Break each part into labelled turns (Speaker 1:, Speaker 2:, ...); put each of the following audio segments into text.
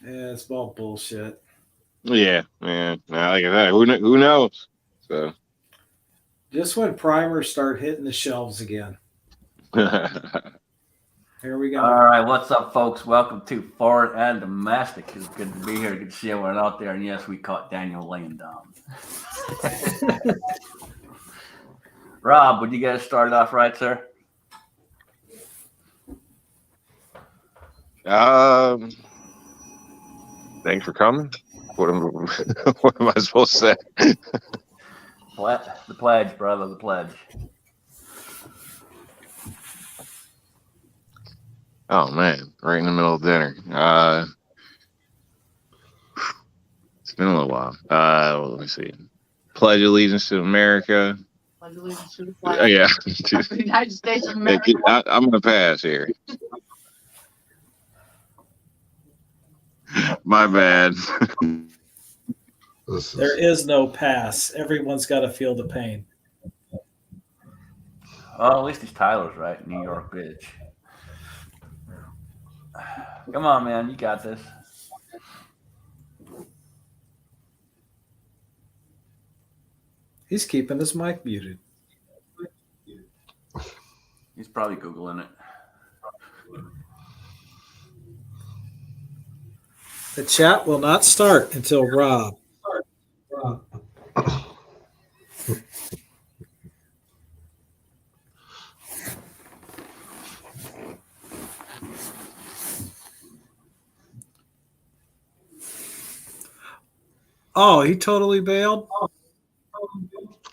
Speaker 1: Yeah, it's all bullshit.
Speaker 2: Yeah, man. Now, like I said, who knows? So,
Speaker 1: Just when primers start hitting the shelves again. Here we
Speaker 3: All
Speaker 1: go.
Speaker 3: right, what's up, folks? Welcome to Foreign and Domestic. It's good to be here. Good to see everyone out there. And yes, we caught Daniel laying down. Rob, would you get us started off right, sir?
Speaker 2: Thanks for coming. What am, what am I supposed to say?
Speaker 3: The pledge, brother, the pledge.
Speaker 2: Oh man, right in the middle of dinner. It's been a little while. Let me see. Pledge allegiance to America.
Speaker 4: Pledge allegiance to the flag
Speaker 2: Yeah,
Speaker 4: of the United States of America.
Speaker 2: I'm gonna pass here. My bad.
Speaker 1: There is no pass. Everyone's got to feel the pain.
Speaker 3: Well, at least it's Tyler's right. New York bitch. Come on, man. You got this.
Speaker 1: He's keeping his mic muted.
Speaker 3: He's probably Googling it.
Speaker 1: The chat will not start until Rob. Oh, he totally bailed?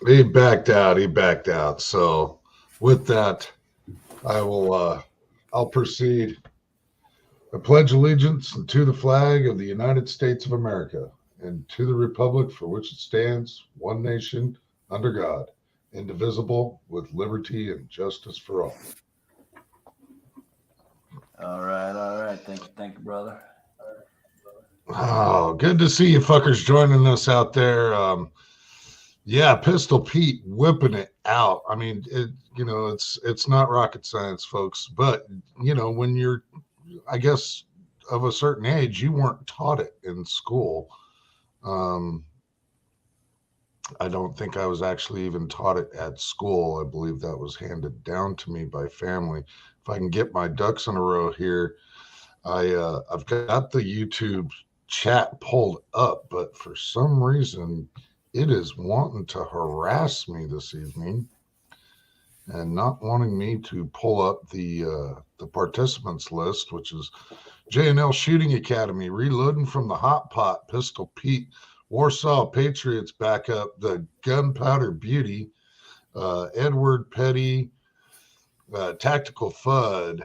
Speaker 5: He backed out. So with that, I'll proceed. I pledge allegiance to the flag of the United States of America and to the republic for which it stands, one nation, under God, indivisible, with liberty and justice for all.
Speaker 3: All right. Thank you, brother.
Speaker 5: Oh, good to see you fuckers joining us out there. Yeah, Pistol Pete whipping it out. I mean, it's not rocket science, folks, but when you're, I guess, of a certain age, you weren't taught it in school. I don't think I was actually even taught it at school. I believe that was handed down to me by family. If I can get my ducks in a row here, I've got the YouTube chat pulled up, but for some reason it is wanting to harass me this evening and not wanting me to pull up the participants list, which is J&L Shooting Academy, reloading from the hot pot, Pistol Pete, Warsaw Patriots backup, the Gunpowder Beauty, Edward Petty, Tactical Fud.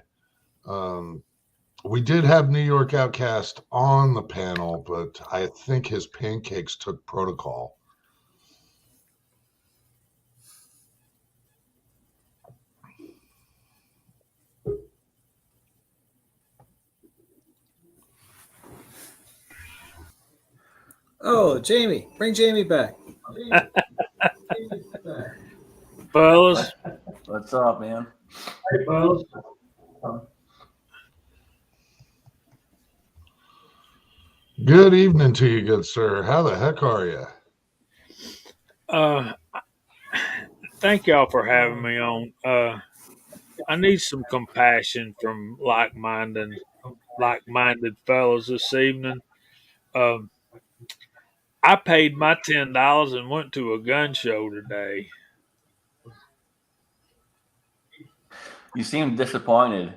Speaker 5: We did have New York Outcast on the panel, but I think his pancakes took protocol.
Speaker 1: Oh, Jamie. Bring Jamie back.
Speaker 6: Fellas.
Speaker 3: What's up, man?
Speaker 5: Hey, fellas. Good evening to you, good sir. How the heck are you?
Speaker 6: Thank y'all for having me on. I need some compassion from like-minded fellas this evening. I paid my $10 and went to a gun show today.
Speaker 3: You seem disappointed.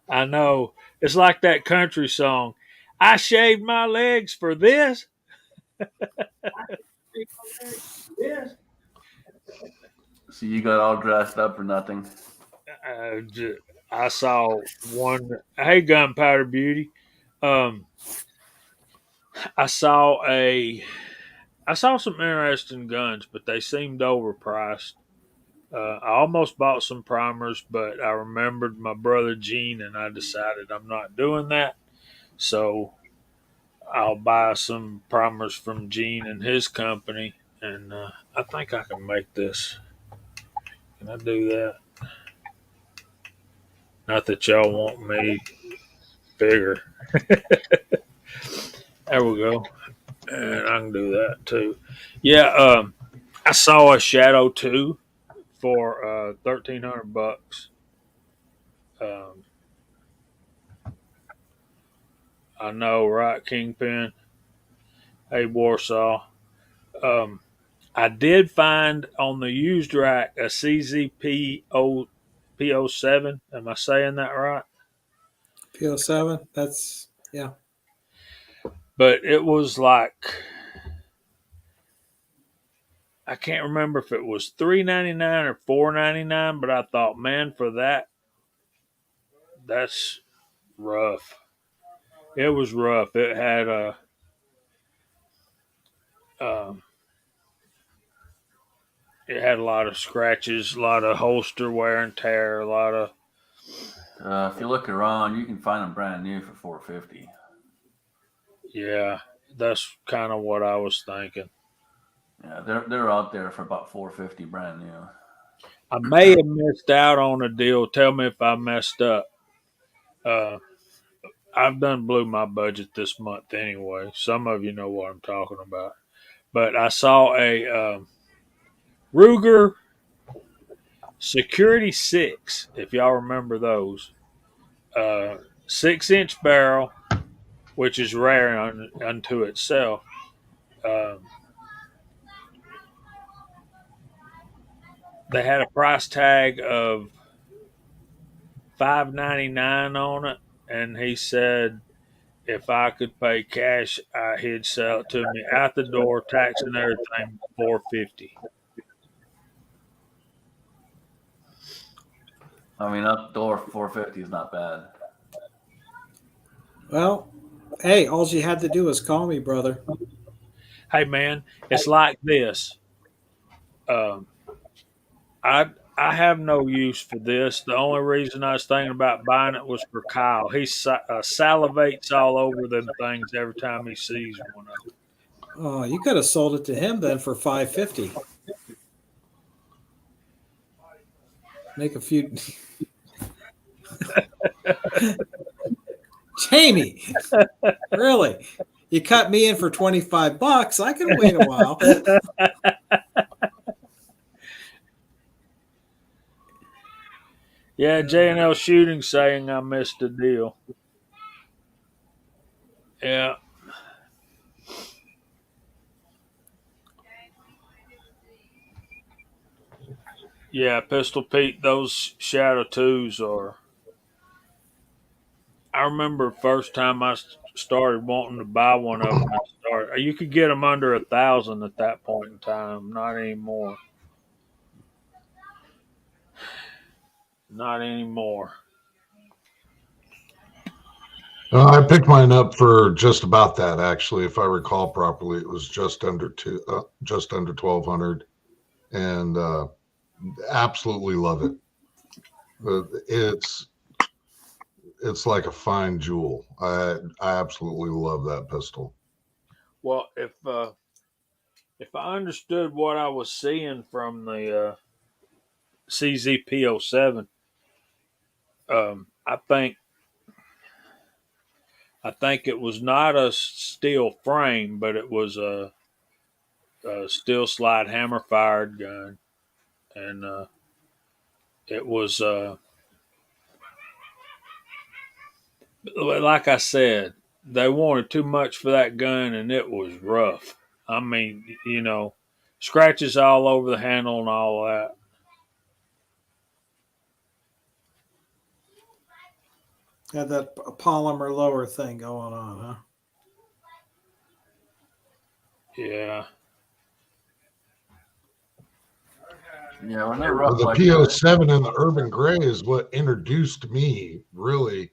Speaker 6: I know. It's like that country song. I shaved my legs for this.
Speaker 3: So you got all dressed up for nothing.
Speaker 6: I saw one. Hey, Gunpowder Beauty. I saw some interesting guns, but they seemed overpriced. I almost bought some primers, but I remembered my brother Gene, and I decided I'm not doing that. So I'll buy some primers from Gene and his company, and I think I can make this. Can I do that? Not that y'all want me bigger. There we go. And I can do that too. Yeah, I saw a Shadow 2 for $1,300. Um, I know, right, Kingpin? Hey, Warsaw. Um, I did find on the used rack a CZP P07. Am I saying that right?
Speaker 1: PO7. That's yeah.
Speaker 6: But it was like, I can't remember if it was $3.99 or $4.99. But I thought, man, for that, that's rough. It was rough. It had um, it had a lot of scratches, a lot of holster wear and tear, a lot of
Speaker 3: If you look around, you can find them brand new for 450.
Speaker 6: yeah. That's kind of what I was thinking.
Speaker 3: Yeah, they're out there for about 450 brand new.
Speaker 6: I may have missed out on a deal. Tell me if I messed up. Uh, I've done blew my budget this month anyway. Some of you know what I'm talking about. But I saw a Ruger Security 6, if y'all remember those. 6-inch barrel, which is rare unto itself. Um, they had a price tag of $5.99 on it, and he said if I could pay cash, he'd sell it to me out the door, tax and everything, $450.
Speaker 3: I mean, outdoor 450 is not bad.
Speaker 1: Well, hey, all you had to do was call me, brother.
Speaker 6: Hey man, it's like this. Um, I have no use for this. The only reason I was thinking about buying it was for Kyle. He salivates all over them things every time he sees one of them.
Speaker 1: Oh, you could have sold it to him then for $550. Make a few. Jamie, really? You cut me in for $25. I can wait a while.
Speaker 6: Yeah, J&L Shooting saying I missed a deal. Yeah. Yeah, Pistol Pete, those Shadow 2s are. I remember first time I started wanting to buy one of them. You could get them under 1,000 at that point in time. Not anymore. Not anymore.
Speaker 5: I picked mine up for just about that. Actually, if I recall properly, it was just under 1,200, and absolutely love it. It's like a fine jewel. I absolutely love that pistol.
Speaker 6: Well, if I understood what I was seeing from the CZP07, I think it was not a steel frame, but it was a steel slide hammer fired gun, and it was like I said, they wanted too much for that gun, and it was rough. I mean, scratches all over the handle and all that.
Speaker 1: Had that polymer lower thing going on, huh?
Speaker 6: Yeah.
Speaker 3: Yeah, when they're rough
Speaker 5: The
Speaker 3: like
Speaker 5: PO7 and the Urban Gray is what introduced me really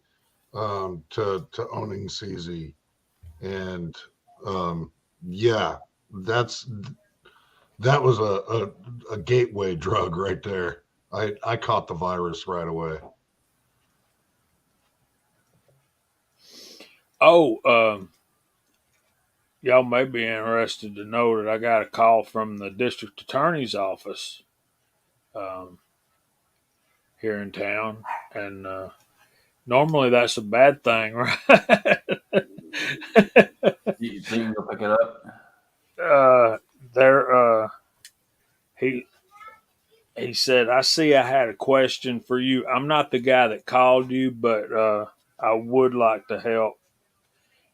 Speaker 5: to owning CZ, and yeah, that was a gateway drug right there. I caught the virus right away.
Speaker 6: Oh, y'all may be interested to know that I got a call from the district attorney's office here in town, and Normally that's a bad thing, right?
Speaker 3: You think you can go pick it up?
Speaker 6: There, he he said, I see I had a question for you. I'm not the guy that called you, but I would like to help.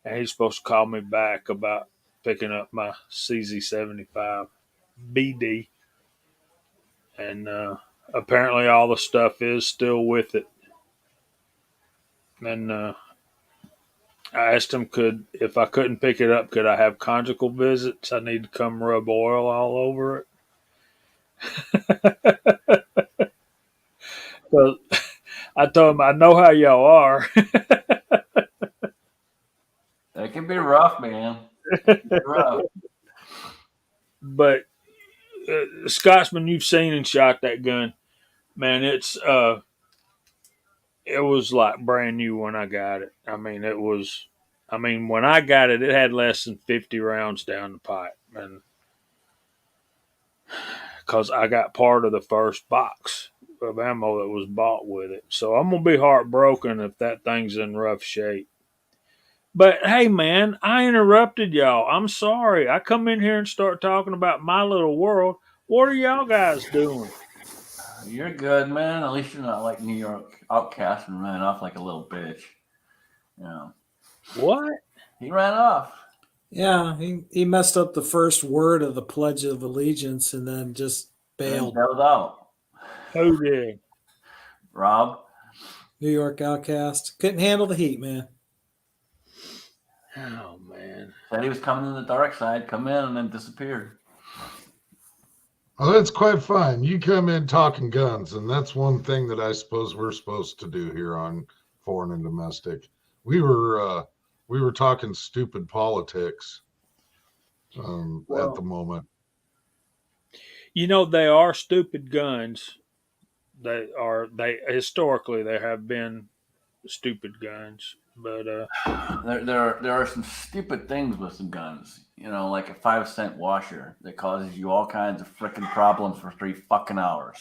Speaker 6: And he's supposed to call me back about picking up my CZ75 BD. And apparently all the stuff is still with it. And I asked him, if I couldn't pick it up, could I have conjugal visits? I need to come rub oil all over it. 'Cause I told him I know how y'all are.
Speaker 3: It can be rough, man. It can be rough.
Speaker 6: But Scotsman, you've seen and shot that gun, man. It was like brand new when I got it. I mean, it was. I mean, when I got it, it had less than 50 rounds down the pipe, and because I got part of the first box of ammo that was bought with it, so I'm gonna be heartbroken if that thing's in rough shape. But hey, man, I interrupted y'all. I'm sorry. I come in here and start talking about my little world. What are y'all guys doing?
Speaker 3: You're good, man. At least you're not like New York outcast and ran off like a little bitch. You know,
Speaker 6: What?
Speaker 3: he ran off.
Speaker 1: Yeah, he messed up the first word of the Pledge of Allegiance and then just
Speaker 3: And
Speaker 1: bailed.
Speaker 3: bailed out.
Speaker 6: Who did?
Speaker 3: Rob.
Speaker 1: New York outcast. Couldn't handle the heat, man.
Speaker 6: Oh man.
Speaker 3: Said he was coming in the dark side, come in, and then disappeared.
Speaker 5: Well, that's quite fine. You come in talking guns, and that's one thing that I suppose we're supposed to do here on Foreign and Domestic. We were talking stupid politics at the moment.
Speaker 6: You know, they are stupid guns. They historically there have been stupid guns, but
Speaker 3: There are some stupid things with some guns. You know, like a 5-cent washer that causes you all kinds of freaking problems for 3 fucking hours.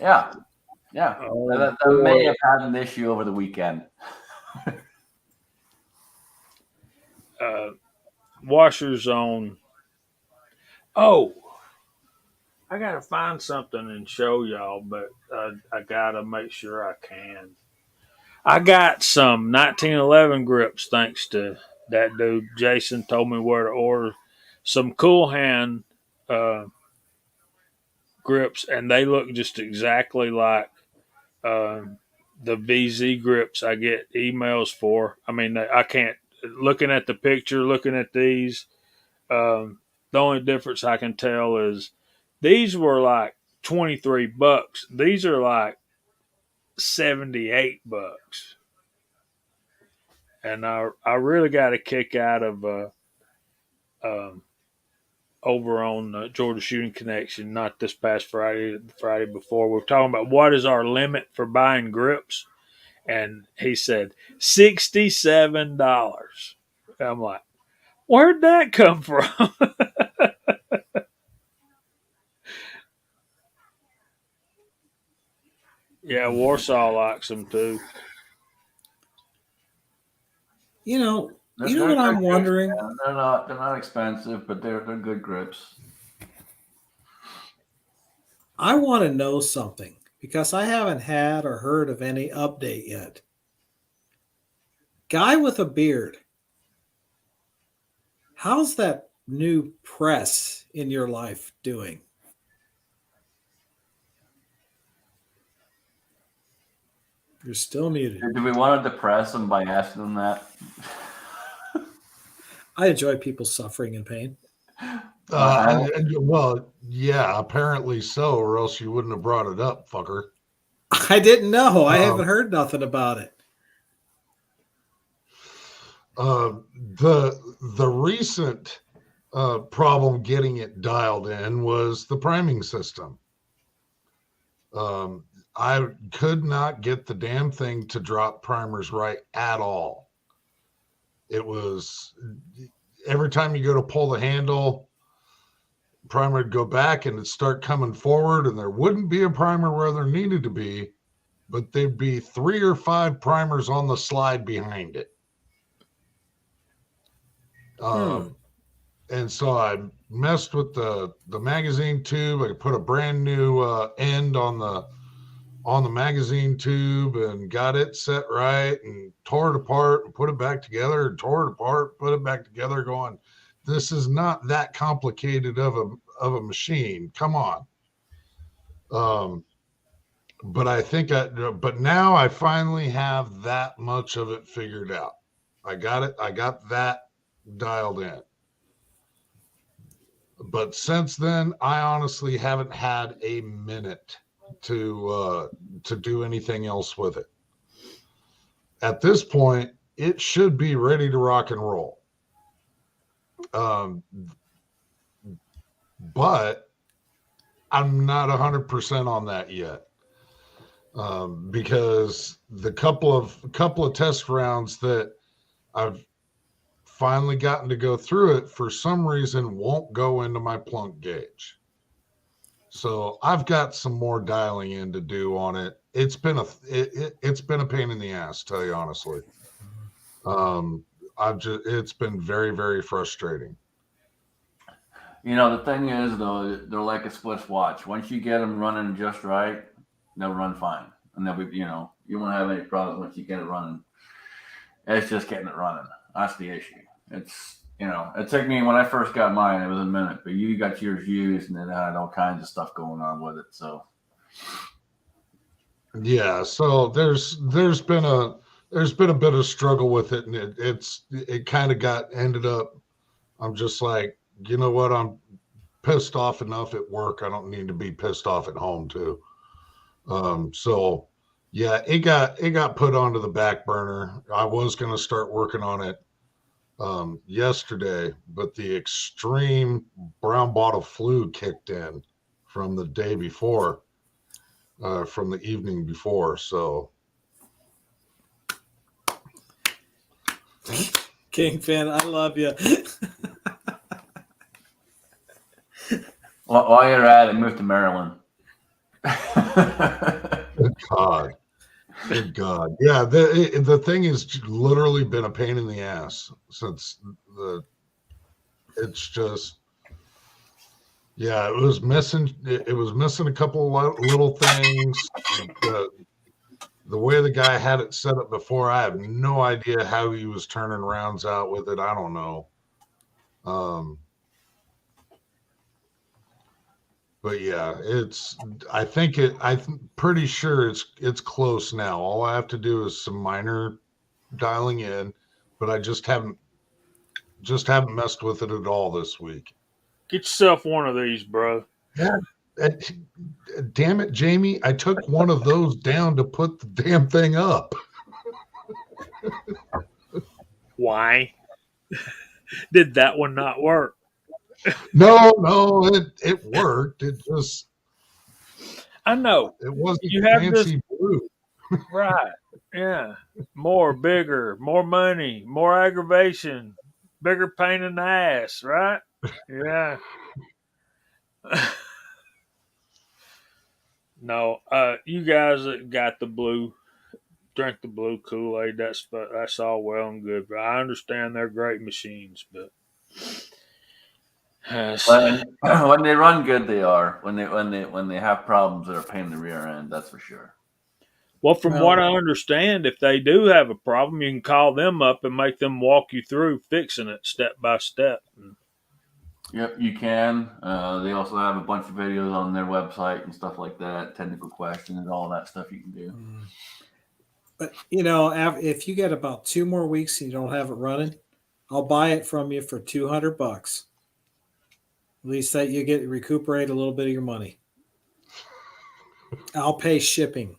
Speaker 3: Yeah. That may have had an issue over the weekend.
Speaker 6: washers on. Oh, I gotta find something and show y'all, but I gotta make sure I can. I got some 1911 grips thanks to that dude. Jason told me where to order some cool hand grips, and they look just exactly like uh, the VZ grips I get emails for. I mean, I can't, looking at the picture, looking at these, the only difference I can tell is these were like $23. These are like $78. And I really got a kick out of um, over on Georgia Shooting Connection, not this past Friday, the Friday before. We're talking about what is our limit for buying grips, and he said $67. I'm like, where'd that come from? Yeah, Warsaw likes them too.
Speaker 1: You know
Speaker 3: They're
Speaker 1: what I'm
Speaker 3: good
Speaker 1: wondering?
Speaker 3: grips, man. They're not expensive, but they're good grips.
Speaker 1: I want to know something because I haven't had or heard of any update yet. Guy with a beard. How's that new press in your life doing? You're still muted.
Speaker 3: Do we want to depress them by asking them that?
Speaker 1: I enjoy people suffering and pain.
Speaker 5: Well, yeah, apparently so, or else you wouldn't have brought it up, fucker.
Speaker 1: I didn't know. I haven't heard nothing about it.
Speaker 5: The recent problem getting it dialed in was the priming system. I could not get the damn thing to drop primers right at all. It was every time you go to pull the handle, primer would go back and it'd start coming forward, and there wouldn't be a primer where there needed to be. but there'd be 3 or 5 primers on the slide behind it. And so I messed with the magazine tube. I put a brand new end on the magazine tube and got it set right and tore it apart and put it back together and tore it apart, put it back together, going, this is not that complicated of a machine. Come on. But now I finally have that much of it figured out. I got that dialed in. But since then, I honestly haven't had a minute to do anything else with it. At this point, it should be ready to rock and roll. But I'm not 100% on that yet. Because the couple of test rounds that I've finally gotten to go through it, for some reason won't go into my plunk gauge. So I've got some more dialing in to do on it. It's been a pain in the ass, to tell you honestly. It's been very, very frustrating.
Speaker 3: You know, the thing is though, they're like a Swiss watch. Once you get them running just right, they'll run fine, and they'll be, you won't have any problems once you get it running. It's just getting it running. That's the issue. It's, it took me, when I first got mine, it was a minute, but you got yours used and it had all kinds of stuff going on with it. So
Speaker 5: yeah, so there's been a bit of struggle with it, and it kind of ended up, I'm just like, you know what, I'm pissed off enough at work. I don't need to be pissed off at home too. So yeah, it got put onto the back burner. I was going to start working on it yesterday, but the extreme brown bottle flu kicked in from the day before, from the evening before. So
Speaker 1: Kingpin, I love you.
Speaker 3: while you're at it, move to Maryland.
Speaker 5: Good God. Yeah, the thing has literally been a pain in the ass since it's just, yeah, it was missing a couple of little things. The way the guy had it set up before, I have no idea how he was turning rounds out with it. I don't know. But yeah, I'm pretty sure it's close now. All I have to do is some minor dialing in, but I just haven't messed with it at all this week.
Speaker 6: Get yourself one of these, bro.
Speaker 5: Yeah, damn it, Jamie! I took one of those down to put the damn thing up.
Speaker 6: Why? Did that one not work?
Speaker 5: No, it worked. It just,
Speaker 6: I know.
Speaker 5: it wasn't
Speaker 6: You have
Speaker 5: fancy blue.
Speaker 6: Right. Yeah. More, bigger, more money, more aggravation, bigger pain in the ass, right? Yeah. No, you guys that got the blue, drink the blue Kool-Aid. That's all well and good, but I understand they're great machines, but
Speaker 3: When they run good, they are. When they have problems, they're a pain in the rear end. That's for sure.
Speaker 6: well, from what I understand, if they do have a problem, you can call them up and make them walk you through fixing it step by step.
Speaker 3: Yep, you can. They also have a bunch of videos on their website and stuff like that, technical questions and all that stuff you can do.
Speaker 1: But if you get about 2 more weeks and you don't have it running, I'll buy it from you for $200. At least that you recuperate a little bit of your money. I'll pay shipping.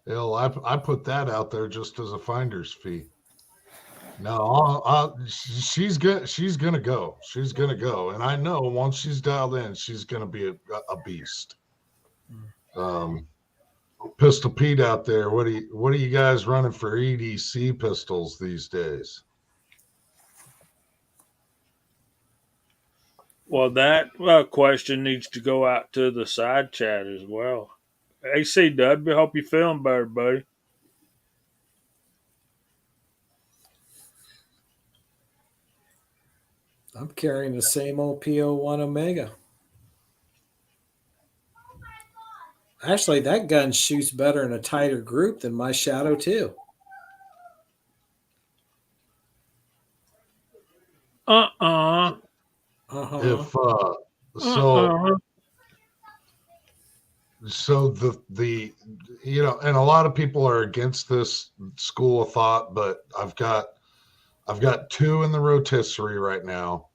Speaker 5: Hell, I put that out there just as a finder's fee. No, she's gonna go. She's gonna go, and I know once she's dialed in, she's gonna be a beast. Pistol Pete out there, what are you guys running for EDC pistols these days?
Speaker 6: Well, that question needs to go out to the side chat as well. AC Dub, hope you're feeling better, buddy.
Speaker 1: I'm carrying the same old PO1 Omega. Actually, that gun shoots better in a tighter group than my Shadow 2.
Speaker 6: Uh-uh.
Speaker 1: Uh-huh.
Speaker 5: If so, so the you know, and a lot of people are against this school of thought, but I've got two in the rotisserie right now.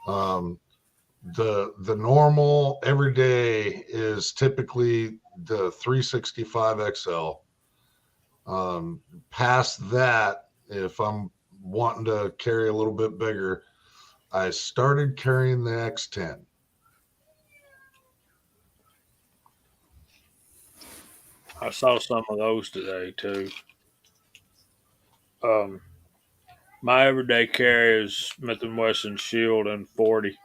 Speaker 5: The normal everyday is typically the 365 XL. Past that, if I'm wanting to carry a little bit bigger, I started carrying the X10.
Speaker 6: I saw some of those today too. Um, my everyday carry is Smith and Wesson Shield and 40,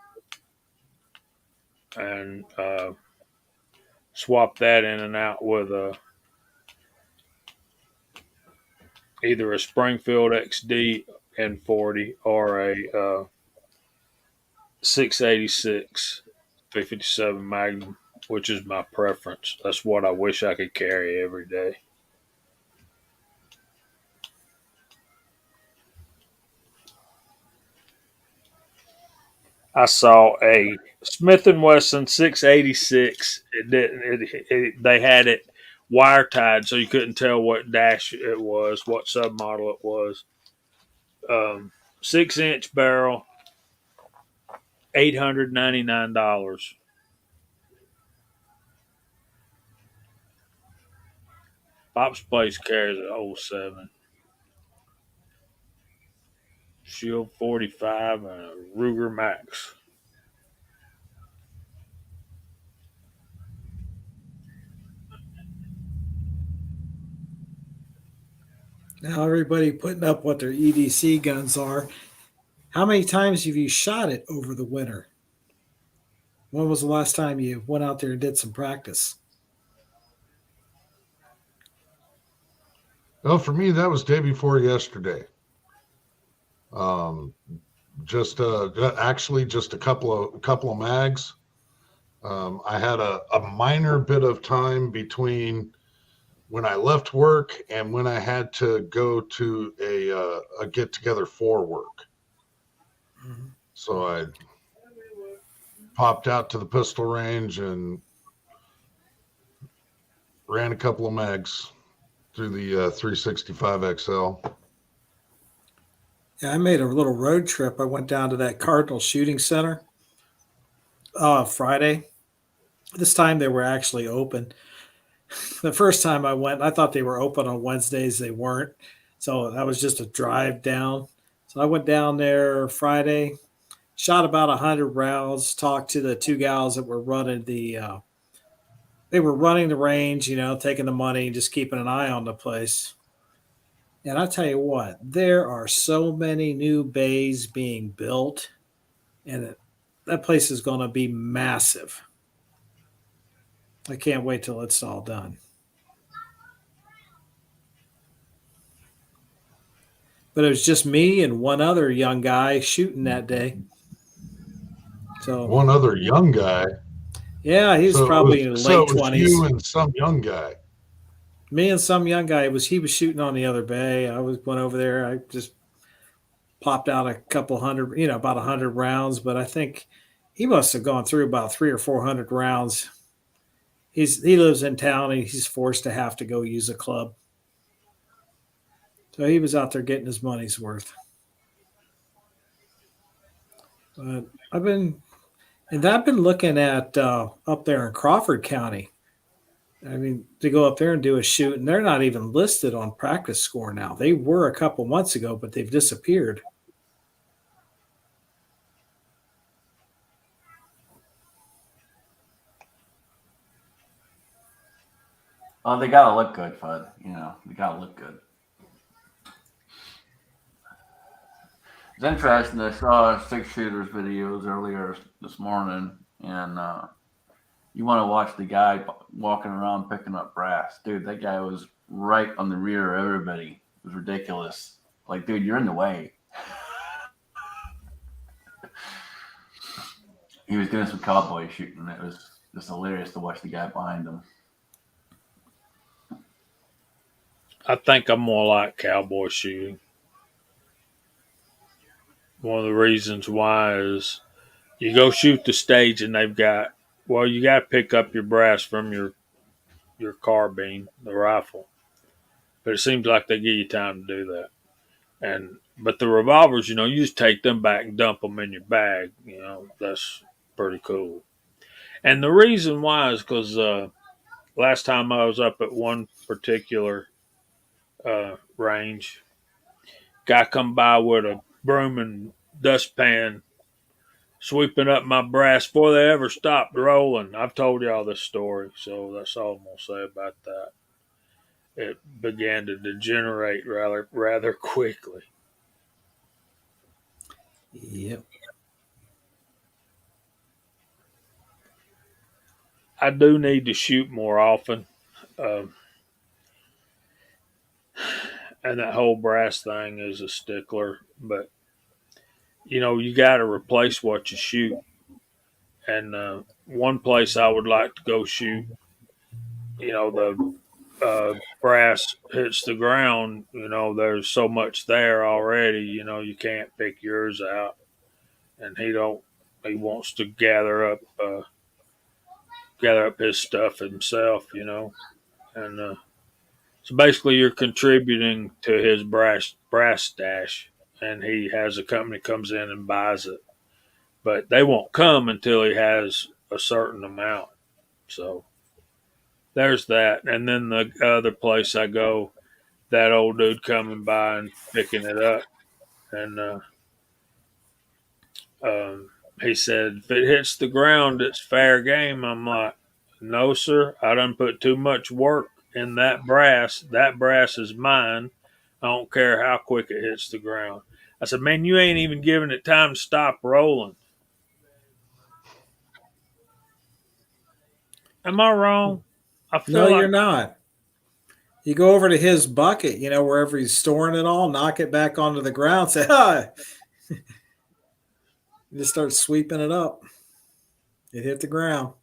Speaker 6: and swap that in and out with either a Springfield XD and 40 or a 686 357 Magnum, which is my preference. That's what I wish I could carry every day. I saw a Smith and Wesson 686. It didn't. They had it wire tied, so you couldn't tell what dash it was, what submodel it was. 6-inch barrel, $899. Pop's Place carries an '07 Shield 45 and a Ruger Max.
Speaker 1: Now everybody putting up what their EDC guns are. How many times have you shot it over the winter? When was the last time you went out there and did some practice?
Speaker 5: Well, for me, that was day before yesterday. Um, just actually just a couple of mags. I had a minor bit of time between when I left work and when I had to go to a get together for work.
Speaker 1: Mm-hmm.
Speaker 5: So I popped out to the pistol range and ran a couple of mags through the 365 XL.
Speaker 1: Yeah, I made a little road trip. I went down to that Cardinal Shooting Center Friday. This time they were actually open. The first time I went, I thought they were open on Wednesdays. They weren't. So that was just a drive down. So I went down there Friday, shot about 100 rounds, talked to the two gals that were running they were running the range, taking the money and just keeping an eye on the place. And I tell you what, there are so many new bays being built, and that place is going to be massive. I can't wait till it's all done. But it was just me and one other young guy shooting that day. So
Speaker 5: One other young guy.
Speaker 1: yeah, he's probably in his late 20s.
Speaker 5: You and some young guy.
Speaker 1: Me and some young guy he was shooting on the other bay. I went over there. I just popped out a couple hundred, about 100 rounds. But I think he must have gone through about 300 or 400 rounds. He lives in town and he's forced to have to go use a club. So he was out there getting his money's worth. But I've been looking at up there in Crawford County. I mean, to go up there and do a shoot, and they're not even listed on practice score now. They were a couple months ago, but they've disappeared.
Speaker 3: Oh, they gotta look good, Fudd. They gotta look good. It's interesting. I saw 6 shooters videos earlier this morning, and You want to watch the guy walking around picking up brass. Dude, that guy was right on the rear of everybody. It was ridiculous. Like, dude, you're in the way. He was doing some cowboy shooting. It was just hilarious to watch the guy behind him.
Speaker 6: I think I'm more like cowboy shooting. One of the reasons why is you go shoot the stage and they've got, well, you got to pick up your brass from your carbine, the rifle. But it seems like they give you time to do that. But the revolvers, you just take them back and dump them in your bag. That's pretty cool. And the reason why is because last time I was up at one particular range, guy come by with a broom and dustpan sweeping up my brass before they ever stopped rolling. I've told y'all this story, so that's all I'm gonna say about that. It began to degenerate rather quickly.
Speaker 1: Yep.
Speaker 6: I do need to shoot more often, and that whole brass thing is a stickler. But you got to replace what you shoot. And one place I would like to go shoot, the brass hits the ground. There's so much there already. You can't pick yours out, and he wants to gather up his stuff himself. And so basically you're contributing to his brass stash, and he has a company comes in and buys it, but they won't come until he has a certain amount. So there's that. And then the other place I go, that old dude coming by and picking it up, and he said, if it hits the ground, it's fair game. I'm like, no, sir. I done put too much work in that brass. That brass is mine. I don't care how quick it hits the ground. I said, man, you ain't even giving it time to stop rolling. Am I wrong? I feel
Speaker 1: No,
Speaker 6: like
Speaker 1: you're not. You go over to his bucket, wherever he's storing it all, knock it back onto the ground, say, just start sweeping it up. It hit the ground.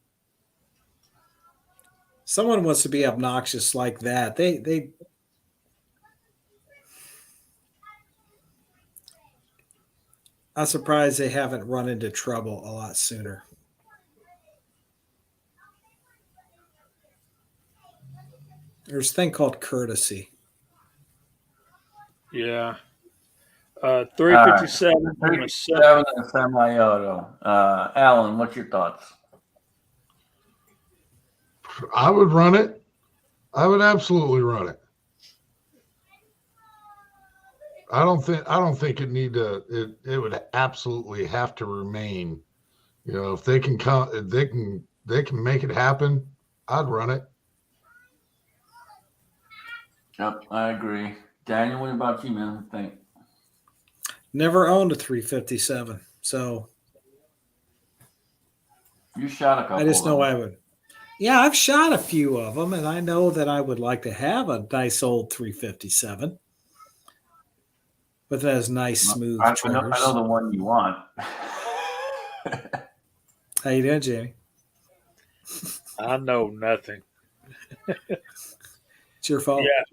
Speaker 1: Someone wants to be obnoxious like that. I'm surprised they haven't run into trouble a lot sooner. There's a thing called courtesy.
Speaker 6: yeah. 357
Speaker 3: Right.
Speaker 6: on a
Speaker 3: 7 and a semi-auto. Alan, what's your thoughts?
Speaker 5: I would run it. I would absolutely run it. I don't think it would absolutely have to remain. If they can come, they can make it happen, I'd run it.
Speaker 3: Yep, I agree. Daniel, what about you, man? I think.
Speaker 1: Never owned a 357, so
Speaker 3: You shot a couple.
Speaker 1: I just
Speaker 3: of
Speaker 1: know
Speaker 3: them.
Speaker 1: I would. Yeah, I've shot a few of them, and I know that I would like to have a nice old 357, but that has nice smooth
Speaker 3: I
Speaker 1: triggers.
Speaker 3: know the one you want.
Speaker 1: How you doing, Jamie?
Speaker 6: I know nothing.
Speaker 1: It's your fault.
Speaker 6: Yeah.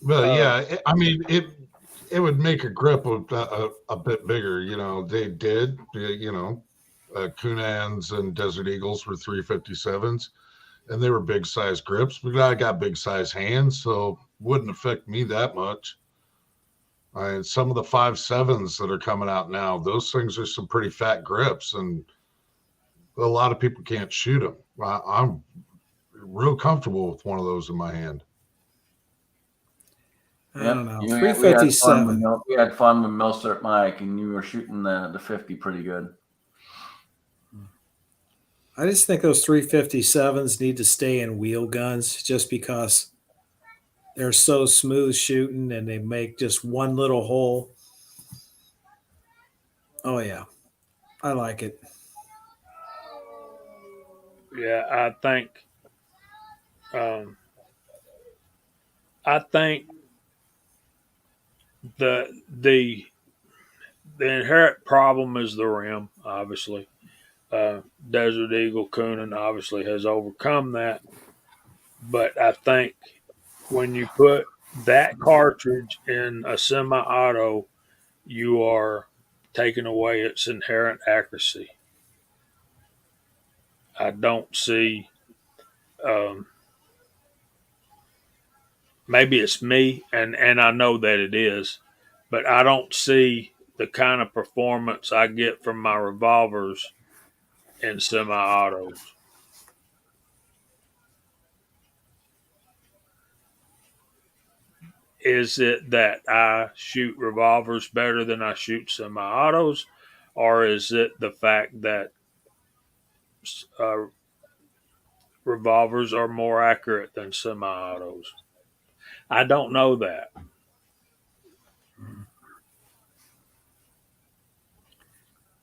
Speaker 5: But yeah, I mean it would make a grip a bit bigger. They did. Kunans and Desert Eagles were 357s, and they were big size grips. But I got big size hands, so wouldn't affect me that much. And some of the 5.7s that are coming out now, those things are some pretty fat grips, and a lot of people can't shoot them. I'm real comfortable with one of those in my hand.
Speaker 1: I don't know.
Speaker 3: We had
Speaker 1: 357.
Speaker 3: fun with Milcert Mike, and you were shooting the 50 pretty good.
Speaker 1: I just think those 357s need to stay in wheel guns just because they're so smooth shooting and they make just one little hole. Oh, yeah. I like it.
Speaker 6: Yeah, um, I think the the inherent problem is the rim. Obviously, Desert Eagle Coonan obviously has overcome that, but I think when you put that cartridge in a semi-auto, you are taking away its inherent accuracy. I don't see. Um, Maybe it's me, and I know that it is, but I don't see the kind of performance I get from my revolvers in semi-autos. Is it that I shoot revolvers better than I shoot semi-autos, or is it the fact that uh, revolvers are more accurate than semi-autos? I don't know that.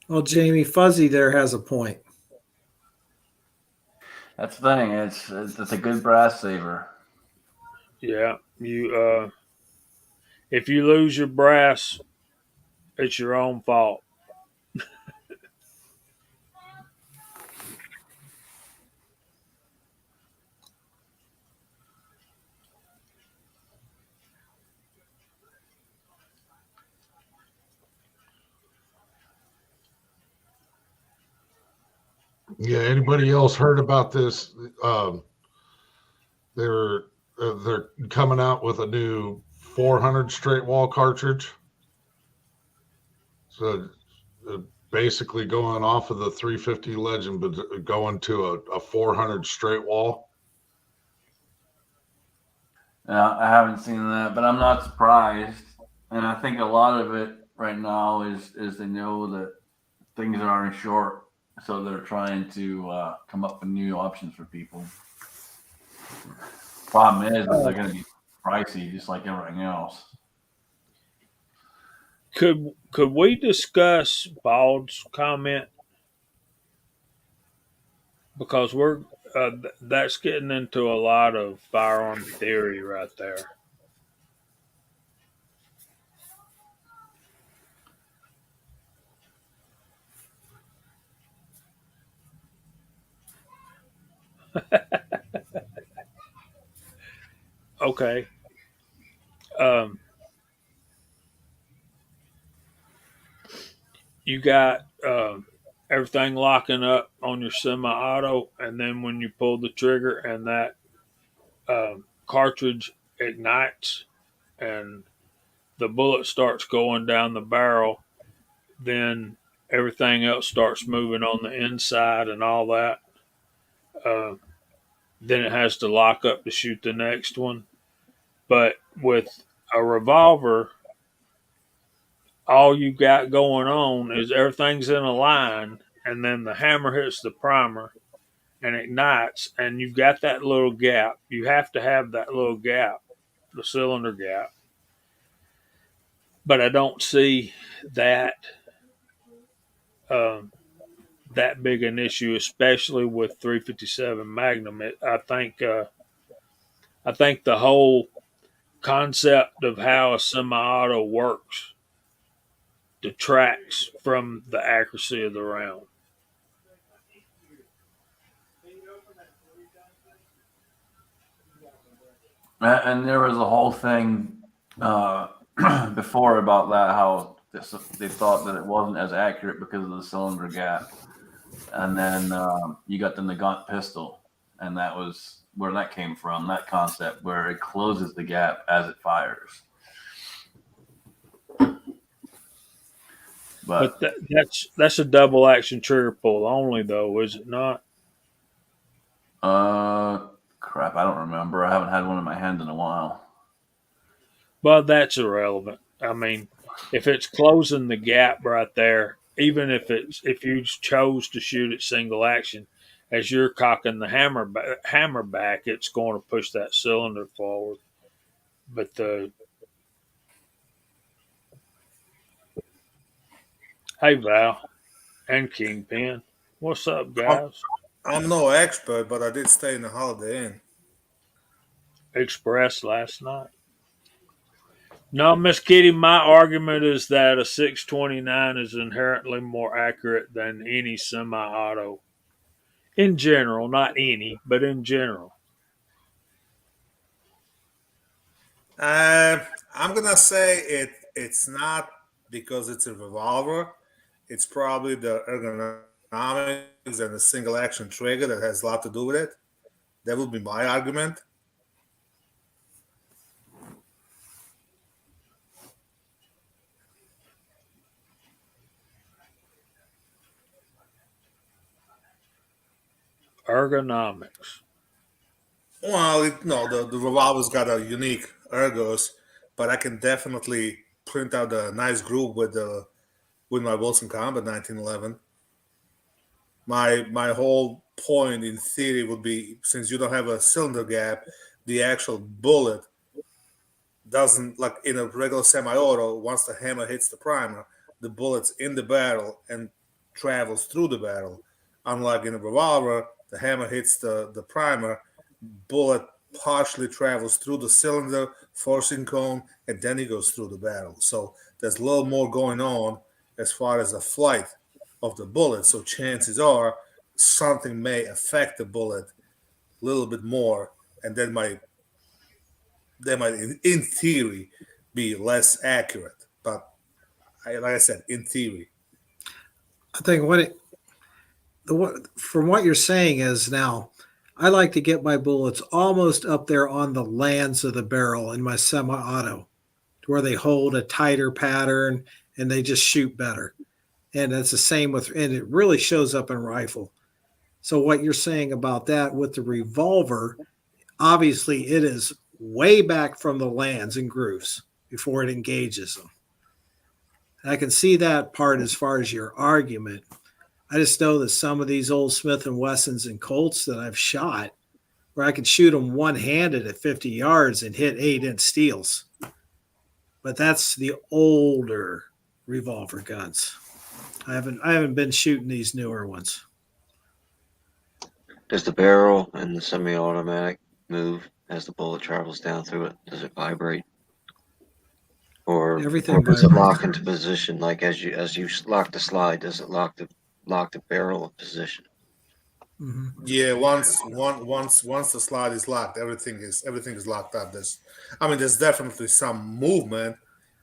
Speaker 1: Well, Jamie, Fuzzy there has a point.
Speaker 3: That's the thing. It's a good brass saver.
Speaker 6: Yeah, you if you lose your brass, it's your own fault.
Speaker 5: Yeah. Anybody else heard about this? Um, they're coming out with a new 400 straight wall cartridge. So uh, basically going off of the 350 Legend, but going to a 400 straight wall.
Speaker 3: I haven't seen that, but I'm not surprised. And I think a lot of it right now is they know that things are in short, so they're trying to come up with new options for people. Problem is they're going to be pricey, just like everything else.
Speaker 6: Could we discuss Bald's comment, because we're that's getting into a lot of firearm theory right there. Okay. Um, you got everything locking up on your semi-auto, and then when you pull the trigger and that cartridge ignites and the bullet starts going down the barrel, then everything else starts moving on the inside and all that. Uh, then it has to lock up to shoot the next one. But with a revolver, all you got going on is everything's in a line, and then the hammer hits the primer and ignites, and you've got that little gap. You have to have that little gap, the cylinder gap. But I don't see that um, that big an issue, especially with 357 Magnum. I think the whole concept of how a semi-auto works detracts from the accuracy of the round.
Speaker 3: And there was a whole thing uh, before about that, how they thought that it wasn't as accurate because of the cylinder gap. And then you got the Nagant pistol, and that was where that came from, that concept where it closes the gap as it fires.
Speaker 6: But that's a double action trigger pull only, though, is it not?
Speaker 3: Crap, I don't remember. I haven't had one in my hand in a while.
Speaker 6: Well, that's irrelevant. I mean, if it's closing the gap right there, even if you chose to shoot it single action, as you're cocking the hammer back, it's going to push that cylinder forward. But hey Val and Kingpin, what's up, guys?
Speaker 7: I'm no expert, but I did stay in the Holiday Inn.
Speaker 6: Express last night. No, Miss Kitty, my argument is that a 629 is inherently more accurate than any semi auto. In general, not any, but in general.
Speaker 7: Uh, I'm gonna say it's not because it's a revolver. It's probably the ergonomics and the single action trigger that has a lot to do with it. That would be my argument.
Speaker 6: Ergonomics.
Speaker 7: Well, no, the revolver's got a unique ergos, but I can definitely print out a nice groove with my Wilson Combat 1911. My whole point in theory would be, since you don't have a cylinder gap, the actual bullet doesn't, like in a regular semi-auto. Once the hammer hits the primer, the bullet's in the barrel and travels through the barrel. Unlike in a revolver, the hammer hits the primer, bullet partially travels through the cylinder, forcing cone, and then it goes through the barrel. So there's a little more going on as far as the flight of the bullet. So chances are something may affect the bullet a little bit more, and they might in theory be less accurate. But like I said, in theory.
Speaker 1: I think from what you're saying is now, I like to get my bullets almost up there on the lands of the barrel in my semi-auto, to where they hold a tighter pattern and they just shoot better. And it's the same with, and it really shows up in rifle. So what you're saying about that with the revolver, obviously it is way back from the lands and grooves before it engages them. I can see that part as far as your argument. I just know that some of these old Smith and Wessons and Colts that I've shot, where I could shoot them one-handed at 50 yards and hit 8-inch steels. But that's the older revolver guns. I haven't been shooting these newer ones.
Speaker 8: Does the barrel and the semi-automatic move as the bullet travels down through it? Does it vibrate, or
Speaker 1: Everything
Speaker 8: does it lock
Speaker 1: vibrates.
Speaker 8: into position? Like as you lock the slide, does it lock the barrel in position?
Speaker 1: Mm-hmm.
Speaker 7: Yeah, once the slide is locked, everything is locked up. There's definitely some movement,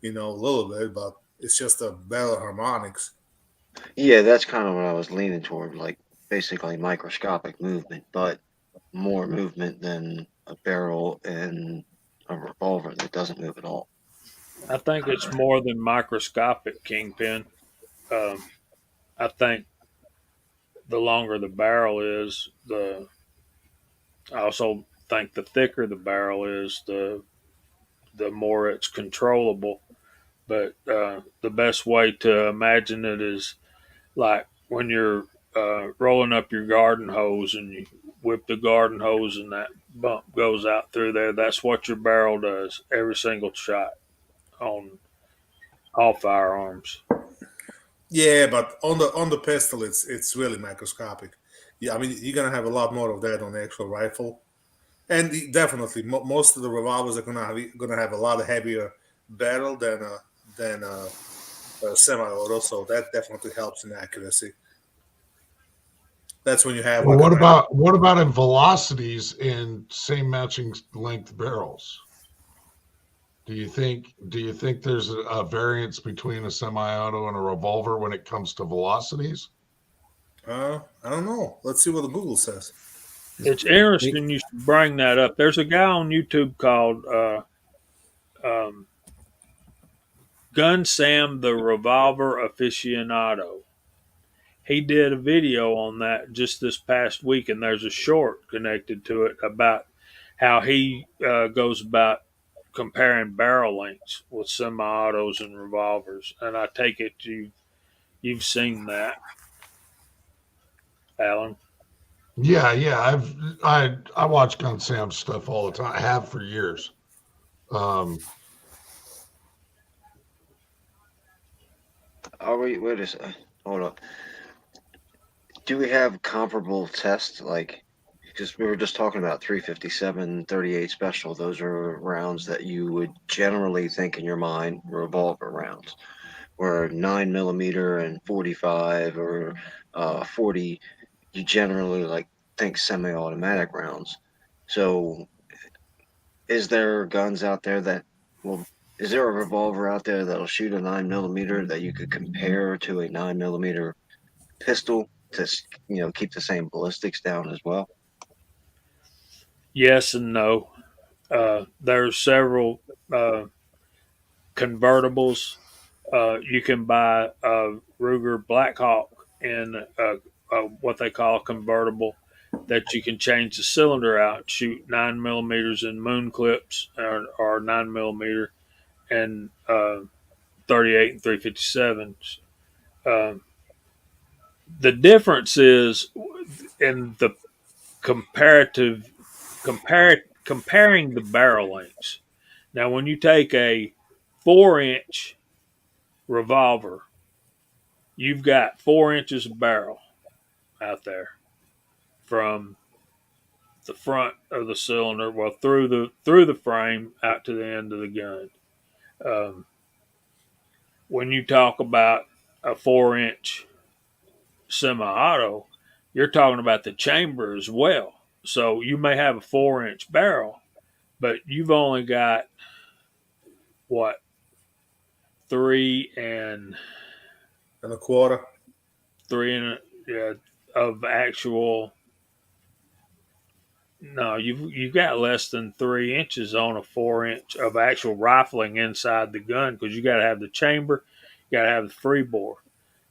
Speaker 7: a little bit, but it's just a barrel harmonics.
Speaker 8: Yeah, that's kind of what I was leaning toward, like basically microscopic movement, but more movement than a barrel and a revolver that doesn't move at all.
Speaker 6: I think it's more than microscopic, Kingpin. Um, I think the longer the barrel is, I also think the thicker the barrel is, the more it's controllable. But the best way to imagine it is like when you're rolling up your garden hose and you whip the garden hose and that bump goes out through there. That's what your barrel does every single shot on all firearms.
Speaker 7: Yeah, but on the pistol, it's really microscopic. Yeah, you're gonna have a lot more of that on the actual rifle, and definitely most of the revolvers are gonna have a lot of heavier barrel than a semi-auto, so that definitely helps in accuracy. That's when you have
Speaker 5: Well,
Speaker 7: like
Speaker 5: what about in velocities in same matching length barrels? Do you think there's a variance between a semi-auto and a revolver when it comes to velocities?
Speaker 7: I don't know. Let's see what the Google says.
Speaker 6: It's interesting you should bring that up. There's a guy on YouTube called um, Gun Sam the Revolver Aficionado. He did a video on that just this past week, and there's a short connected to it about how he goes about comparing barrel lengths with semi-autos and revolvers. And I take it you've seen that, Alan.
Speaker 5: Yeah, I watch Gun Sam stuff all the time. I have for years.
Speaker 8: Wait a second. Hold up. Do we have comparable tests? Like, because we were just talking about 357, 38 special. Those are rounds that you would generally think in your mind revolver rounds, where 9 millimeter and 45 or 40, you generally like think semi-automatic rounds. So, is there guns out there that will? Is there a revolver out there that'll shoot a 9 millimeter that you could compare to a 9 millimeter pistol to keep the same ballistics down as well?
Speaker 6: Yes and no. There's several convertibles. You can buy a Ruger Blackhawk in what they call a convertible that you can change the cylinder out, shoot 9 millimeters in moon clips or 9 millimeter and 38 and 357s. Uh, the difference is in the comparing the barrel lengths. Now, when you take a 4-inch revolver, you've got 4 inches of barrel out there from the front of the cylinder, well, through the frame out to the end of the gun. Um, when you talk about a 4-inch semi-auto, you're talking about the chamber as well. So you may have a 4-inch barrel, but you've only got what 3
Speaker 7: And a quarter.
Speaker 6: yeah, of actual. No, you've got less than 3 inches on a 4 inch of actual rifling inside the gun because you got to have the chamber, you got to have the free bore.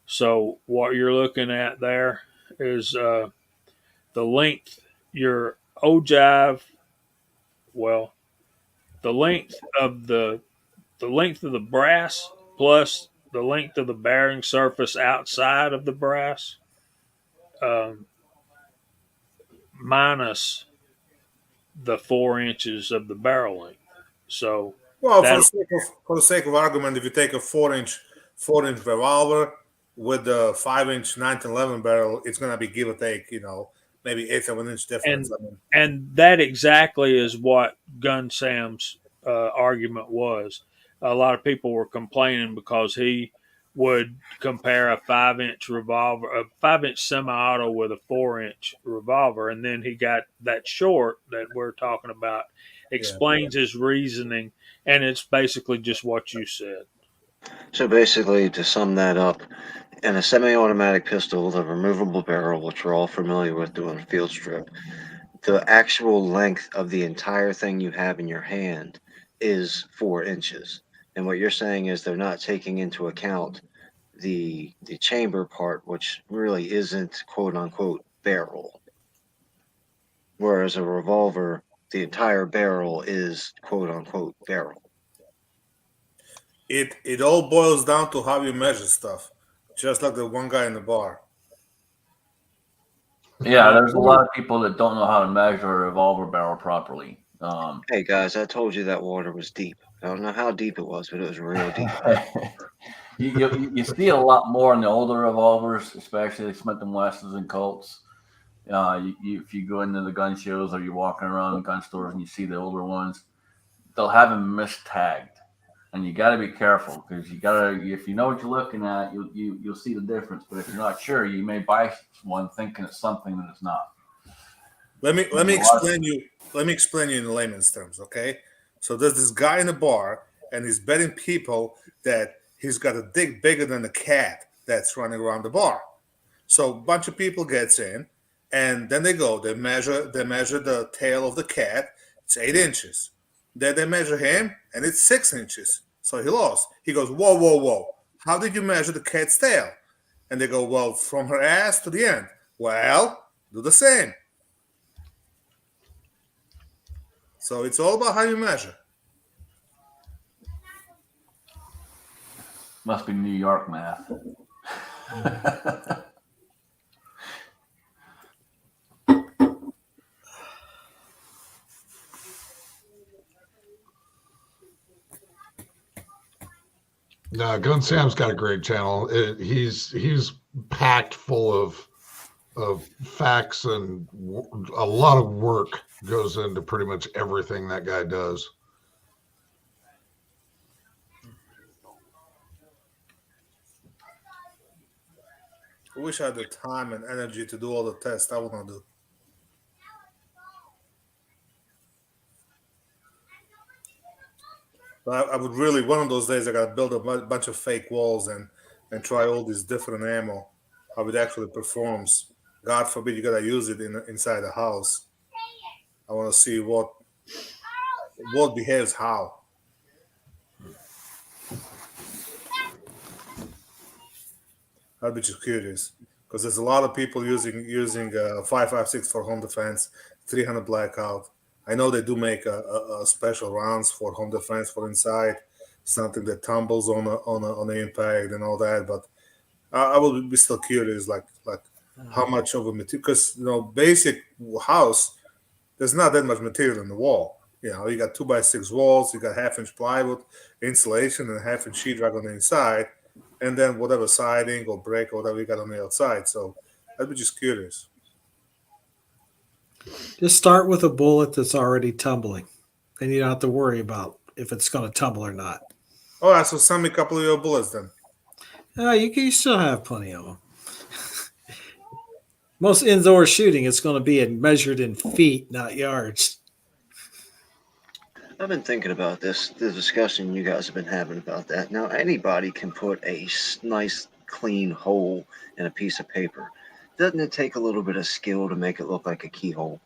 Speaker 6: So what you're looking at there is the length. Your ogive, well, the length of the brass plus the length of the bearing surface outside of the brass, um, minus the 4 inches of the barrel length. So
Speaker 7: Well,
Speaker 6: that
Speaker 7: for the sake of argument, if you take a 4-inch revolver with the 5-inch 1911 barrel, it's gonna be give or take, maybe eighth of an inch difference.
Speaker 6: and and that exactly is what Gun Sam's argument was. A lot of people were complaining because he would compare a 5-inch revolver, a 5-inch semi-auto with a 4-inch revolver, and then he got that short that we're talking about.
Speaker 7: Yeah.
Speaker 6: Explains his reasoning, and it's basically just what you said.
Speaker 8: So basically, to sum that up, in a semi-automatic pistol, the removable barrel, which we're all familiar with doing a field strip, the actual length of the entire thing you have in your hand is 4 inches. And what you're saying is they're not taking into account the chamber part, which really isn't quote unquote barrel. Whereas a revolver, the entire barrel is quote unquote barrel.
Speaker 7: It all boils down to how you measure stuff, just like the one guy in the bar.
Speaker 3: Yeah, there's a lot of people that don't know how to measure a revolver barrel properly.
Speaker 8: Hey guys, I told you that water was deep. I don't know how deep it was, but it was real deep.
Speaker 3: you see a lot more in the older revolvers, especially Smith and Wessons and Colts. If you go into the gun shows or you're walking around the gun stores and you see the older ones, they'll have them mistagged, and you got to be careful because if you know what you're looking at, you'll see the difference. But if you're not sure, you may buy one thinking it's something that it's not.
Speaker 7: Let me explain you in layman's terms, okay? So there's this guy in a bar, and he's betting people that he's got a dick bigger than a cat that's running around the bar. So a bunch of people gets in, and then they measure the tail of the cat. It's 8 inches. Then they measure him, and it's 6 inches. So he lost. He goes, whoa, whoa, whoa! How did you measure the cat's tail? And they go, well, from her ass to the end. Well, do the same. So it's all about how you measure.
Speaker 3: Must be New York math.
Speaker 5: No, Gun Sam's got a great channel. He's packed full of of facts and a lot of work goes into pretty much everything that guy does.
Speaker 7: I wish I had the time and energy to do all the tests. I would not do. But I would really, one of those days, I got to build a bunch of fake walls and try all these different ammo, how it actually performs. God forbid you got to use it inside the house. I want to see what behaves how. I'd be just curious because there's a lot of people using 5.56 for home defense, 300 blackout. I know they do make a special rounds for home defense for inside, something that tumbles on the impact and all that. But I will be still curious, like how much of a material, because basic house, there's not that much material in the wall. You got 2x6 walls, you got 1/2 inch plywood insulation and 1/2 inch sheetrock on the inside, and then whatever siding or brick or whatever you got on the outside. So I'd be just curious.
Speaker 1: Just start with a bullet that's already tumbling. Then you don't have to worry about if it's going to tumble or not.
Speaker 7: All right, so send me a couple of your bullets then.
Speaker 1: You still have plenty of them. Most indoor shooting, it's going to be measured in feet, not yards.
Speaker 8: I've been thinking about this, the discussion you guys have been having about that. Now, anybody can put a nice, clean hole in a piece of paper. Doesn't it take a little bit of skill to make it look like a keyhole?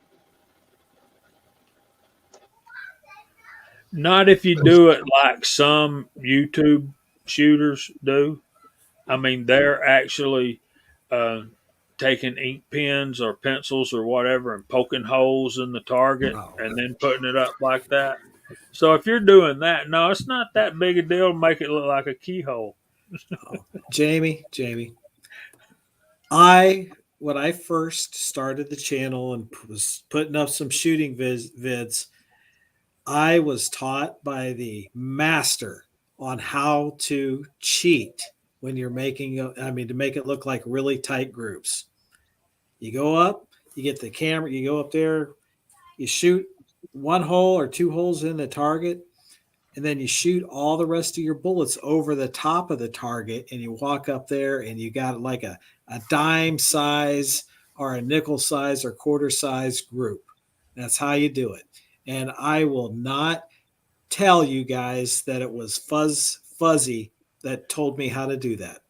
Speaker 6: Not if you do it like some YouTube shooters do. I mean, they're actually taking ink pens or pencils or whatever and poking holes in the target
Speaker 1: No.
Speaker 6: and then putting it up like that. So if you're doing that, no, it's not that big a deal to make it look like a keyhole.
Speaker 1: Jamie, when I first started the channel and was putting up some shooting vids, I was taught by the master on how to cheat when you're to make it look like really tight groups. You go up, you get the camera, you go up there, you shoot one hole or two holes in the target, and then you shoot all the rest of your bullets over the top of the target, and you walk up there and you got like a dime size or a nickel size or quarter size group. That's how you do it. And I will not tell you guys that it was Fuzzy that told me how to do that.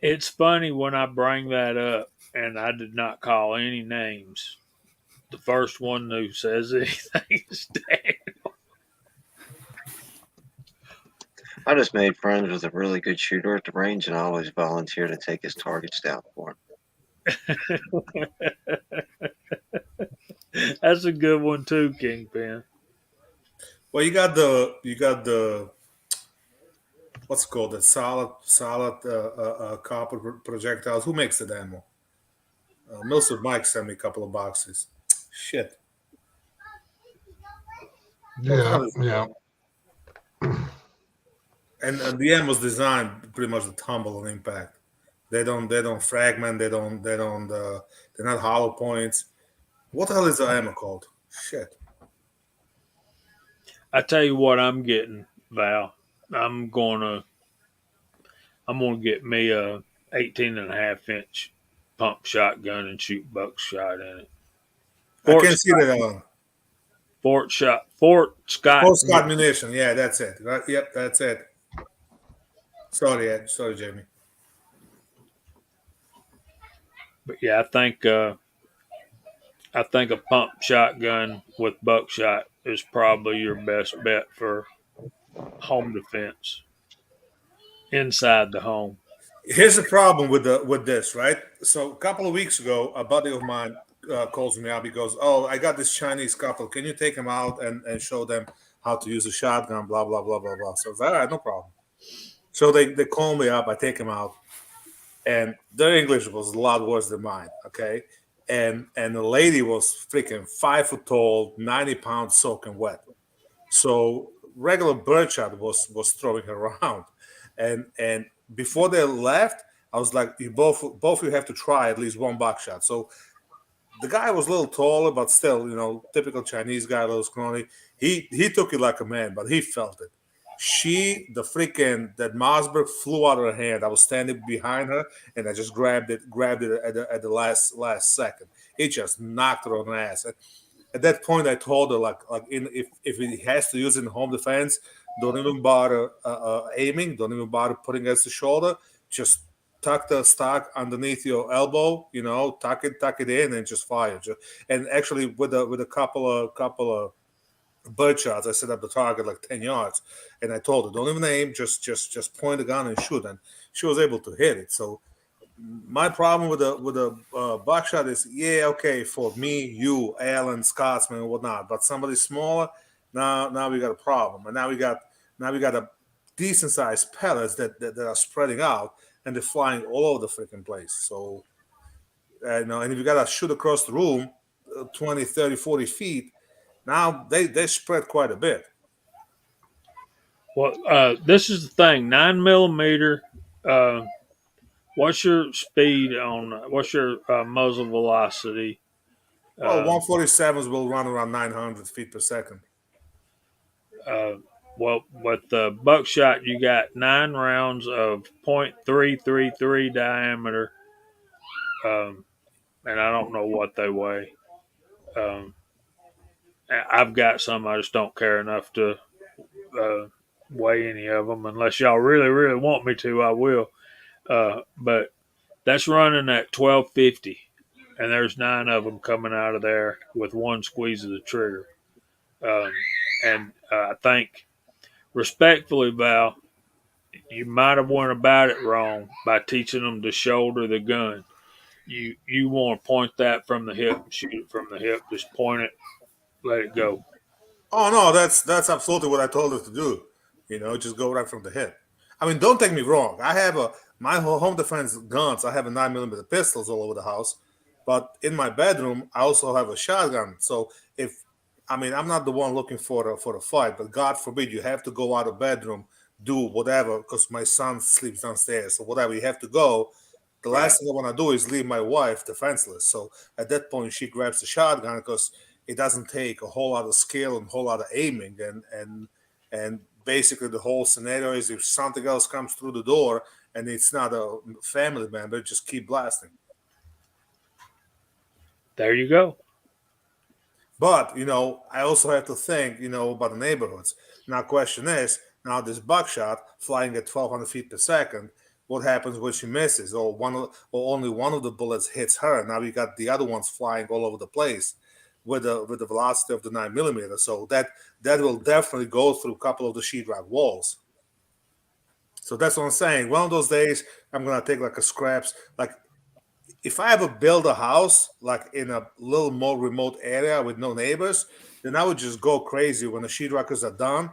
Speaker 6: It's funny when I bring that up, and I did not call any names. The first one who says anything is dead.
Speaker 8: I just made friends with a really good shooter at the range, and I always volunteer to take his targets down for him.
Speaker 6: That's a good one too, Kingpin.
Speaker 7: Well, you got the what's it called, the solid copper projectiles. Who makes the ammo? Milford Mike sent me a couple of boxes. Shit.
Speaker 5: Yeah.
Speaker 7: And the ammo was designed pretty much to tumble on impact. They don't fragment. They're not hollow points. What the hell is the ammo called? Shit.
Speaker 6: I tell you what I'm getting, Val. I'm gonna get me a 18.5 inch pump shotgun and shoot buckshot in it.
Speaker 7: I can't see that.
Speaker 6: Fort Scott
Speaker 7: Munition. Yeah, that's it. Right? Yep, that's it. Sorry, Ed. Sorry, Jamie.
Speaker 6: But yeah, I think a pump shotgun with buckshot is probably your best bet for home defense inside the home.
Speaker 7: Here's the problem with this, right? So a couple of weeks ago, a buddy of mine calls me up. He goes, "Oh, I got this Chinese couple. Can you take them out and show them how to use a shotgun?" Blah blah blah blah blah. So I was like, all right, no problem. So they call me up. I take them out, and their English was a lot worse than mine. Okay, and the lady was freaking 5 foot tall, 90 pounds, soaking wet. So regular birdshot was throwing her around, and before they left, I was like, you both of you have to try at least one buckshot. So the guy was a little taller, but still, typical Chinese guy, a little scrawny. He took it like a man, but he felt it. That Mossberg flew out of her hand. I was standing behind her, and I just grabbed it at the last second. It just knocked her on the ass. At that point, I told her if he has to use it in home defense, don't even bother aiming, don't even bother putting against the shoulder. Just tuck the stock underneath your elbow, tuck it in, and just fire. And actually, with a couple of bird shots, I set up the target like 10 yards, and I told her, don't even aim, just point the gun and shoot. And she was able to hit it. So my problem with the buckshot is, okay, for me, you, Allen, Scotsman, and whatnot, but somebody smaller, now we got a problem, and now we got a decent sized pellets that are spreading out, and they're flying all over the freaking place. So, and if you got to shoot across the room 20, 30, 40 feet, now they spread quite a bit.
Speaker 6: Well, this is the thing. 9 millimeter. What's your speed on? What's your muzzle velocity?
Speaker 7: Well, 147s will run around 900 feet per second.
Speaker 6: Well, with the buckshot, you got 9 rounds of .333 diameter, and I don't know what they weigh. I've got some. I just don't care enough to weigh any of them. Unless y'all really, really want me to, I will. But that's running at 1250, and there's 9 of them coming out of there with one squeeze of the trigger. And I think, respectfully, Val, you might have went about it wrong by teaching them to shoulder the gun. You want to point that from the hip and shoot it from the hip. Just point it, let it go.
Speaker 7: Oh no, that's absolutely what I told her to do. Just go right from the hip. I mean, don't take me wrong. I have my home defense guns. I have a 9mm pistols all over the house, but in my bedroom, I also have a shotgun. So I'm not the one looking for a fight, but God forbid you have to go out of bedroom, do whatever, because my son sleeps downstairs. So whatever you have to go. The last thing I want to do is leave my wife defenseless. So at that point, she grabs the shotgun because it doesn't take a whole lot of skill and a whole lot of aiming. And basically the whole scenario is if something else comes through the door and it's not a family member, just keep blasting.
Speaker 6: There you go.
Speaker 7: But, I also have to think, about the neighborhoods. Now, question is, now this buckshot flying at 1,200 feet per second, what happens when she misses? Or only one of the bullets hits her. Now you got the other ones flying all over the place with the velocity of the 9mm. So that will definitely go through a couple of the sheetrock walls. So that's what I'm saying. One of those days, I'm gonna take like a scraps. Like if I ever build a house like in a little more remote area with no neighbors, then I would just go crazy when the sheetrockers are done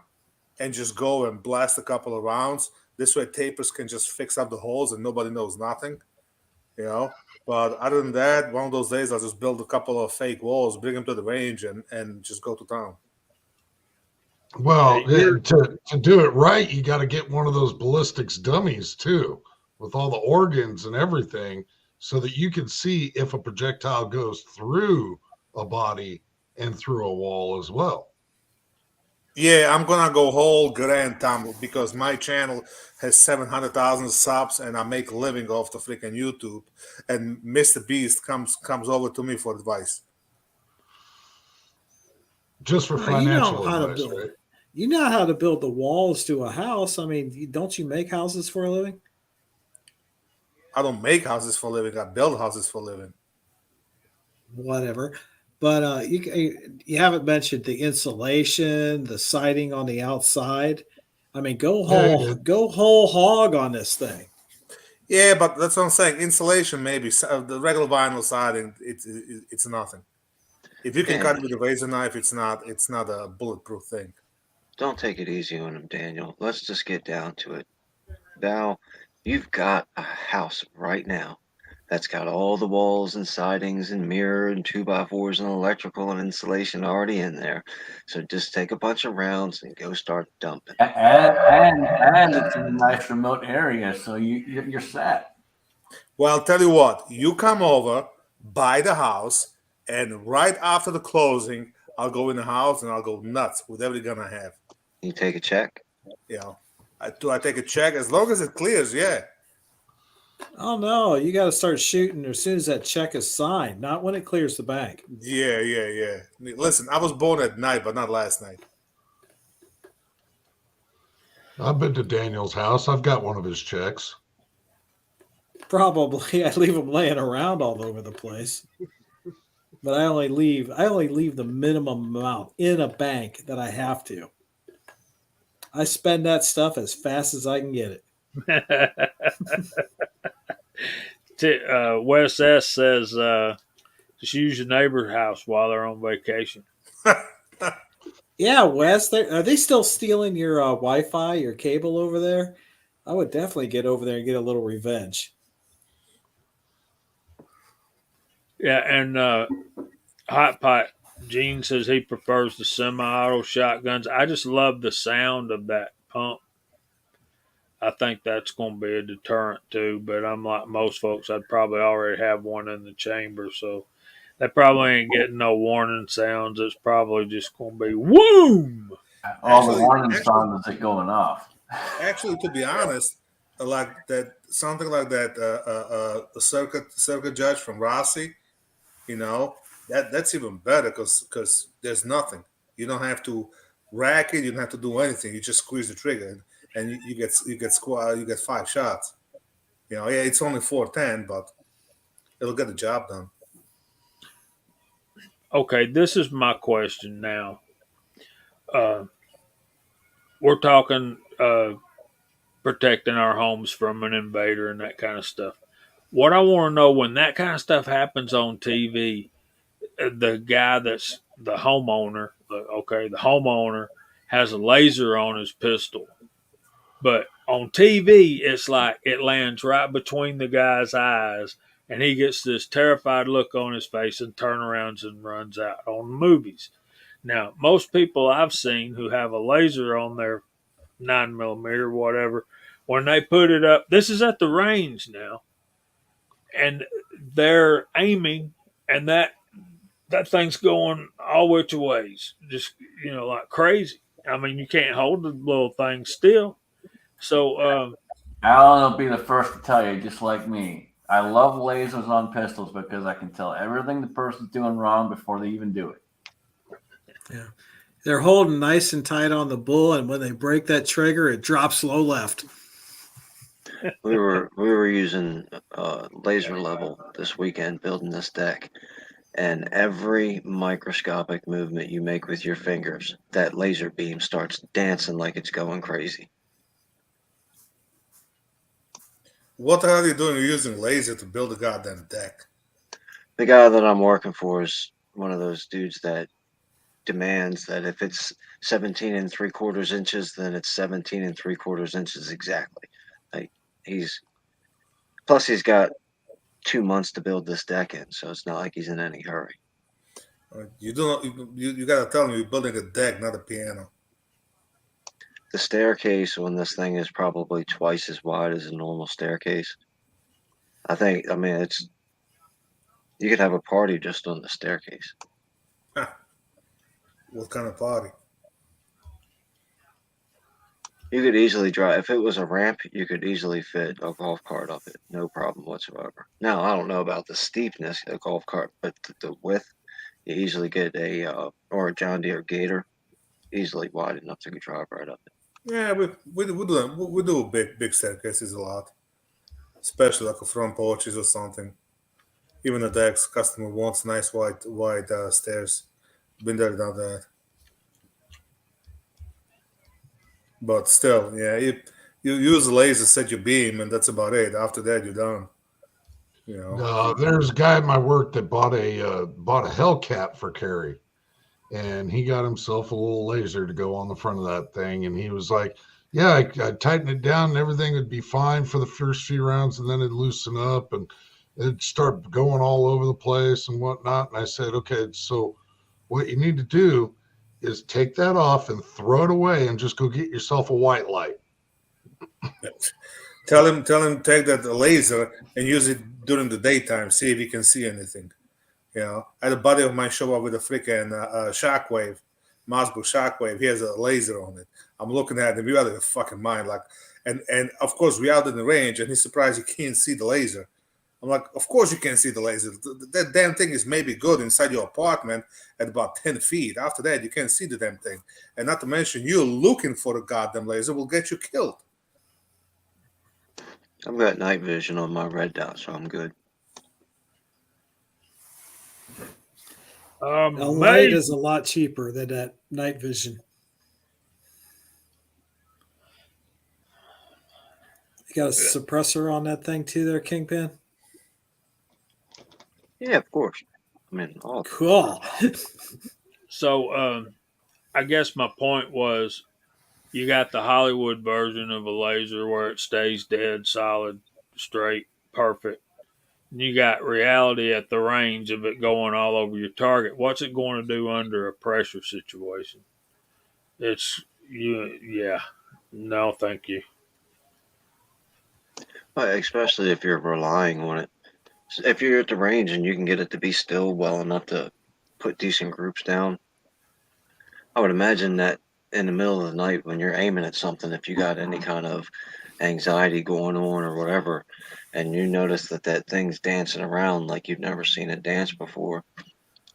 Speaker 7: and just go and blast a couple of rounds. This way, tapers can just fix up the holes and nobody knows nothing, But other than that, one of those days, I'll just build a couple of fake walls, bring them to the range, and just go to town.
Speaker 5: Well, to do it right, you got to get one of those ballistics dummies too, with all the organs and everything, so that you can see if a projectile goes through a body and through a wall as well.
Speaker 7: Yeah, I'm gonna go whole grand tumble because my channel has 700,000 subs and I make a living off the freaking YouTube. And Mr. Beast comes over to me for advice.
Speaker 5: Just for financial advice, right?
Speaker 1: You know how to build the walls to a house. I mean, don't you make houses for a living?
Speaker 7: I don't make houses for a living. I build houses for a living.
Speaker 1: Whatever. But you haven't mentioned the insulation, the siding on the outside. I mean, go whole hog on this thing.
Speaker 7: Yeah, but that's what I'm saying. Insulation, maybe the regular vinyl siding, it's nothing. If you can cut it with a razor knife, it's not a bulletproof thing.
Speaker 8: Don't take it easy on him, Daniel. Let's just get down to it. Val, you've got a house right now that's got all the walls and sidings and mirror and 2x4s and electrical and insulation already in there. So just take a bunch of rounds and go start dumping.
Speaker 3: And it's in a nice remote area, so you're set.
Speaker 7: Well, I'll tell you what. You come over, buy the house, and right after the closing, I'll go in the house and I'll go nuts with every gun I have.
Speaker 8: You take a check.
Speaker 7: You know, I take a check as long as it clears. Yeah.
Speaker 1: Oh no, you got to start shooting as soon as that check is signed, not when it clears the bank.
Speaker 7: Yeah. Listen, I was born at night, but not last night.
Speaker 5: I've been to Daniel's house. I've got one of his checks.
Speaker 1: Probably, I leave them laying around all over the place. But I only leave the minimum amount in a bank that I have to. I spend that stuff as fast as I can get it.
Speaker 6: Wes S says just use your neighbor's house while they're on vacation.
Speaker 1: Yeah, Wes, are they still stealing your Wi-Fi, your cable over there? I would definitely get over there and get a little revenge.
Speaker 6: Yeah, and Hot Pot Gene says he prefers the semi-auto shotguns. I just love the sound of that pump. I think that's going to be a deterrent too. But I'm like most folks, I'd probably already have one in the chamber, so they probably ain't getting no warning sounds. It's probably just going to be whoom.
Speaker 3: All the warning sounds is it going off.
Speaker 7: Actually, to be honest, like that, something like that, a circuit judge from Rossi, you know, that's even better because there's nothing. You don't have to rack it. You don't have to do anything. You just squeeze the trigger, and you get 5 shots. You know, yeah, it's only 410, but it'll get the job done.
Speaker 6: Okay, this is my question now. We're talking protecting our homes from an invader and that kind of stuff. What I want to know when that kind of stuff happens on TV, the guy that's the homeowner, the homeowner has a laser on his pistol. But on TV, it's like it lands right between the guy's eyes, and he gets this terrified look on his face and turnarounds and runs out on the movies. Now, most people I've seen who have a laser on their 9mm, whatever, when they put it up, this is at the range now, and they're aiming, and that thing's going all which ways, just like crazy. I mean, you can't hold the little thing still. So,
Speaker 3: Alan will be the first to tell you, just like me. I love lasers on pistols because I can tell everything the person's doing wrong before they even do it.
Speaker 1: Yeah. They're holding nice and tight on the bull, and when they break that trigger, it drops low left.
Speaker 8: We were using laser level this weekend building this deck, and every microscopic movement you make with your fingers, that laser beam starts dancing like it's going crazy.
Speaker 7: What the hell are you doing? You're using laser to build a goddamn deck.
Speaker 8: The guy that I'm working for is one of those dudes that demands that if it's 17 3/4 inches, then it's 17 3/4 inches exactly. Like he's got 2 months to build this deck in, so it's not like he's in any hurry.
Speaker 7: You gotta tell him you're building a deck, not a piano.
Speaker 8: The staircase on this thing is probably twice as wide as a normal staircase. I mean, it's you could have a party just on the staircase.
Speaker 7: Huh. What kind of party?
Speaker 8: You could easily drive. If it was a ramp, you could easily fit a golf cart up it, no problem whatsoever. Now, I don't know about the steepness of a golf cart, but the width, you easily get a John Deere Gator, easily wide enough to drive right up it.
Speaker 7: Yeah, we do big staircases a lot, especially like a front porches or something. Even the decks, customer wants nice wide stairs. Been there, done that. But still, yeah, you use the laser, set your beam, and that's about it. After that, you're done. You know.
Speaker 5: There's a guy at my work that bought a Hellcat for carry, and he got himself a little laser to go on the front of that thing, and he was like, "Yeah, I tighten it down, and everything would be fine for the first few rounds, and then it'd loosen up, and it'd start going all over the place and whatnot." And I said, "Okay, so what you need to do is take that off and throw it away and just go get yourself a white light."
Speaker 7: Tell him take that laser and use it during the daytime. See if he can see anything. I had a buddy of mine show up with a freaking shockwave, Mossberg shockwave. He has a laser on it. I'm looking at him. We out of the fucking mind. Like, and of course we out in the range, and he's surprised he can't see the laser. I'm like, of course you can't see the laser. That damn thing is maybe good inside your apartment at about 10 feet. After that, you can't see the damn thing. And not to mention, you looking for the goddamn laser will get you killed.
Speaker 8: I've got night vision on my red dot, so I'm good.
Speaker 1: Now, light is a lot cheaper than that night vision. You got a suppressor on that thing too there, Kingpin?
Speaker 8: Yeah, of course. I mean, all
Speaker 1: Cool.
Speaker 6: So I guess my point was you got the Hollywood version of a laser where it stays dead, solid, straight, perfect. And you got reality at the range of it going all over your target. What's it going to do under a pressure situation? Yeah. No, thank you.
Speaker 8: especially if you're relying on it. If you're at the range and you can get it to be still well enough to put decent groups down, I would imagine that in the middle of the night when you're aiming at something, if you got any kind of anxiety going on or whatever, and you notice that thing's dancing around like you've never seen it dance before,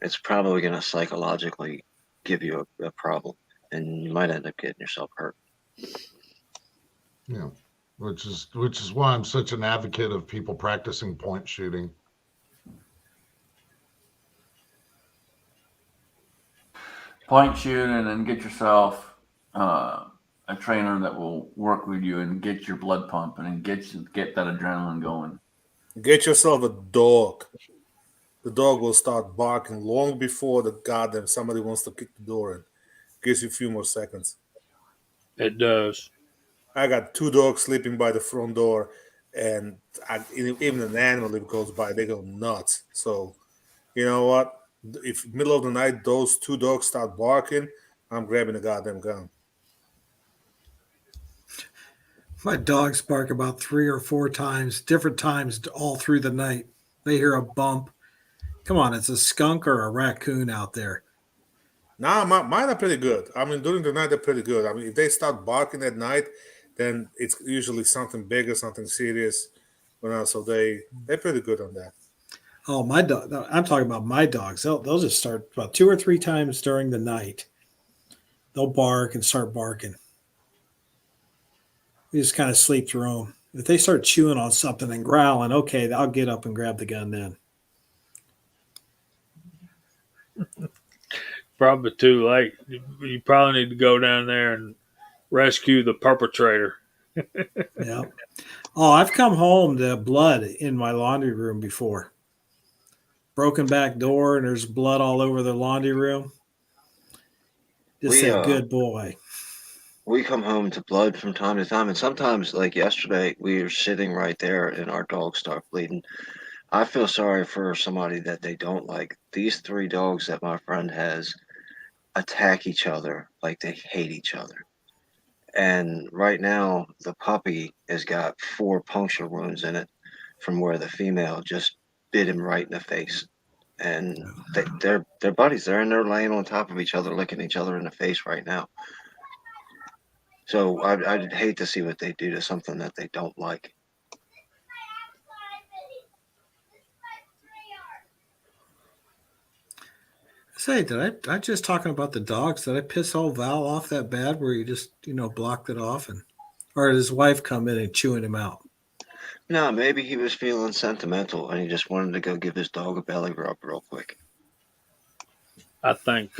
Speaker 8: it's probably going to psychologically give you a problem, and you might end up getting yourself hurt.
Speaker 5: Yeah, which is why I'm such an advocate of people practicing point shooting.
Speaker 3: Point shoot and then get yourself a trainer that will work with you and get your blood pumping and get that adrenaline going.
Speaker 7: Get yourself a dog. The dog will start barking long before the goddamn somebody wants to kick the door in. Gives you a few more seconds.
Speaker 6: It does.
Speaker 7: I got 2 dogs sleeping by the front door, and even an animal that goes by, they go nuts. So, you know what? If middle of the night those 2 dogs start barking, I'm grabbing a goddamn gun.
Speaker 1: My dogs bark about 3 or 4 times, different times all through the night. They hear a bump. Come on, it's a skunk or a raccoon out there.
Speaker 7: Nah, mine are pretty good. I mean, during the night they're pretty good. I mean, if they start barking at night, then it's usually something bigger, something serious. So they're pretty good on that.
Speaker 1: Oh, my dog! I'm talking about my dogs. They'll just start about 2 or 3 times during the night. They'll bark and start barking. We just kind of sleep through them. If they start chewing on something and growling, okay, I'll get up and grab the gun then.
Speaker 6: Probably too late. You probably need to go down there and rescue the perpetrator.
Speaker 1: Yeah. Oh, I've come home to blood in my laundry room before. Broken back door and there's blood all over the laundry room. Just said, good boy.
Speaker 8: We come home to blood from time to time, and sometimes, like yesterday, we were sitting right there and our dogs start bleeding. I feel sorry for somebody that they don't like. These 3 dogs that my friend has attack each other like they hate each other. And right now, the puppy has got 4 puncture wounds in it from where the female just bit him right in the face. And they're buddies. They're in there laying on top of each other, licking each other in the face right now. So I'd hate to see what they do to something that they don't like.
Speaker 1: Say, I just talking about the dogs? Did I piss old Val off that bad where he just blocked it off, or did his wife come in and chewing him out?
Speaker 8: No, maybe he was feeling sentimental and he just wanted to go give his dog a belly rub real quick.
Speaker 6: I think.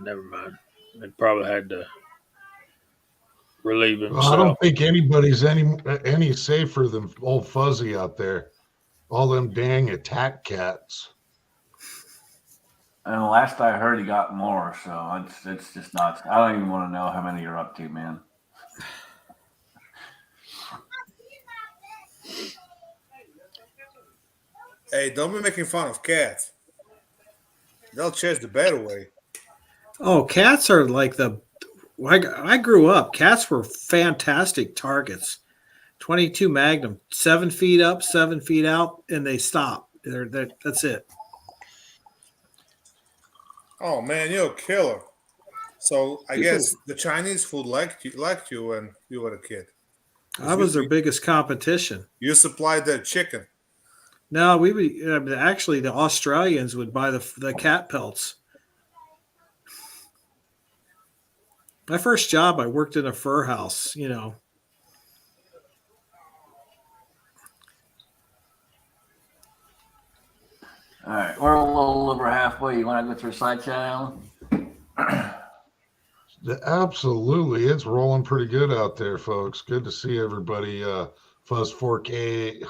Speaker 6: Never mind. They probably had to relieve himself.
Speaker 5: Well, I don't think anybody's any safer than old Fuzzy out there. All them dang attack cats.
Speaker 3: And last I heard, he got more. So it's just nuts. I don't even want to know how many you're up to, man.
Speaker 7: Hey, don't be making fun of cats. They'll chase the bed away.
Speaker 1: Oh, cats are like I grew up. Cats were fantastic targets. 22 Magnum, 7 feet up, 7 feet out, and they stop. That's it.
Speaker 7: Oh man, you're a killer. So I
Speaker 1: People,
Speaker 7: guess the Chinese food liked you when you were a kid. 'Cause
Speaker 1: I was their biggest competition.
Speaker 7: you supplied their chicken.
Speaker 1: No, we would actually the Australians would buy the cat pelts. My first job, I worked in a fur house.
Speaker 3: All right, we're a little over halfway. You want to go through a side chat, Alan?
Speaker 5: Absolutely. It's rolling pretty good out there, folks. Good to see everybody. Fuzz 4K.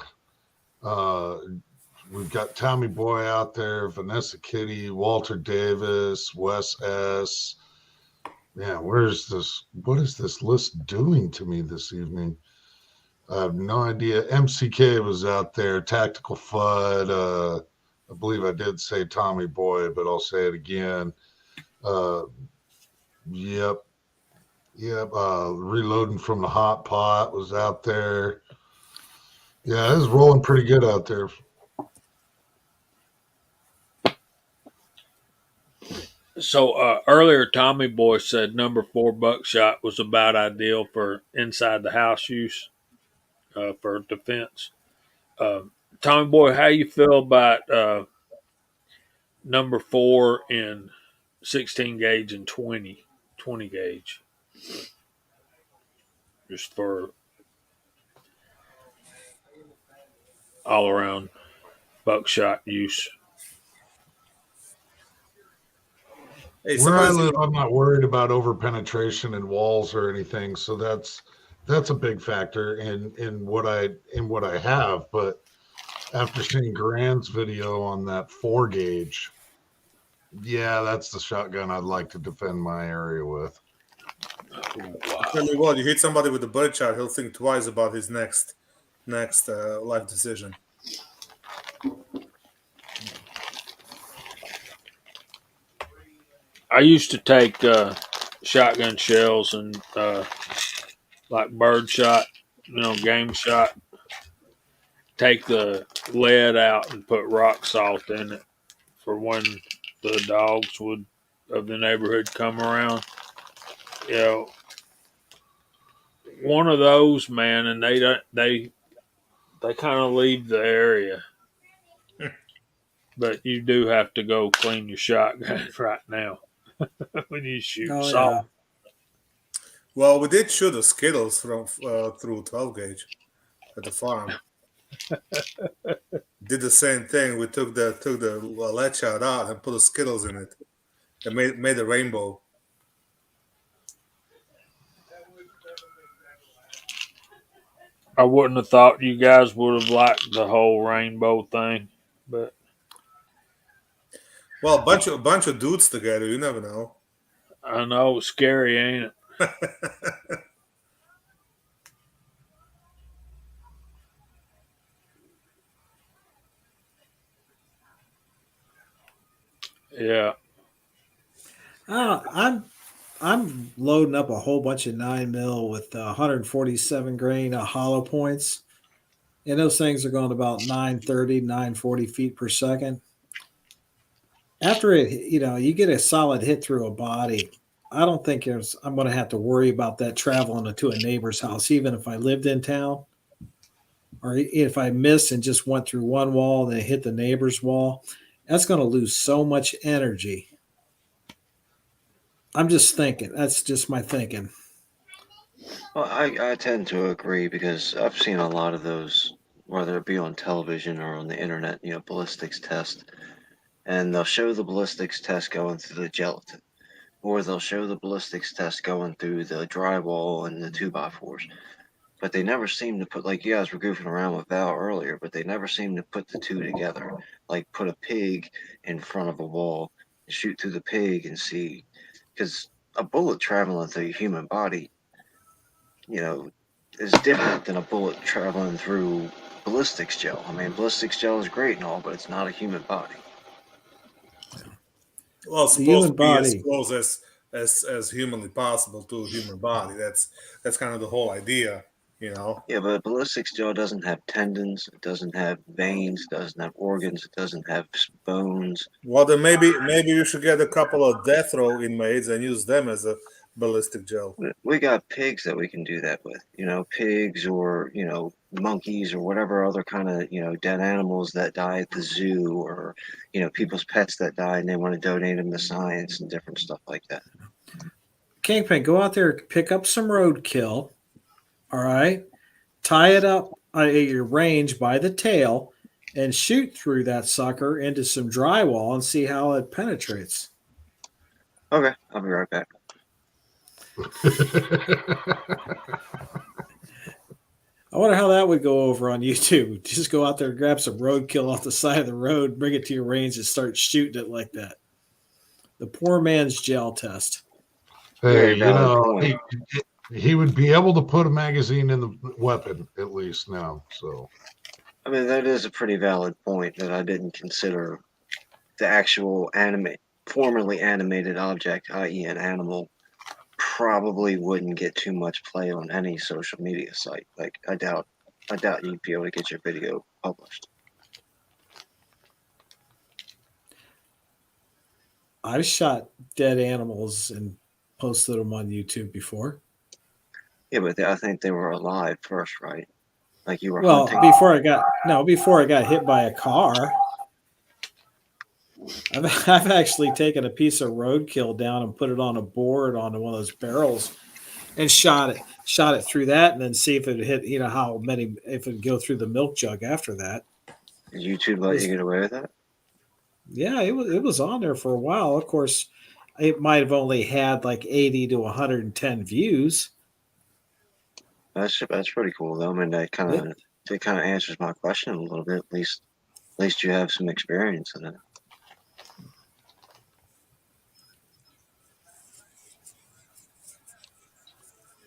Speaker 5: We've got Tommy Boy out there, Vanessa Kitty, Walter Davis, Wes S. Yeah, what is this list doing to me this evening? I have no idea. MCK was out there, Tactical FUD. I believe I did say Tommy Boy, but I'll say it again. Yep. Reloading from the hot pot was out there. Yeah, it's rolling pretty good out there.
Speaker 6: So earlier, Tommy Boy said number 4 buckshot was about ideal for inside the house use for defense. Tommy Boy, how you feel about number 4 in 16 gauge and 20 gauge? Just for all around buckshot use.
Speaker 7: Hey,
Speaker 5: Where I live, I'm not worried about over penetration in walls or anything, so that's a big factor in what I have. But after seeing Grant's video on that 4 gauge, yeah, that's the shotgun I'd like to defend my area with.
Speaker 7: I tell you what, you hit somebody with a birdshot, he'll think twice about his next life decision.
Speaker 6: I used to take shotgun shells and like bird shot, game shot. Take the lead out and put rock salt in it for when the dogs of the neighborhood come around. One of those, man, and they kind of leave the area. But you do have to go clean your shotgun right now when you shoot salt.
Speaker 1: Yeah.
Speaker 7: Well, we did shoot the Skittles from through 12 gauge at the farm. Did the same thing. We took the lead shot out and put the Skittles in it. It made a rainbow.
Speaker 6: I wouldn't have thought you guys would have liked the whole rainbow thing, but
Speaker 7: Well, a bunch of dudes together. You never know.
Speaker 6: I know it's scary, ain't it? Yeah.
Speaker 1: I'm loading up a whole bunch of 9mm with 147 grain hollow points, and those things are going about 930, 940 feet per second. After it, you get a solid hit through a body. I don't think I'm going to have to worry about that traveling into a neighbor's house, even if I lived in town, or if I missed and just went through one wall, then hit the neighbor's wall. That's going to lose so much energy. I'm just thinking. That's just my thinking.
Speaker 8: Well, I tend to agree because I've seen a lot of those, whether it be on television or on the internet, ballistics test, and they'll show the ballistics test going through the gelatin, or they'll show the ballistics test going through the drywall and the 2x4s. But they never seem to put, like you guys were goofing around with Val earlier, but they never seem to put the two together. Like put a pig in front of a wall and shoot through the pig and see, because a bullet traveling through a human body, is different than a bullet traveling through ballistics gel. I mean, ballistics gel is great and all, but it's not a human body.
Speaker 7: Well, it's
Speaker 1: The
Speaker 7: supposed
Speaker 1: human
Speaker 7: to be as
Speaker 1: body.
Speaker 7: close as humanly possible to a human body. That's kind of the whole idea, you know.
Speaker 8: Yeah, but a ballistic gel doesn't have tendons, it doesn't have veins, it doesn't have organs, it doesn't have bones.
Speaker 7: Well, then maybe you should get a couple of death row inmates and use them as a ballistic gel.
Speaker 8: We got pigs that we can do that with, pigs or, monkeys or whatever other kind of, dead animals that die at the zoo or, people's pets that die and they want to donate them to science and different stuff like that.
Speaker 1: Kingpin, go out there, pick up some roadkill. All right, tie it up at your range by the tail, and shoot through that sucker into some drywall and see how it penetrates.
Speaker 8: Okay, I'll be right back.
Speaker 1: I wonder how that would go over on YouTube. Just go out there, grab some roadkill off the side of the road, bring it to your range, and start shooting it like that. The poor man's gel test.
Speaker 5: Hey,
Speaker 8: Very valid point.
Speaker 5: he would be able to put a magazine in the weapon at least now. So,
Speaker 8: I mean, that is a pretty valid point that I didn't consider the actual formerly animated object, i.e., an animal, probably wouldn't get too much play on any social media site. Like, I doubt you'd be able to get your video published.
Speaker 1: I've shot dead animals and posted them on YouTube before.
Speaker 8: Yeah, but I think they were alive first, right? Like you were
Speaker 1: Well,
Speaker 8: hunting.
Speaker 1: before I got hit by a car. I've actually taken a piece of roadkill down and put it on a board onto one of those barrels and shot it through that, and then see if it hit, if it go through the milk jug after that.
Speaker 8: Did YouTube let you get away with that?
Speaker 1: Yeah, it was on there for a while. Of course, it might have only had like 80 to 110 views.
Speaker 8: That's pretty cool though. I mean, that kind of answers my question a little bit. At least you have some experience in it.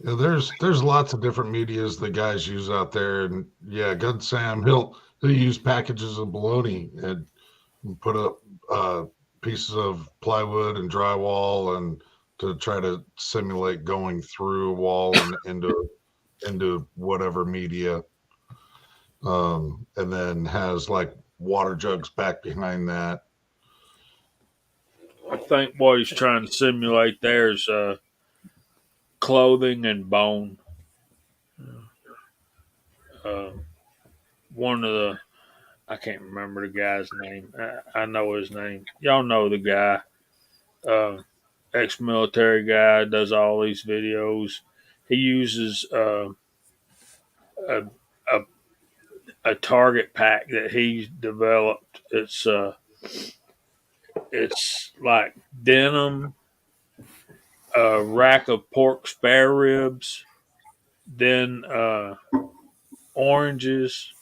Speaker 5: yeah, there's lots of different medias the guys use out there, and yeah, Gun Sam he'll use packages of bologna and put up pieces of plywood and drywall and to try to simulate going through a wall and into whatever media, and then has like water jugs back behind that.
Speaker 6: I think what he's trying to simulate there is clothing and bone. One of the, I can't remember the guy's name. I know his name. Y'all know the guy. Ex-military guy, does all these videos. He uses a, a a target pack that he developed. It's like denim, a rack of pork spare ribs, then oranges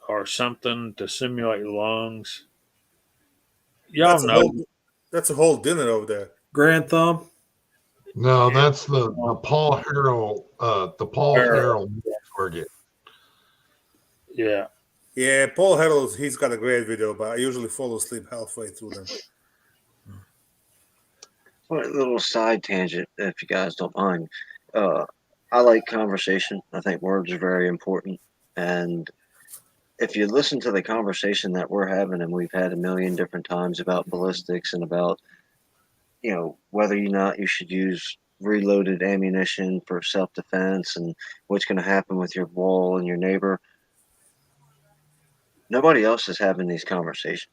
Speaker 6: or something to simulate lungs. Y'all know.
Speaker 7: That's a whole dinner over there.
Speaker 1: Grand Thumb.
Speaker 5: No, that's the Paul Harrell, target.
Speaker 6: Yeah.
Speaker 7: Yeah, Paul Harrell, he's got a great video, but I usually fall asleep halfway through them.
Speaker 8: Well, a little side tangent, if you guys don't mind. I like conversation. I think words are very important. And if you listen to the conversation that we're having, and we've had a million different times about ballistics and about, whether or not you should use reloaded ammunition for self-defense and what's going to happen with your wall and your neighbor, nobody else is having these conversations.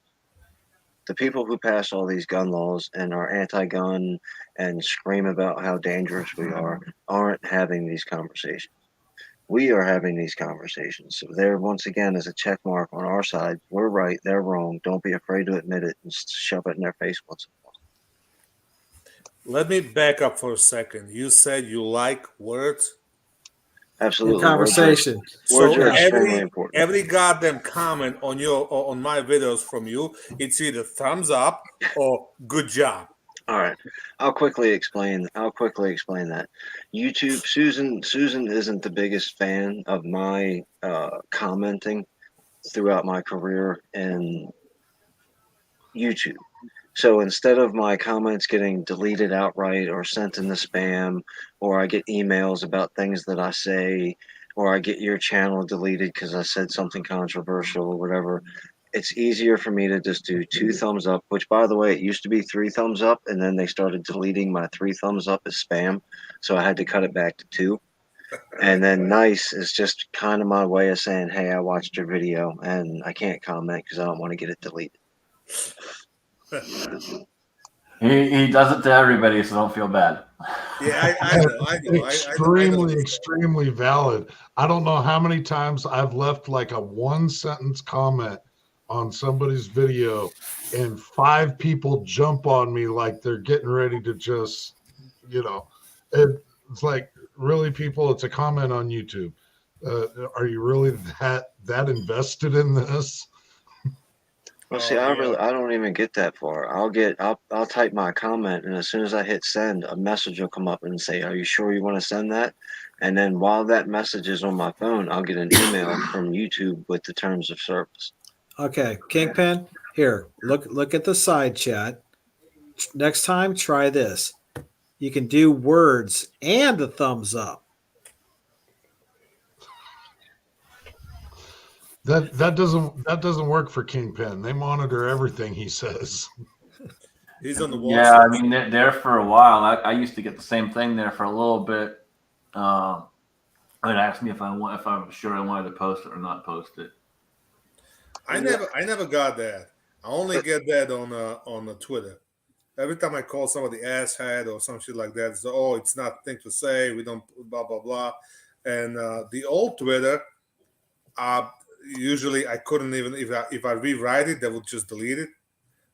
Speaker 8: The people who pass all these gun laws and are anti-gun and scream about how dangerous we are aren't having these conversations. We are having these conversations. So there, once again, is a check mark on our side. We're right, they're wrong. Don't be afraid to admit it and shove it in their face once in a while.
Speaker 7: Let me back up for a second. You said you like words?
Speaker 8: Absolutely.
Speaker 1: Conversation.
Speaker 8: Words are extremely important.
Speaker 7: Every goddamn comment on my videos from you, it's either thumbs up or good job.
Speaker 8: All right, I'll quickly explain that. YouTube, Susan isn't the biggest fan of my commenting throughout my career in YouTube. So instead of my comments getting deleted outright or sent in the spam, or I get emails about things that I say, or I get your channel deleted because I said something controversial or whatever, it's easier for me to just do 2 thumbs up, which by the way, it used to be 3 thumbs up, and then they started deleting my 3 thumbs up as spam. So I had to cut it back to 2. And then nice is just kind of my way of saying, hey, I watched your video and I can't comment because I don't want to get it deleted.
Speaker 3: He does it to everybody, so don't feel bad.
Speaker 7: Yeah, I know.
Speaker 5: Extremely, extremely valid. I don't know how many times I've left like a 1 sentence comment on somebody's video and 5 people jump on me like they're getting ready to just, it's like, really, people, it's a comment on YouTube. Are you really that invested in this?
Speaker 8: Well, see, I don't even get that far. I'll type my comment, and as soon as I hit send, a message will come up and say, "Are you sure you want to send that?" And then while that message is on my phone, I'll get an email from YouTube with the terms of service.
Speaker 1: Okay, Kingpin, here, look at the side chat. Next time, try this. You can do words and a thumbs up.
Speaker 5: That doesn't work for Kingpin. They monitor everything he says.
Speaker 7: He's on the wall.
Speaker 3: Yeah, I mean, there for a while. I used to get the same thing there for a little bit. It asked me if I was sure I wanted to post it or not post it.
Speaker 7: I never got that. I only get that on the Twitter. Every time I call somebody asshead or some shit like that, it's it's not thing to say. We don't blah blah blah. And the old Twitter, usually I couldn't even if I rewrite it, they would just delete it.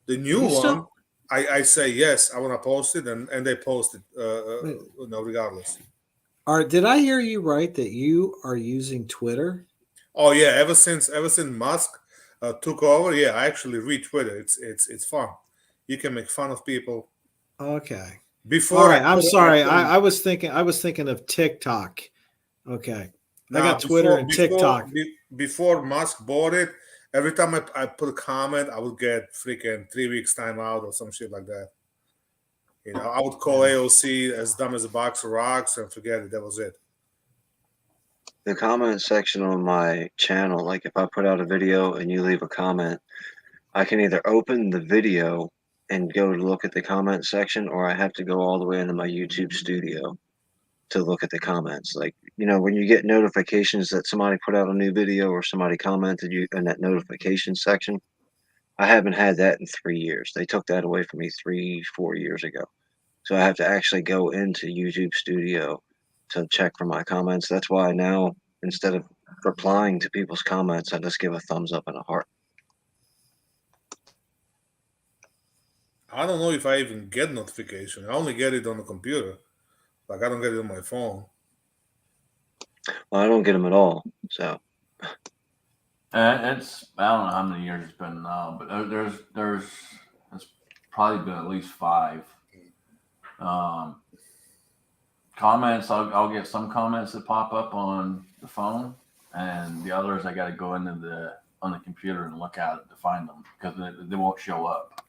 Speaker 7: The new one, I say yes, I want to post it, and they post it. Regardless.
Speaker 1: Did I hear you right that you are using Twitter?
Speaker 7: Oh yeah, ever since Musk took over, yeah, I actually read Twitter. It's fun. You can make fun of people.
Speaker 1: Okay.
Speaker 7: Before,
Speaker 1: all right. I'm sorry. I was thinking of TikTok. Okay. I got Twitter and TikTok.
Speaker 7: Before Musk bought it, every time I put a comment, I would get freaking 3 weeks time out or some shit like that. I would call AOC as dumb as a box of rocks and forget it. That was it.
Speaker 8: The comment section on my channel, like if I put out a video and you leave a comment, I can either open the video and go to look at the comment section, or I have to go all the way into my YouTube studio to look at the comments. Like, when you get notifications that somebody put out a new video or somebody commented you in that notification section, I haven't had that in 3 years. They took that away from me 3-4 years ago. So I have to actually go into YouTube Studio to check for my comments. That's why now, instead of replying to people's comments, I just give a thumbs up and a heart.
Speaker 7: I don't know if I even get notification. I only get it on the computer. Like, I don't get it on my phone.
Speaker 8: Well, I don't get them at all. So
Speaker 3: It's I don't know how many years it's been now, but it's probably been at least 5. Comments, I'll get some comments that pop up on the phone, and the others I got to go into on the computer and look at it to find them because they won't show up.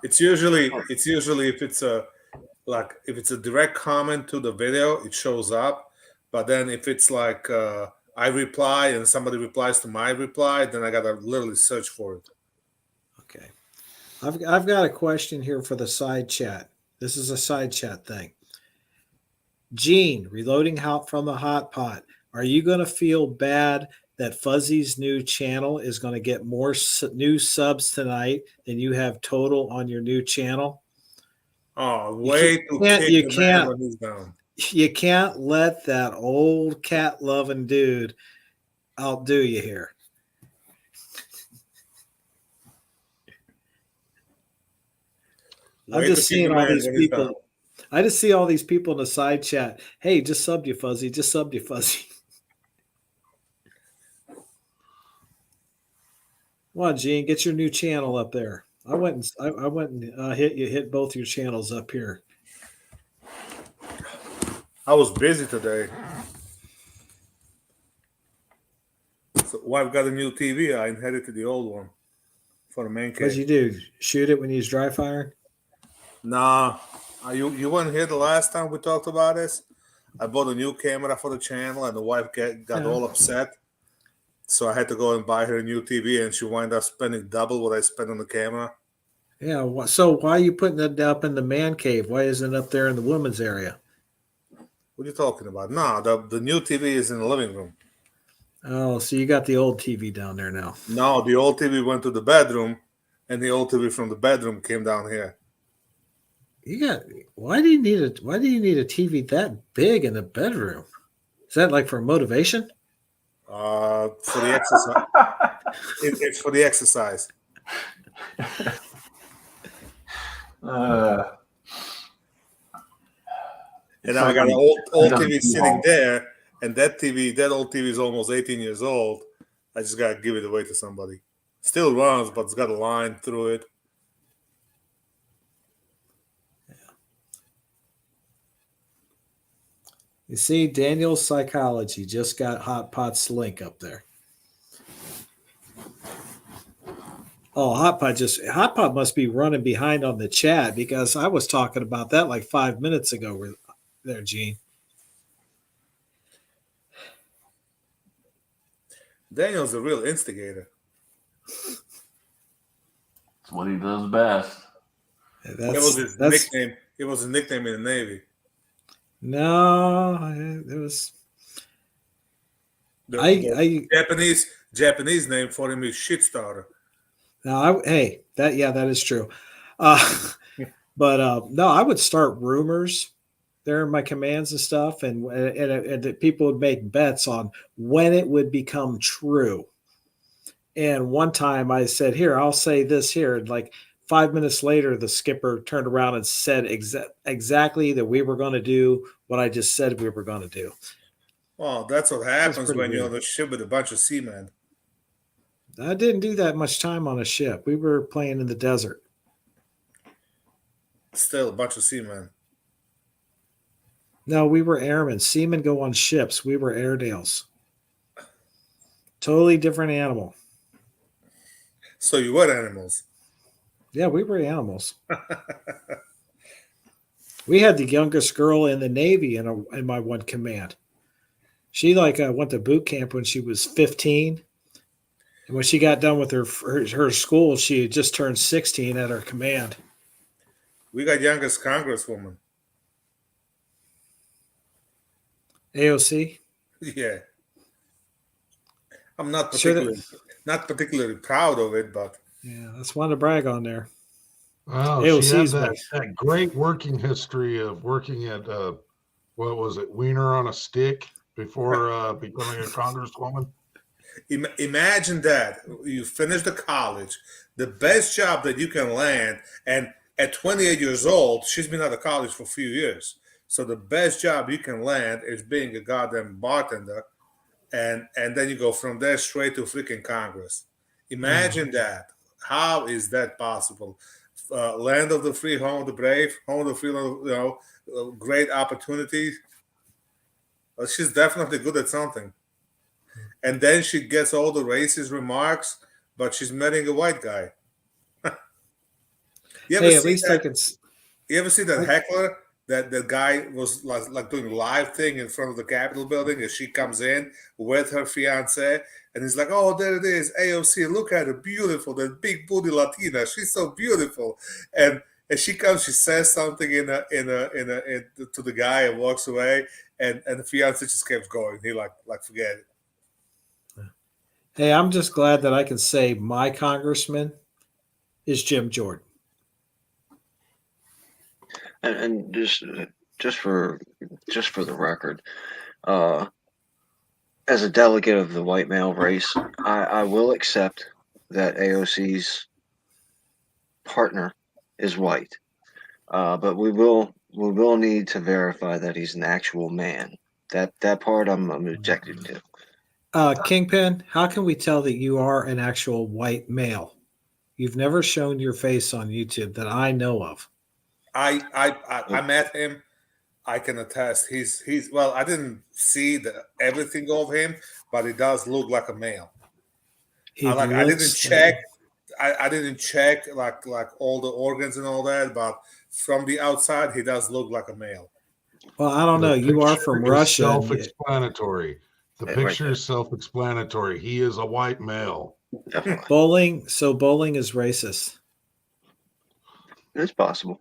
Speaker 7: It's usually if it's a direct comment to the video, it shows up. But then if it's like I reply and somebody replies to my reply, then I gotta literally search for it.
Speaker 1: Okay. I've got a question here for the side chat. This is a side chat thing. Gene, reloading out from the hot pot. Are you going to feel bad that Fuzzy's new channel is going to get more new subs tonight than you have total on your new channel?
Speaker 7: Oh, way to kick the man when he's down.
Speaker 1: You can't let that old cat loving dude outdo you here. I'm just seeing all these people. I just see all these people in the side chat. Hey, just subbed you, Fuzzy. Just subbed you, Fuzzy. Come on, Gene, get your new channel up there. I went and hit both your channels up here.
Speaker 7: I was busy today. So I've got a new TV. I inherited the old one for the main
Speaker 1: What'd
Speaker 7: cave.
Speaker 1: you do? Shoot it when you was dry firing?
Speaker 7: Nah, you weren't here the last time we talked about this. I bought a new camera for the channel, and the wife got all upset. So I had to go and buy her a new TV, and she wound up spending double what I spent on the camera.
Speaker 1: Yeah. So why are you putting it up in the man cave? Why isn't it up there in the women's area?
Speaker 7: What are you talking about? No, the new TV is in the living room.
Speaker 1: Oh, so you got the old TV down there now.
Speaker 7: No, the old TV went to the bedroom, and the old TV from the bedroom came down here.
Speaker 1: Why do you need a TV that big in the bedroom? Is that like for motivation?
Speaker 7: For the exercise. It's for the exercise. And now I got an old TV sitting there, and that old TV is almost 18 years old. I just gotta give it away to somebody. Still runs, but it's got a line through it.
Speaker 1: You see, Daniel's Psychology just got Hot Pot's link up there. Oh, Hot Pot must be running behind on the chat because I was talking about that like 5 minutes ago. There, Gene.
Speaker 7: Daniel's a real instigator.
Speaker 3: That's what he does best.
Speaker 7: It was his nickname. It was his nickname in the Navy.
Speaker 1: No, it was.
Speaker 7: The Japanese name for him is shit starter.
Speaker 1: No, that is true. But no, I would start rumors there in my commands and stuff, and that people would make bets on when it would become true. And one time I said, "Here, I'll say this here," and like 5 minutes later, the skipper turned around and said exactly that we were going to do what I just said we were going to do.
Speaker 7: Well, that's what happens when you're on the ship with a bunch of seamen.
Speaker 1: I didn't do that much time on a ship. We were playing in the desert.
Speaker 7: Still a bunch of seamen.
Speaker 1: No, we were airmen. Seamen go on ships. We were Airedales. Totally different animal.
Speaker 7: So you were animals.
Speaker 1: Yeah, we were animals. We had the youngest girl in the Navy in my one command. She went to boot camp when she was 15. And when she got done with her school, she had just turned 16 at her command.
Speaker 7: We got youngest congresswoman.
Speaker 1: AOC?
Speaker 7: Yeah. I'm not particularly proud of it, but
Speaker 1: yeah, that's one to brag on there.
Speaker 5: Wow,
Speaker 1: AOC's
Speaker 5: she had that great working history of working at what was it, Wiener on a Stick before becoming a congresswoman.
Speaker 7: Imagine that. You finish the college, the best job that you can land, and at 28 years old, she's been out of college for a few years. So the best job you can land is being a goddamn bartender, and then you go from there straight to freaking Congress. Imagine that. How is that possible? Land of the free, home of the brave, home of the free, great opportunities. Well, she's definitely good at something. And then she gets all the racist remarks, but she's marrying a white guy. You ever see that heckler? That the guy was like doing a live thing in front of the Capitol building, and she comes in with her fiance, and he's like, "Oh, there it is, AOC. Look at her, beautiful, that big booty Latina. She's so beautiful." And she comes, she says something to the guy and walks away, and the fiance just keeps going. He like forget it.
Speaker 1: Hey, I'm just glad that I can say my congressman is Jim Jordan.
Speaker 8: And just for the record, as a delegate of the white male race, I will accept that AOC's partner is white, but we will need to verify that he's an actual man. That part I'm objecting to.
Speaker 1: Kingpin, how can we tell that you are an actual white male? You've never shown your face on YouTube that I know of.
Speaker 7: I met him. I can attest. He's well. I didn't see everything of him, but he does look like a male. I didn't check. I didn't check like all the organs and all that, but from the outside, he does look like a male.
Speaker 1: Well, I don't know. You are from
Speaker 5: Picture is
Speaker 1: Russia. and
Speaker 5: Self-explanatory. The
Speaker 8: Yeah, right
Speaker 5: picture
Speaker 8: there.
Speaker 5: is self-explanatory. He is a white male.
Speaker 8: Definitely.
Speaker 1: Bowling. So bowling is racist.
Speaker 8: It's possible.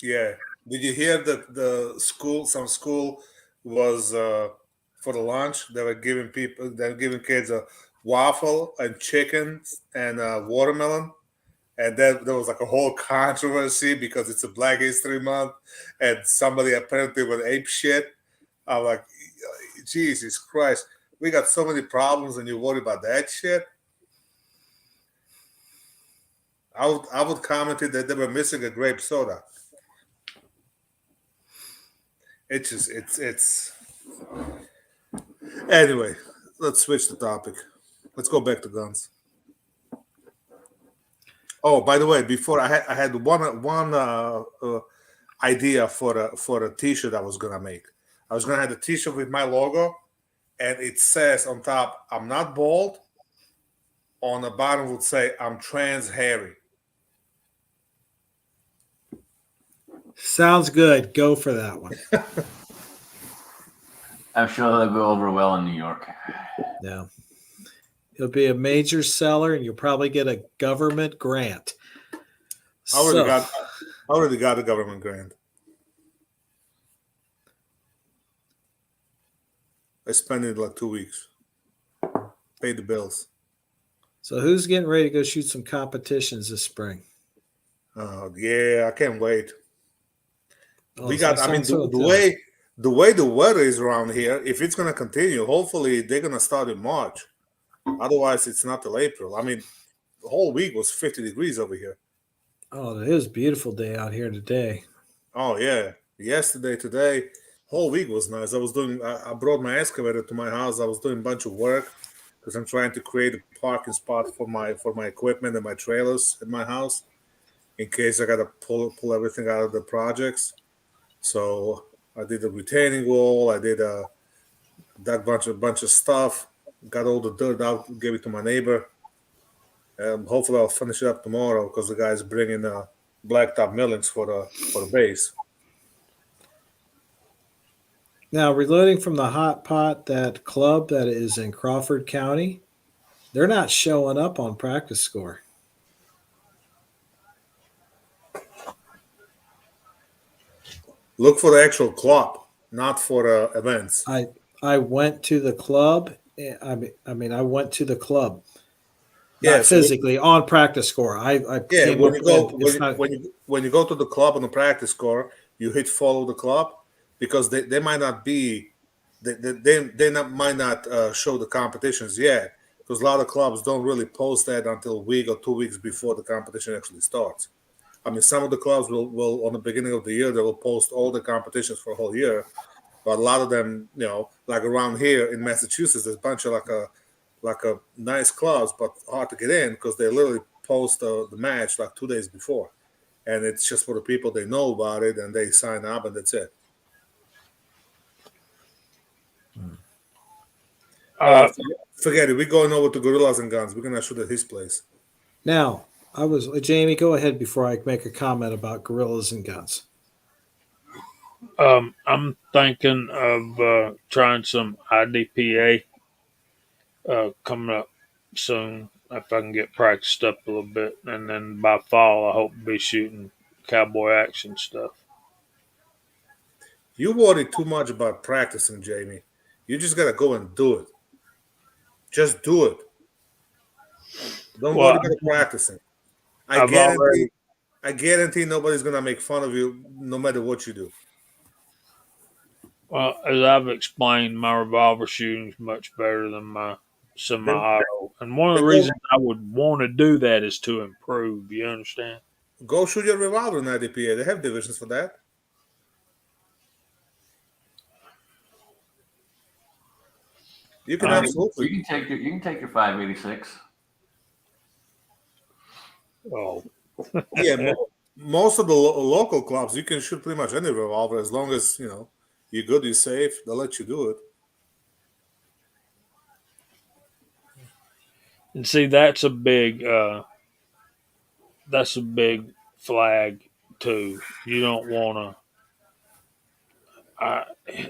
Speaker 7: Yeah. Did you hear the school? Some school was for the lunch. They were giving kids a waffle and chicken and watermelon, and then there was like a whole controversy because it's a Black History Month, and somebody apparently went ape shit. I'm like, Jesus Christ, we got so many problems, and you worry about that shit. I would comment it that they were missing a grape soda. It's anyway. Let's switch the topic. Let's go back to guns. Oh, by the way, before I had one idea for a T-shirt I was gonna make. I was gonna have a T-shirt with my logo, and it says on top, "I'm not bald." On the bottom would say, "I'm trans hairy."
Speaker 1: Sounds good. Go for that one.
Speaker 3: I'm sure they'll go over well in New York.
Speaker 1: Yeah. It'll be a major seller, and you'll probably get a government grant.
Speaker 7: I already got a government grant. I spent it like 2 weeks. Paid the bills.
Speaker 1: So who's getting ready to go shoot some competitions this spring?
Speaker 7: Yeah, I can't wait.
Speaker 1: Oh,
Speaker 7: We
Speaker 1: so
Speaker 7: got. I mean,
Speaker 1: sounds so
Speaker 7: the
Speaker 1: good.
Speaker 7: way the weather is around here, if it's gonna continue, hopefully they're gonna start in March. Otherwise, it's not till April. I mean, the whole week was 50 degrees over here.
Speaker 1: Oh, it was a beautiful day out here today.
Speaker 7: Oh yeah, yesterday, today, whole week was nice. I brought my excavator to my house. I was doing a bunch of work because I'm trying to create a parking spot for my equipment and my trailers in my house in case I gotta pull everything out of the projects. So I did a retaining wall. I did that bunch of stuff. Got all the dirt out. Gave it to my neighbor. Hopefully I'll finish it up tomorrow because the guy's bringing blacktop millings for the base.
Speaker 1: Now, reloading from the hot pot, that club that is in Crawford County, they're not showing up on practice score.
Speaker 7: Look for the actual club, not for the events.
Speaker 1: I went to the club. I mean, I went to the club,
Speaker 7: Yeah,
Speaker 1: not
Speaker 7: so
Speaker 1: physically on practice score. I
Speaker 7: yeah,
Speaker 1: came
Speaker 7: when
Speaker 1: up
Speaker 7: you go
Speaker 1: and it's not.
Speaker 7: when you go to the club on the practice score, you hit follow the club because they might not be might not show the competitions yet because a lot of clubs don't really post that until a week or 2 weeks before the competition actually starts. I mean, some of the clubs will on the beginning of the year they will post all the competitions for a whole year, but a lot of them, like around here in Massachusetts, there's a bunch of like a nice clubs, but hard to get in because they literally post the match like 2 days before, and it's just for the people they know about it and they sign up and that's it. Forget it. We're going over to Gorillas and Guns. We're gonna shoot at his place.
Speaker 1: Now, Jamie. Go ahead before I make a comment about gorillas and guns.
Speaker 6: I'm thinking of trying some IDPA coming up soon if I can get practiced up a little bit, and then by fall I hope to be shooting cowboy action stuff.
Speaker 7: You worry too much about practicing, Jamie. You just gotta go and do it. Just do it. Don't
Speaker 6: Well,
Speaker 7: worry about practicing. I
Speaker 6: I've already
Speaker 7: guarantee. I guarantee nobody's gonna make fun of you no matter what you do.
Speaker 6: well as I've explained, my revolver shooting is much better than my
Speaker 7: Then,
Speaker 6: semi-auto, and one of the
Speaker 7: then
Speaker 6: reasons I would want to do that is to improve. You understand?
Speaker 7: go shoot your revolver in IDPA. They have divisions for that. You can absolutely.
Speaker 3: You can take your 586.
Speaker 6: Oh,
Speaker 7: Yeah, most of the local clubs you can shoot pretty much any revolver as long as you're good, you're safe. They'll let you do it.
Speaker 6: And see, that's a big flag too. You don't want to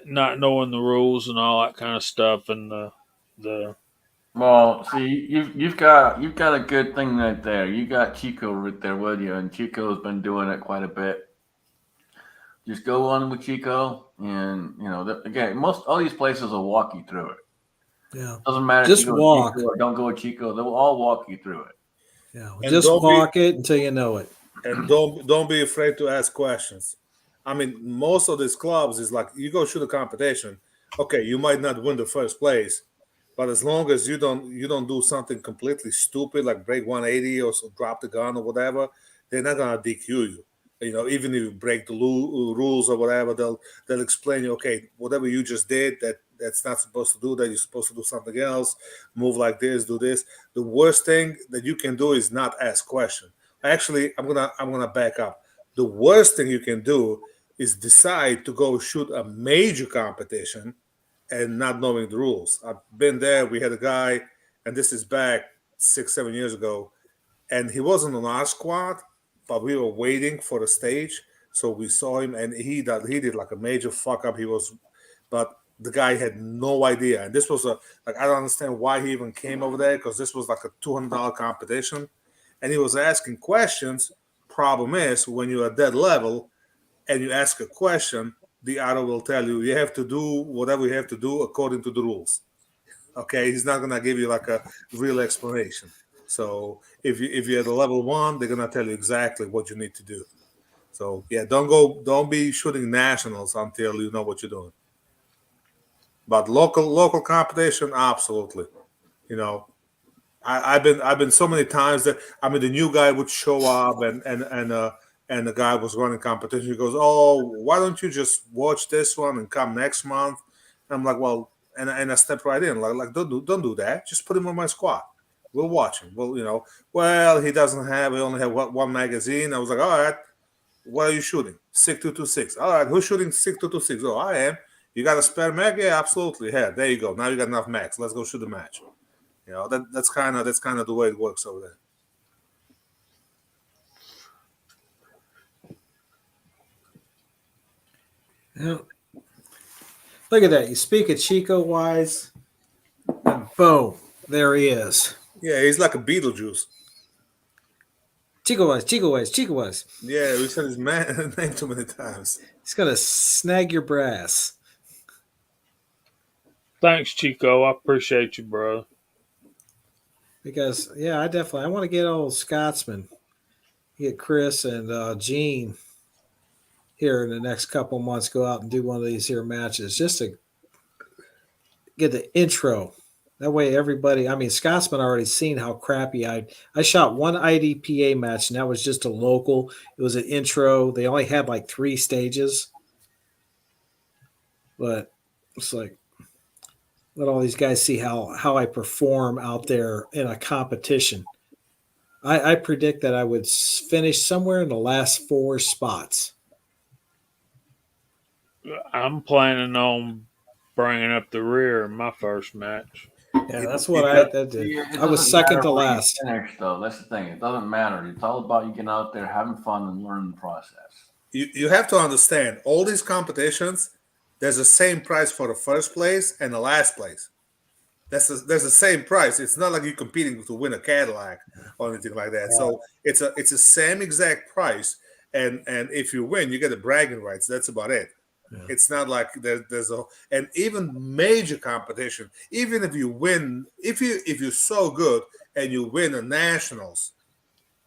Speaker 6: not knowing the rules and all that kind of stuff, and the
Speaker 3: Well, see, you've got a good thing right there. You got Chico right there with you, and Chico's been doing it quite a bit. Just go on with Chico, and again, most all these places will walk you through it.
Speaker 1: Yeah.
Speaker 3: Doesn't matter if
Speaker 1: Just
Speaker 3: you go
Speaker 1: walk.
Speaker 3: with Chico or don't go with Chico; they will all walk you through it.
Speaker 1: Yeah.
Speaker 7: And
Speaker 1: Just
Speaker 7: don't be
Speaker 1: walk it until you know it.
Speaker 7: and don't be afraid to ask questions. I mean, most of these clubs is like you go shoot a competition. Okay, you might not win the first place, but as long as you don't do something completely stupid like break 180 or drop the gun or whatever, they're not gonna DQ you. Even if you break the rules or whatever, they'll explain you. Okay, whatever you just did, that's not supposed to do that. You're supposed to do something else. Move like this, do this. The worst thing that you can do is not ask questions. Actually, I'm gonna back up. The worst thing you can do is decide to go shoot a major competition and not knowing the rules. I've been there. We had a guy, and this is back 6, 7 years ago, and he wasn't on our squad, but we were waiting for the stage. So we saw him, and he did like a major fuck up. But the guy had no idea, and this was I don't understand why he even came over there because this was like a $200 competition, and he was asking questions. Problem is, when you're at that level and you ask a question, the other will tell you have to do whatever you have to do according to the rules. Okay, he's not gonna give you like a real explanation. So if you're at a level one, they're gonna tell you exactly what you need to do. So yeah, don't be shooting nationals until you know what you're doing. But local competition, absolutely. You know, I've been so many times that the new guy would show up and the guy was running competition. He goes, "Oh, why don't you just watch this one and come next month?" And I'm like, "Well," and I stepped right in, like don't do that. Just put him on my squad. We'll watch him. Well, he doesn't have. He only have one magazine. I was like, "All right, what are you shooting? 6226. All right, who's shooting 6226? Oh, I am. You got a spare mag? Yeah, absolutely. Here, there you go. Now you got enough mags. Let's go shoot the match." That's kind of the way it works over there.
Speaker 1: Yeah. Look at that. You speak of Chico Wise, and boom, there he is.
Speaker 7: Yeah, he's like a Beetlejuice.
Speaker 1: Chico Wise, Chico Wise, Chico Wise.
Speaker 7: Yeah, we said his name too many times.
Speaker 1: He's gonna snag your brass.
Speaker 6: thanks, Chico. I appreciate you, bro.
Speaker 1: Because I want to get old Scotsman, get Chris and Gene here in the next couple months. Go out and do one of these here matches just to get the intro. That way, everybody. Scotsman already seen how crappy I shot one IDPA match, and that was just a local. It was an intro. They only had like 3 stages, but it's like let all these guys see how I perform out there in a competition. I predict that I would finish somewhere in the last 4 spots.
Speaker 6: I'm planning on bringing up the rear in my first match.
Speaker 1: Yeah, that's what I did.
Speaker 3: It
Speaker 1: I was
Speaker 3: doesn't
Speaker 1: second
Speaker 3: matter
Speaker 1: to
Speaker 3: where you
Speaker 1: last.
Speaker 3: finish, though. That's the thing. It doesn't matter. It's all about you getting out there, having fun, and learning the process.
Speaker 7: You have to understand all these competitions. There's the same price for the first place and the last place. There's the same price. It's not like you're competing to win a Cadillac or anything like that. So it's the same exact price. And if you win, you get the bragging rights. That's about it.
Speaker 1: Yeah.
Speaker 7: It's not like there's and even major competition. Even if you win, if you're so good and you win the nationals,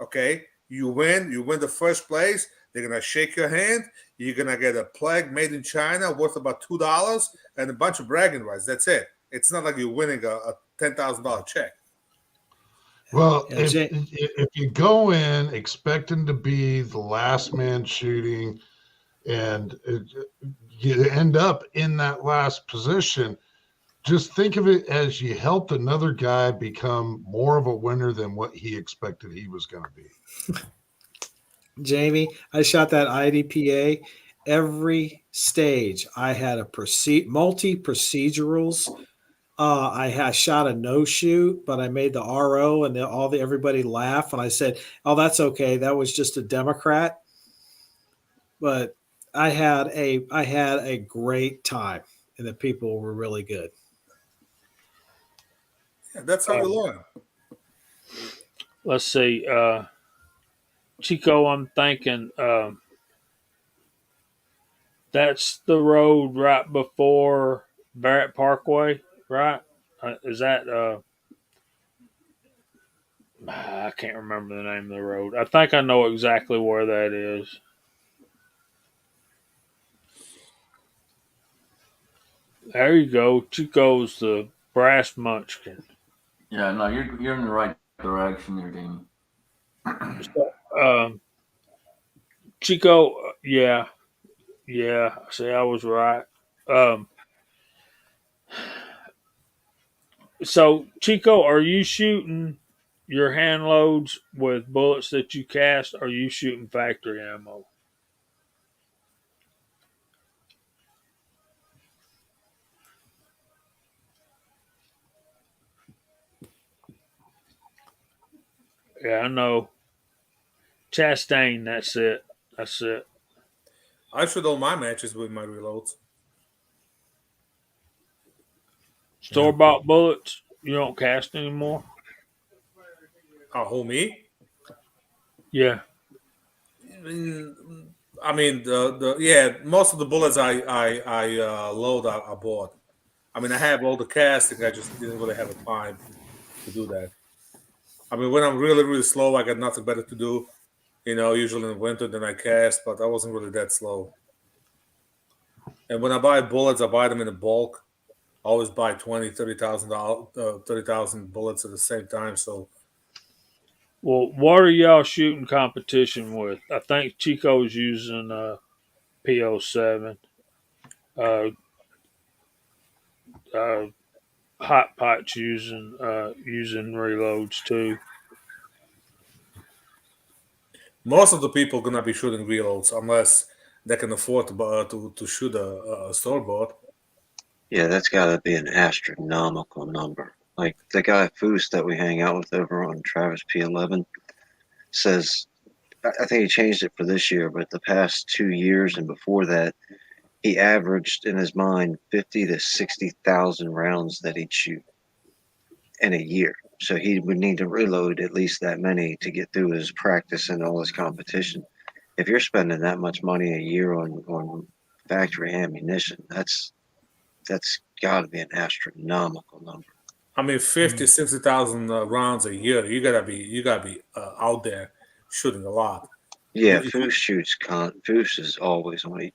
Speaker 7: okay, you win the first place. They're gonna shake your hand. You're gonna get a plaque made in China worth about $2 and a bunch of bragging rights. That's it. It's not like you're winning a $10,000 check.
Speaker 5: Well,
Speaker 1: Yeah,
Speaker 5: if you go in expecting to be the last man shooting and you end up in that last position, just think of it as you helped another guy become more of a winner than what he expected he was going to be.
Speaker 1: Jamie, I shot that IDPA. Every stage, I had a multi procedurals I shot a no shoot, but I made the RO, and everybody laughed, and I said, "Oh, that's okay. That was just a Democrat." But I had a great time, and the people were really good.
Speaker 7: Yeah, that's how you learn.
Speaker 6: Let's see. Chico, I'm thinking that's the road right before Barrett Parkway, right? Is that I can't remember the name of the road. I think I know exactly where that is. There you go. Chico's the brass munchkin.
Speaker 3: Yeah, no, you're in the right direction there, Dean.
Speaker 6: So, Chico, yeah, yeah. See, I was right. Um, so Chico, are you shooting your hand loads with bullets that you cast? Or are you shooting factory ammo? Yeah, I know. Chastain, that's it. That's it.
Speaker 7: I shoot all my matches with my reloads.
Speaker 6: Store bought bullets, you don't cast anymore?
Speaker 7: Who, me?
Speaker 6: Yeah.
Speaker 7: I mean, most of the bullets I load I bought. I mean, I have all the casting. I just didn't really have the time to do that. I mean, when I'm really, really slow, I got nothing better to do. Usually in the winter, then I cast, but I wasn't really that slow. And when I buy bullets, I buy them in a bulk. I always buy 20, 30,000 30,000 bullets at the same time. So
Speaker 6: Well, what are y'all shooting competition with? I think Chico's using PO7. Uh, uh, Hot Pot's using reloads too.
Speaker 7: most of the people gonna be shooting reloads unless they can afford to shoot a store bought.
Speaker 8: Yeah, that's got to be an astronomical number. Like the guy Foos that we hang out with over on Travis P11 says, I think he changed it for this year, but the past 2 years and before that, he averaged in his mind 50 to 60,000 rounds that he'd shoot in a year. So he would need to reload at least that many to get through his practice and all his competition. If you're spending that much money a year on factory ammunition, that's got to be an astronomical number.
Speaker 7: I mean, 50, 60,000 rounds a year. You gotta be out there shooting a lot.
Speaker 8: Yeah,
Speaker 7: If
Speaker 8: Foos shoots Foos is always on it.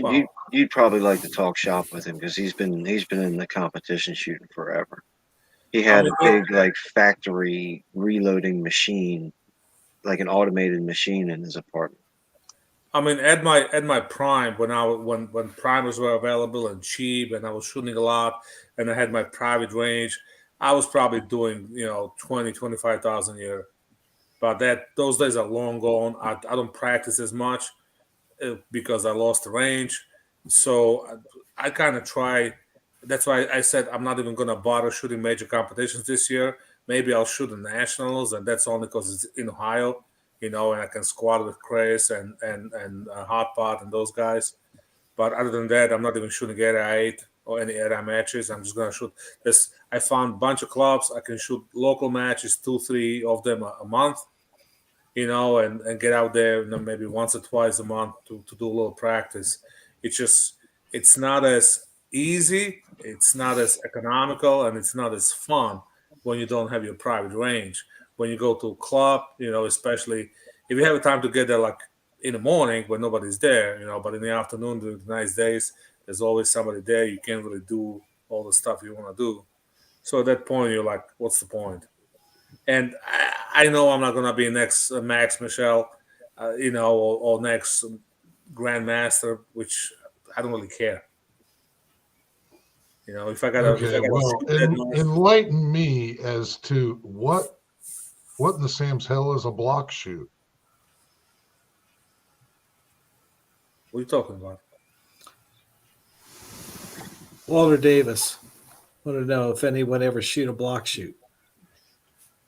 Speaker 7: Well,
Speaker 8: You'd probably like to talk shop with him because he's been in the competition shooting forever. He
Speaker 7: I
Speaker 8: had
Speaker 7: mean,
Speaker 8: a big like factory reloading machine, like an automated machine in his apartment.
Speaker 7: at my prime when primers were available and cheap, and I was shooting a lot, and I had my private range, I was probably doing 20, 25,000 a year. But those days are long gone. I don't practice as much because I lost the range. So I kind of try. That's why I said I'm not even going to bother shooting major competitions this year. Maybe I'll shoot the nationals, and that's only because it's in Ohio, and I can squad with Chris and Hot Pot and those guys. But other than that, I'm not even shooting area 8 or any area matches. I'm just going to shoot this. I found a bunch of clubs. I can shoot local matches, 2, 3 of them a month, and get out there, maybe once or twice a month to do a little practice. It's not as easy, it's not as economical, and it's not as fun when you don't have your private range. When you go to a club, especially if you have time to get there, like in the morning when nobody's there, but in the afternoon during the nice days, there's always somebody there. You can't really do all the stuff you want to do. So at that point, you're like, what's the point? And I know I'm not going to be next Max Michel, or next Grandmaster, which I don't really care. If I gotta
Speaker 5: Okay, well,
Speaker 7: shoot that much,
Speaker 5: enlighten me as to what in the Sam's hell is a block shoot?
Speaker 7: what are you talking about?
Speaker 1: Walter Davis. Want to know if anyone ever shoot a block shoot.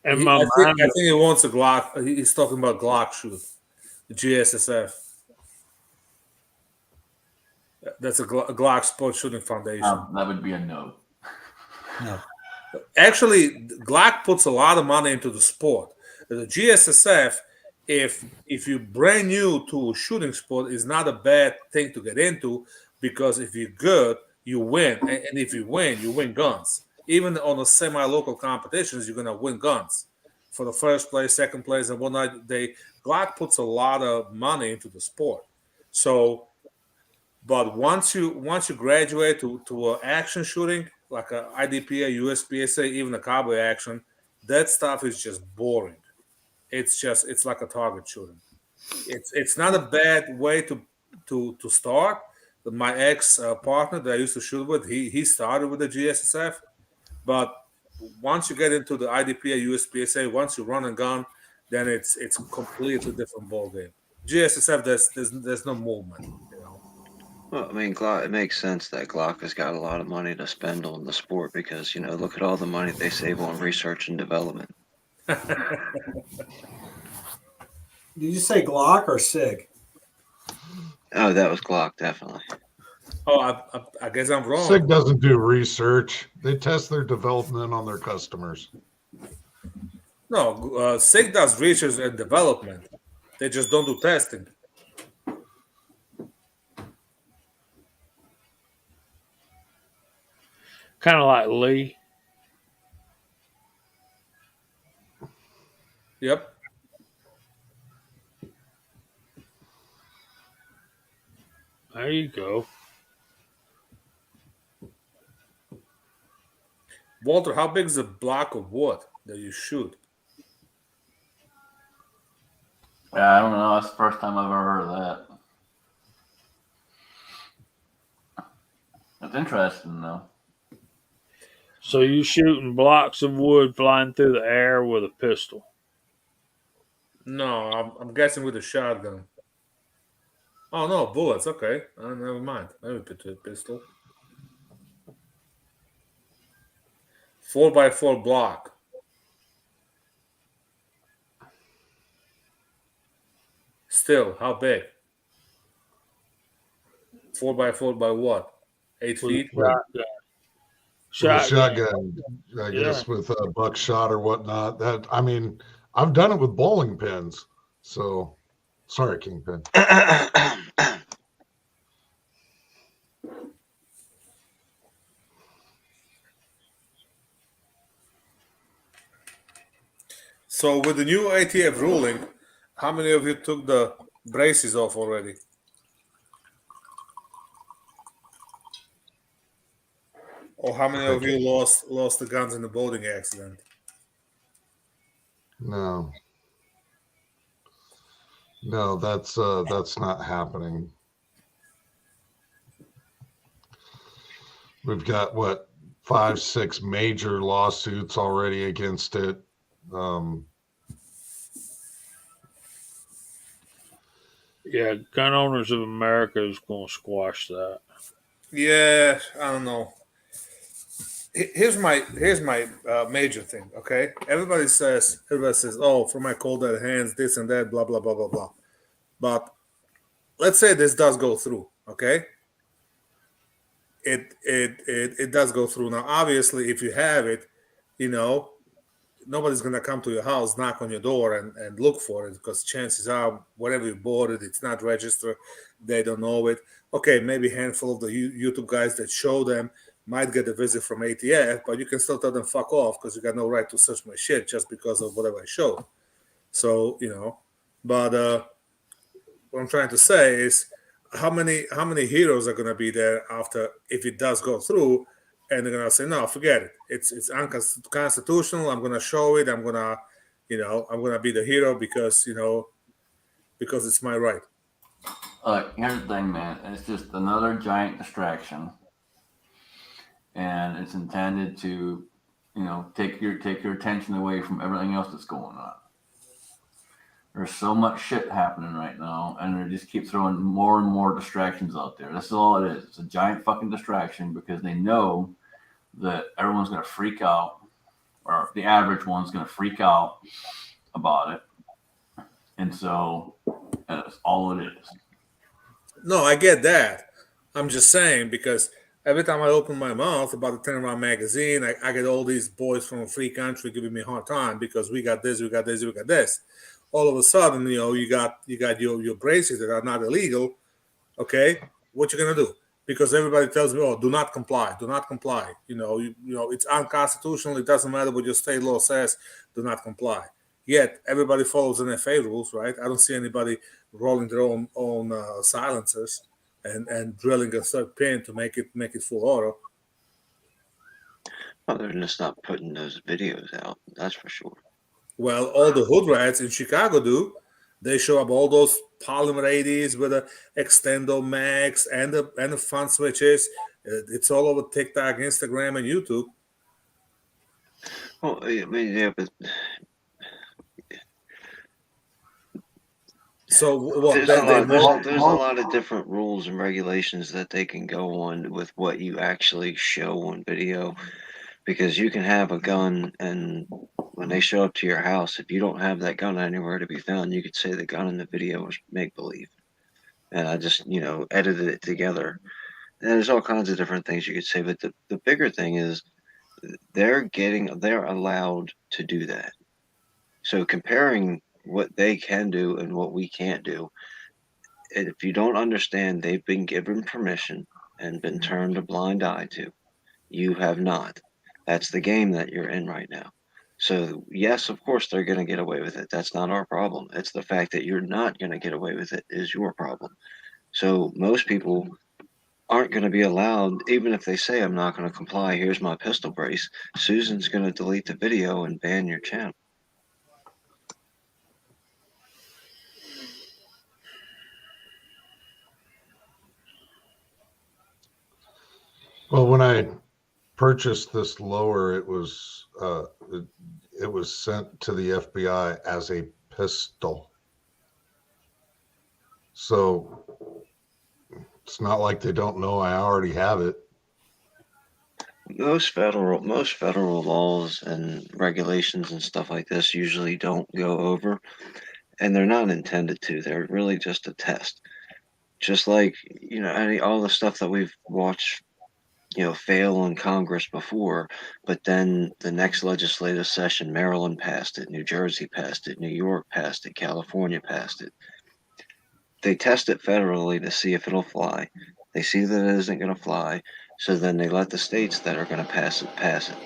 Speaker 6: And
Speaker 7: I
Speaker 6: my
Speaker 7: think
Speaker 6: mind,
Speaker 7: he wants a Glock. He's talking about Glock shoot, the GSSF. That's a Glock Sports Shooting Foundation.
Speaker 3: That would be a no.
Speaker 1: No.
Speaker 7: Actually, Glock puts a lot of money into the sport. The GSSF, if you're brand new to a shooting sport, is not a bad thing to get into, because if you're good, you win, and if you win guns. Even on the semi-local competitions, you're gonna win guns for the first place, second place, and whatnot. Glock puts a lot of money into the sport. So, but once you graduate to action shooting, like a IDPA, USPSA, even a cowboy action, that stuff is just boring. It's like a target shooting. It's not a bad way to start. My ex partner that I used to shoot with, he started with the GSSF, but once you get into the IDPA, USPSA, once you run and gun, then it's a completely different ball game. GSSF, there's no movement, you know.
Speaker 8: Well, I mean, Glock, it makes sense that Glock has got a lot of money to spend on the sport because, look at all the money they save on research and development.
Speaker 1: Did you say Glock or SIG?
Speaker 8: Oh, that was Glock, definitely.
Speaker 7: Oh, I guess I'm wrong.
Speaker 5: SIG doesn't do research. They test their development on their customers.
Speaker 7: No, SIG does research and development. They just don't do testing.
Speaker 6: kind of like Lee.
Speaker 7: Yep.
Speaker 6: There you go.
Speaker 7: Walter, how big is a block of wood that you shoot?
Speaker 3: Yeah, I don't know. That's the first time I've ever heard of that. That's interesting, though.
Speaker 6: So you shooting blocks of wood flying through the air with a pistol.
Speaker 7: No, I'm guessing with a shotgun. Oh no, bullets. Okay, never mind. Maybe pistol. 4x4 block. Still, how big? 4x4 by what? 8
Speaker 6: With
Speaker 7: feet?
Speaker 6: a shotgun.
Speaker 5: With a
Speaker 6: Shotgun.
Speaker 5: shotgun, I guess, with a buckshot or whatnot. I've done it with bowling pins. So, sorry, Kingpin.
Speaker 7: So with the new ATF ruling, how many of you took the braces off already? Or how many of you lost the guns in the boating accident?
Speaker 5: No, that's not happening. We've got 5, 6 major lawsuits already against it.
Speaker 6: Yeah, Gun Owners of America is going to squash that.
Speaker 7: Yeah, I don't know. Here's my major thing. Okay, everybody says, oh, for my cold dead hands, this and that, blah blah blah blah blah. But let's say this does go through. Okay, it does go through. Now, obviously, if you have it, nobody's gonna come to your house, knock on your door, and look for it, because chances are, whatever you bought it, it's not registered. They don't know it. Okay, maybe a handful of the YouTube guys that show them might get a visit from ATF, but you can still tell them fuck off, because you got no right to search my shit just because of whatever I showed. So but what I'm trying to say is, how many heroes are gonna be there after, if it does go through? And they're gonna say, no, forget it. It's unconstitutional. I'm gonna show it. I'm gonna be the hero because it's my right.
Speaker 3: Look, here's the thing, man. It's just another giant distraction, and it's intended to, take your attention away from everything else that's going on. There's so much shit happening right now, and they just keep throwing more and more distractions out there. That's all it is. It's a giant fucking distraction, because they know that everyone's going to freak out, or the average one's going to freak out about it. And so that's all it is.
Speaker 7: No, I get that. I'm just saying because every time I open my mouth about the 10 Round magazine, I get all these boys from a free country giving me a hard time because we got this, we got this, we got this. All of a sudden, you got your braces that are not illegal. Okay, what you gonna do? Because everybody tells me, "Oh, do not comply, do not comply." It's unconstitutional. It doesn't matter what your state law says. Do not comply. Yet everybody follows NFA rules, right? I don't see anybody rolling their own silencers and drilling a third pin to make it full auto.
Speaker 8: Well, they're just not putting those videos out. That's for sure.
Speaker 7: Well, all the hood rats in Chicago do. They show up all those polymer 80s with the extendo max and the fun switches. It's all over TikTok, Instagram, and YouTube.
Speaker 8: Well, I mean, yeah, but
Speaker 7: So what?
Speaker 8: there's a lot of different rules and regulations that they can go on with what you actually show on video, because you can have a gun, and when they show up to your house, if you don't have that gun anywhere to be found, you could say the gun in the video was make believe, and I just edited it together. And there's all kinds of different things you could say, but the bigger thing is they're allowed to do that. So comparing what they can do and what we can't do, if you don't understand, they've been given permission and been turned a blind eye to. You have not. That's the game that you're in right now. So yes, of course they're going to get away with it. That's not our problem. It's the fact that you're not going to get away with it is your problem. So most people aren't going to be allowed, even if they say, I'm not going to comply, here's my pistol brace. Susan's going to delete the video and ban your channel.
Speaker 5: Well, when I purchased this lower, it was sent to the FBI as a pistol. So it's not like they don't know I already have it.
Speaker 8: Most federal laws and regulations and stuff like this usually don't go over, and they're not intended to. They're really just a test. Just like all the stuff that we've watched fail in Congress before, but then the next legislative session, Maryland passed it, New Jersey passed it, New York passed it, California passed it. They test it federally to see if it'll fly. They see that it isn't going to fly, so then they let the states that are going to pass it.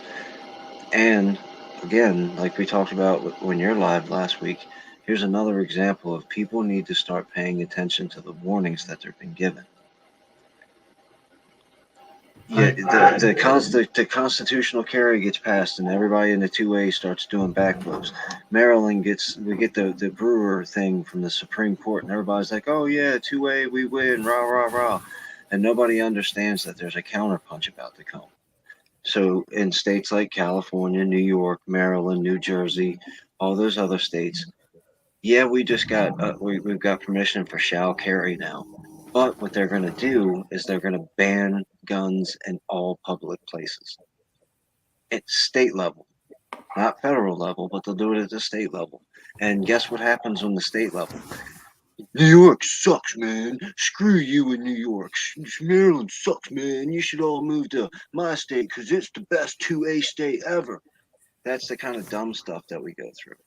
Speaker 8: And again, like we talked about when you're live last week, here's another example of people need to start paying attention to the warnings that they've been given. Yeah, the constitutional carry gets passed, and everybody in the 2A starts doing backflips. Maryland we get the Brewer thing from the Supreme Court, and everybody's like, "Oh yeah, 2A, we win, rah rah rah," and nobody understands that there's a counterpunch about to come. So in states like California, New York, Maryland, New Jersey, all those other states, yeah, we just got we've got permission for shall carry now. But what they're going to do is they're going to ban guns in all public places. At state level, not federal level, but they'll do it at the state level. And guess what happens on the state level? New York sucks, man. Screw you in New York. Maryland sucks, man. You should all move to my state because it's the best 2A state ever. That's the kind of dumb stuff that we go through.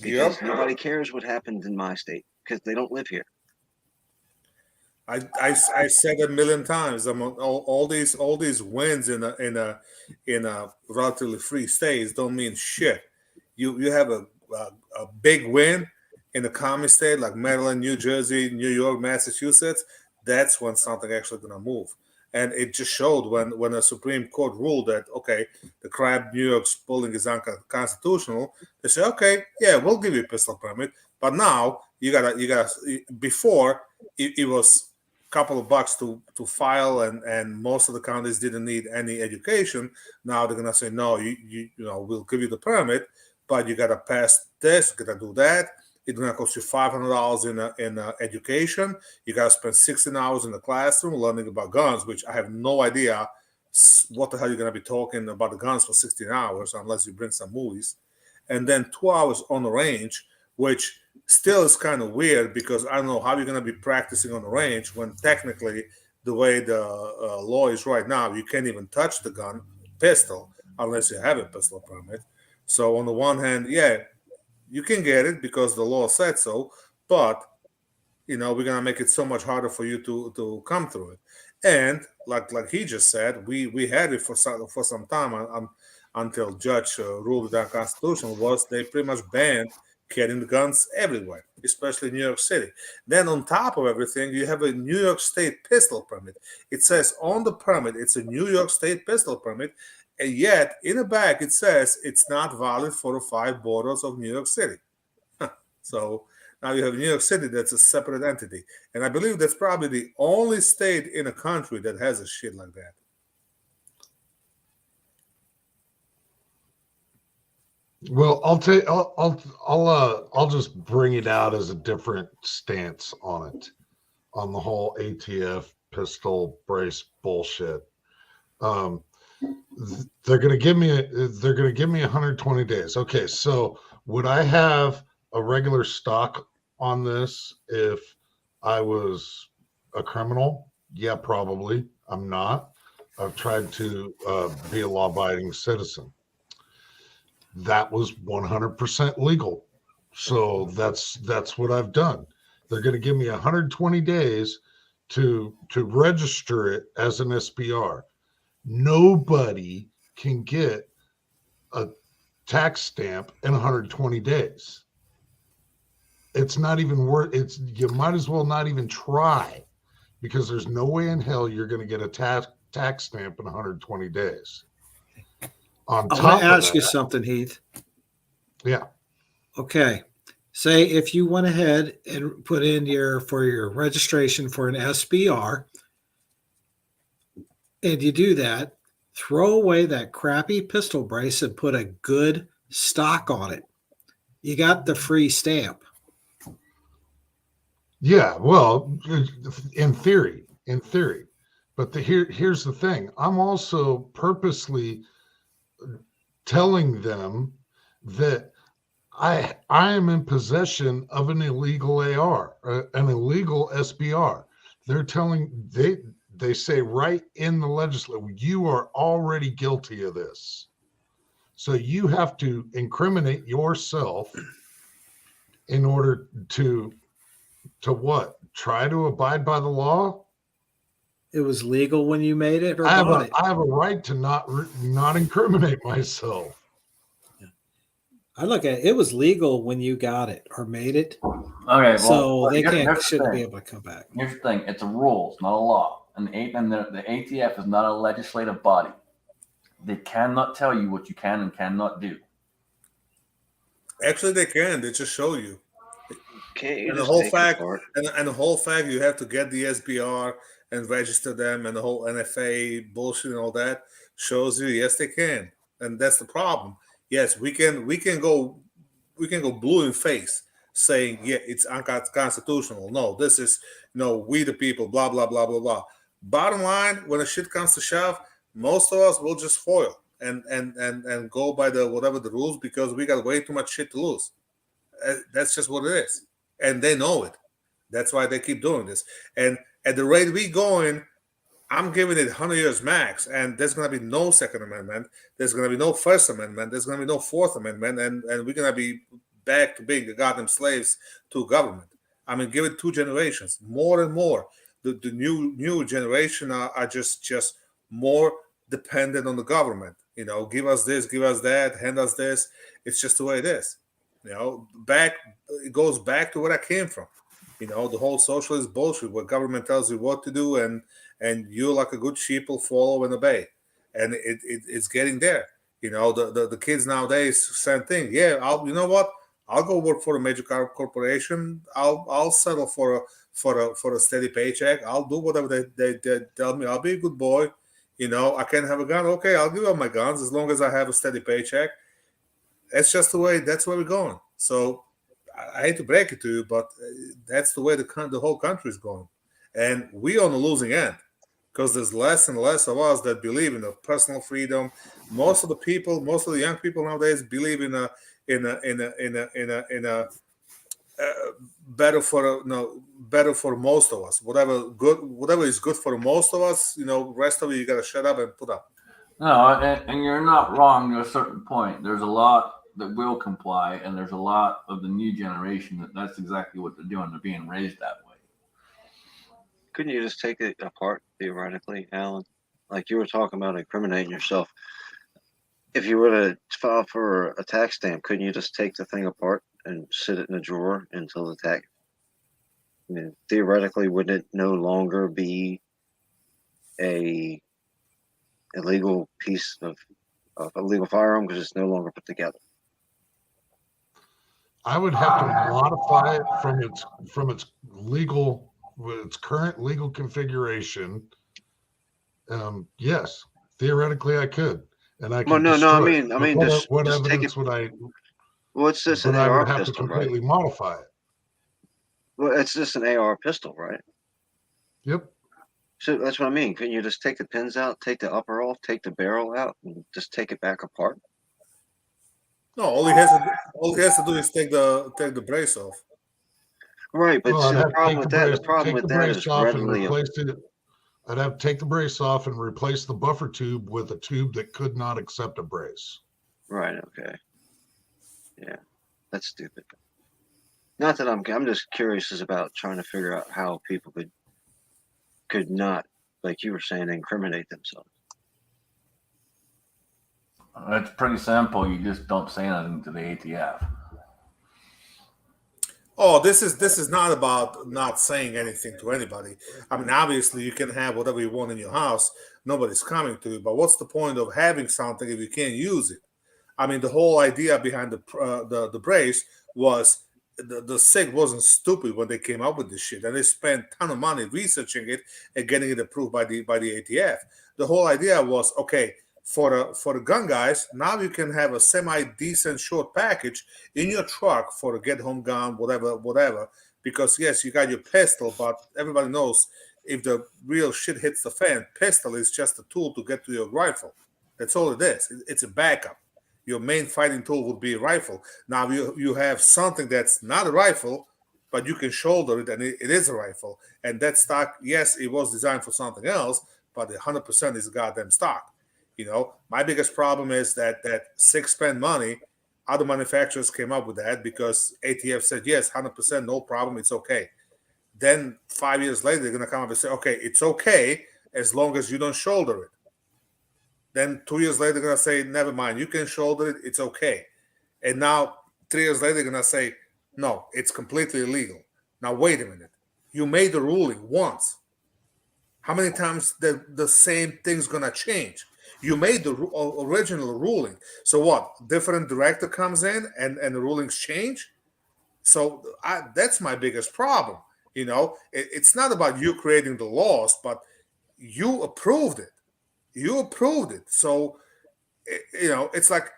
Speaker 8: Because nobody cares what happens in my state because they don't live here.
Speaker 7: I said a million times. All these wins in a relatively free states don't mean shit. You have a big win in a commie state like Maryland, New Jersey, New York, Massachusetts. That's when something actually gonna move. And it just showed when the Supreme Court ruled that okay, the crap New York's pulling is unconstitutional. They say okay, yeah, we'll give you a pistol permit, but now you gotta before it was couple of bucks to file, and most of the counties didn't need any education. Now they're gonna say no, we'll give you the permit, but you gotta pass this, you gotta do that. It's gonna cost you $500 in education. You gotta spend 16 hours in the classroom learning about guns, which I have no idea what the hell you're going to be talking about the guns for 16 hours unless you bring some movies, and then 2 hours on the range, which still is kind of weird because I don't know how you're going to be practicing on the range when technically the way the law is right now, you can't even touch the gun, pistol, unless you have a pistol permit. So on the one hand, yeah, you can get it because the law said so, but we're gonna make it so much harder for you to come through it. And like he just said, we had it for some time until judge ruled that unconstitutional. Was they pretty much banned carrying guns everywhere, especially in New York City. Then on top of everything, you have a New York State pistol permit. It says on the permit it's a New York State pistol permit, and yet in the back it says it's not valid for the 5 boroughs of New York City. So now you have New York City that's a separate entity. And I believe that's probably the only state in a country that has a shit like that.
Speaker 5: Well, I'll just bring it out as a different stance on it, on the whole ATF pistol brace bullshit. They're gonna give me 120 days. Okay, so would I have a regular stock on this if I was a criminal? Yeah, probably. I'm not. I've tried to be a law-abiding citizen. That was 100% legal. So that's what I've done. They're going to give me 120 days to register it as an SBR. Nobody can get a tax stamp in 120 days. It's not even worth it. You might as well not even try, because there's no way in hell you're going to get a tax stamp in 120 days.
Speaker 1: I'm going to ask you something, Heath.
Speaker 5: Yeah.
Speaker 1: Okay. Say if you went ahead and put in your registration for an SBR, and you do that, throw away that crappy pistol brace and put a good stock on it. You got the free stamp.
Speaker 5: Yeah, well, in theory, but here's the thing. I'm also purposely telling them that I am in possession of an illegal AR, an illegal SBR. They're telling they say right in the legislature, you are already guilty of this. So you have to incriminate yourself in order to what? Try to abide by the law?
Speaker 1: It was legal when you made it or
Speaker 5: I
Speaker 1: bought it.
Speaker 5: I have a right to not incriminate myself.
Speaker 1: I look at it was legal when you got it or made it.
Speaker 3: Okay,
Speaker 1: So
Speaker 3: well,
Speaker 1: they
Speaker 3: here's
Speaker 1: shouldn't
Speaker 3: the
Speaker 1: be
Speaker 3: thing.
Speaker 1: able to come back.
Speaker 3: Here's the thing: it's a rule, it's not a law. And the ATF is not a legislative body. They cannot tell you what you can and cannot do.
Speaker 7: Actually, they can. They just show you.
Speaker 8: Can't you
Speaker 7: And the
Speaker 8: just
Speaker 7: whole
Speaker 8: take
Speaker 7: fact,
Speaker 8: it apart?
Speaker 7: and the whole fact, you have to get the SBR and register them, and the whole NFA bullshit and all that shows you. Yes, they can, and that's the problem. Yes, we can go blue in face saying, yeah, it's unconstitutional. No, this is we the people, blah blah blah blah blah. Bottom line, when the shit comes to shove, most of us will just foil and go by the whatever the rules because we got way too much shit to lose. That's just what it is, and they know it. That's why they keep doing this. And at the rate we going, I'm giving it 100 years max, and there's going to be no Second Amendment. There's going to be no First Amendment. There's going to be no Fourth Amendment, and we're going to be back to being the goddamn slaves to government. I mean, give it 2 generations, more and more. The new generation are just more dependent on the government. Give us this, give us that, hand us this. It's just the way it is. It goes back to where I came from. The whole socialist bullshit where government tells you what to do and you like a good sheep will follow and obey. And it's getting there. The kids nowadays, same thing. Yeah, you know what? I'll go work for a major corporation. I'll settle for a steady paycheck. I'll do whatever they tell me. I'll be a good boy. I can't have a gun. Okay, I'll give up my guns as long as I have a steady paycheck. That's just the way. That's where we're going. So I hate to break it to you, but that's the way the whole country is going, and we on the losing end. because there's less and less of us that believe in personal freedom. Most of the young people nowadays believe in a better for better for most of us. Whatever is good for most of us, rest of it you gotta shut up and put up.
Speaker 3: No, and you're not wrong to a certain point. There's a lot that will comply, and there's a lot of the new generation that's exactly what they're doing. They're being raised that way.
Speaker 8: Couldn't you just take it apart theoretically, Alan? Like you were talking about incriminating yourself. If you were to file for a tax stamp, couldn't you just take the thing apart and sit it in a drawer until the tax? I mean, theoretically, wouldn't it no longer be a illegal piece of a legal firearm because it's no longer put together?
Speaker 5: I would have to modify it from its legal, its current legal configuration. Yes, theoretically I could, and I could.
Speaker 8: Well, no, I mean,
Speaker 5: what
Speaker 8: just take
Speaker 5: evidence
Speaker 8: it.
Speaker 5: would I?
Speaker 8: What's this? An
Speaker 5: But I
Speaker 8: AR
Speaker 5: would have to
Speaker 8: pistol, right?
Speaker 5: completely modify it.
Speaker 8: Well, it's just an AR pistol, right?
Speaker 5: Yep.
Speaker 8: So that's what I mean. Couldn't you just take the pins out, take the upper off, take the barrel out, and just take it back apart?
Speaker 7: No, all he has to do is take the brace off.
Speaker 8: Right, but
Speaker 5: Well,
Speaker 8: see,
Speaker 5: I'd
Speaker 8: the
Speaker 5: have to
Speaker 8: problem
Speaker 5: take
Speaker 8: with
Speaker 5: the
Speaker 8: that,
Speaker 5: brace,
Speaker 8: the problem
Speaker 5: take
Speaker 8: with
Speaker 5: the
Speaker 8: that
Speaker 5: brace
Speaker 8: is
Speaker 5: off and
Speaker 8: readily.
Speaker 5: replace it. I'd have to take the brace off and replace the buffer tube with a tube that could not accept a brace.
Speaker 8: Right. Okay. Yeah, that's stupid. Not that I'm just curious as about trying to figure out how people could not, like you were saying, incriminate themselves.
Speaker 3: It's pretty simple. You just don't say anything to the ATF.
Speaker 7: Oh, this is not about not saying anything to anybody. I mean, obviously you can have whatever you want in your house. Nobody's coming to you. But what's the point of having something if you can't use it? I mean, the whole idea behind the brace was the SIG wasn't stupid when they came up with this shit, and they spent a ton of money researching it and getting it approved by the ATF. The whole idea was, okay, for the gun guys, now you can have a semi decent short package in your truck for a get home gun, whatever. Because yes, you got your pistol, but everybody knows if the real shit hits the fan, pistol is just a tool to get to your rifle. That's all it is. It's a backup. Your main fighting tool would be a rifle. Now you have something that's not a rifle, but you can shoulder it, and it is a rifle. And that stock, yes, it was designed for something else, but 100% is goddamn stock. My biggest problem is that SIG spent money. Other manufacturers came up with that because ATF said, yes, 100%, no problem, it's okay. Then 5 years later, they're going to come up and say, okay, it's okay as long as you don't shoulder it. Then 2 years later, they're going to say, never mind, you can shoulder it, it's okay. And now 3 years later, they're going to say, no, it's completely illegal. Now, wait a minute. You made the ruling once. How many times the same thing's going to change? You made the original ruling. So what? Different director comes in and the rulings change? So that's my biggest problem. It's not about you creating the laws, but you approved it. You approved it. So, it's like,